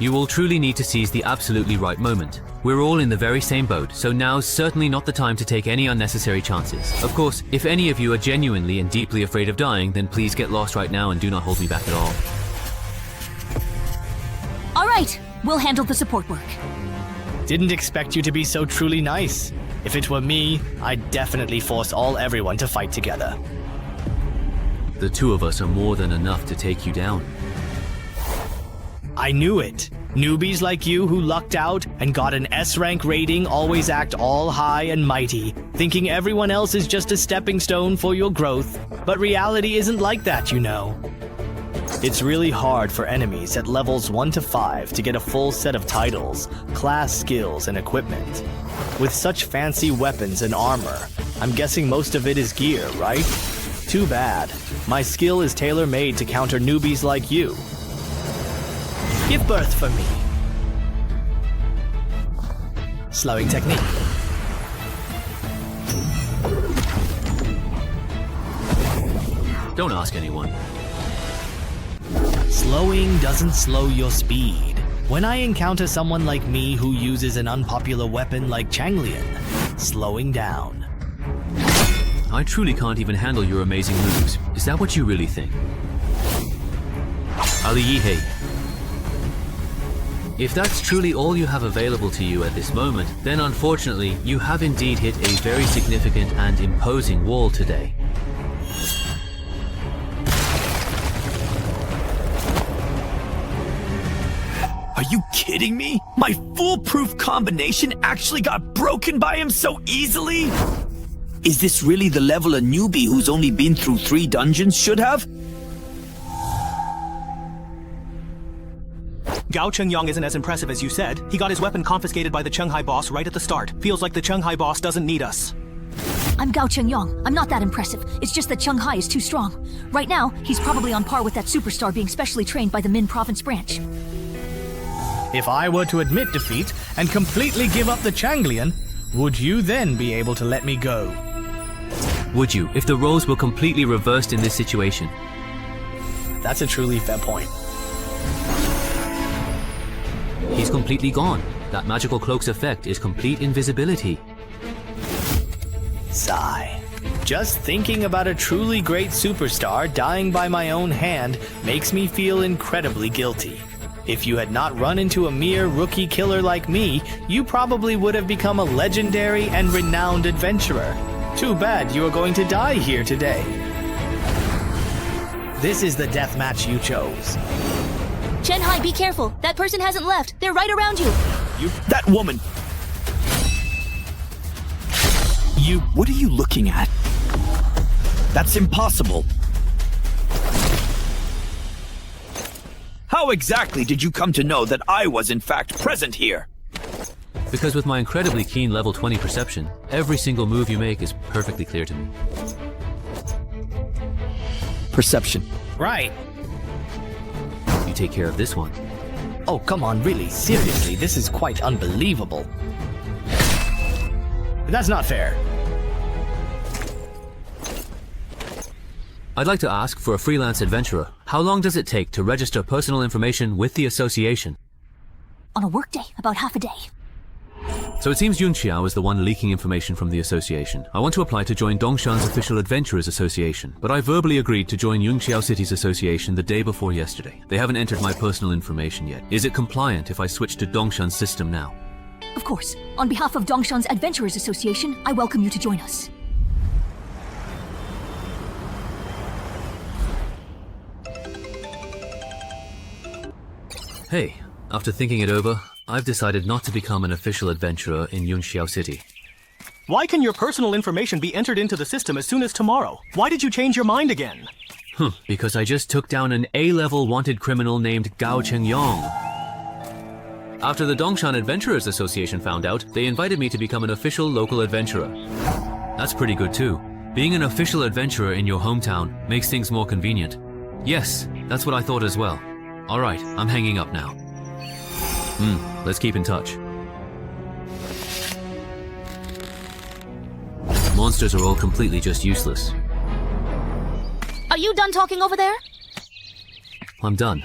You will truly need to seize the absolutely right moment. We're all in the very same boat, so now's certainly not the time to take any unnecessary chances. Of course, if any of you are genuinely and deeply afraid of dying, then please get lost right now and do not hold me back at all. Alright, we'll handle the support work. Didn't expect you to be so truly nice. If it were me, I'd definitely force everyone to fight together. The two of us are more than enough to take you down. I knew it. Newbies like you who lucked out and got an S-rank rating always act all high and mighty, thinking everyone else is just a stepping stone for your growth. But reality isn't like that, you know. It's really hard for enemies at levels 1 to 5 to get a full set of titles, class skills, and equipment. With such fancy weapons and armor, I'm guessing most of it is gear, right? Too bad. My skill is tailor-made to counter newbies like you. Give birth for me. Slowing technique. Don't ask anyone. Slowing doesn't slow your speed. When I encounter someone like me who uses an unpopular weapon like Changlian, slowing down. I truly can't even handle your amazing moves. Is that what you really think? Ali Yihei. If that's truly all you have available to you at this moment, then unfortunately, you have indeed hit a very significant and imposing wall today. Are you kidding me? My foolproof combination actually got broken by him so easily? Is this really the level a newbie who's only been through 3 dungeons should have? Gao Chengyang isn't as impressive as you said. He got his weapon confiscated by the Chenghai boss right at the start. Feels like the Chenghai boss doesn't need us. I'm Gao Chengyang. I'm not that impressive. It's just that Chenghai is too strong. Right now, he's probably on par with that superstar being specially trained by the Min province branch. If I were to admit defeat and completely give up the Changlian, would you then be able to let me go? Would you, if the roles were completely reversed in this situation? That's a truly fair point. He's completely gone. That magical cloak's effect is complete invisibility. Sigh. Just thinking about a truly great superstar dying by my own hand makes me feel incredibly guilty. If you had not run into a mere rookie killer like me, you probably would have become a legendary and renowned adventurer. Too bad you are going to die here today. This is the death match you chose. Chenhai, be careful. That person hasn't left. They're right around you. That woman! What are you looking at? That's impossible. How exactly did you come to know that I was in fact present here? Because with my incredibly keen level 20 perception, every single move you make is perfectly clear to me. Perception. Right. You take care of this one. Oh, come on, really, seriously, this is quite unbelievable. That's not fair. I'd like to ask, for a freelance adventurer, how long does it take to register personal information with the association? On a workday, about half a day. So it seems Yunqiao is the one leaking information from the association. I want to apply to join Dongshan's official Adventurers Association, but I verbally agreed to join Yunqiao City's association the day before yesterday. They haven't entered my personal information yet. Is it compliant if I switch to Dongshan's system now? Of course. On behalf of Dongshan's Adventurers Association, I welcome you to join us. Hey, after thinking it over, I've decided not to become an official adventurer in Yunqiao City. Why can your personal information be entered into the system as soon as tomorrow? Why did you change your mind again? Because I just took down an A-level wanted criminal named Gao Chengyang. After the Dongshan Adventurers Association found out, they invited me to become an official local adventurer. That's pretty good too. Being an official adventurer in your hometown makes things more convenient. Yes, that's what I thought as well. Alright, I'm hanging up now. Let's keep in touch. Monsters are all completely just useless. Are you done talking over there? I'm done.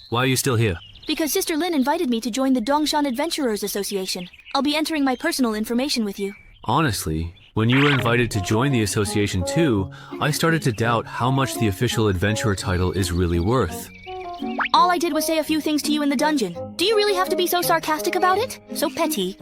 Why are you still here? Because Sister Lin invited me to join the Dongshan Adventurers Association. I'll be entering my personal information with you. Honestly, when you were invited to join the association too, I started to doubt how much the official adventurer title is really worth. All I did was say a few things to you in the dungeon. Do you really have to be so sarcastic about it? So petty?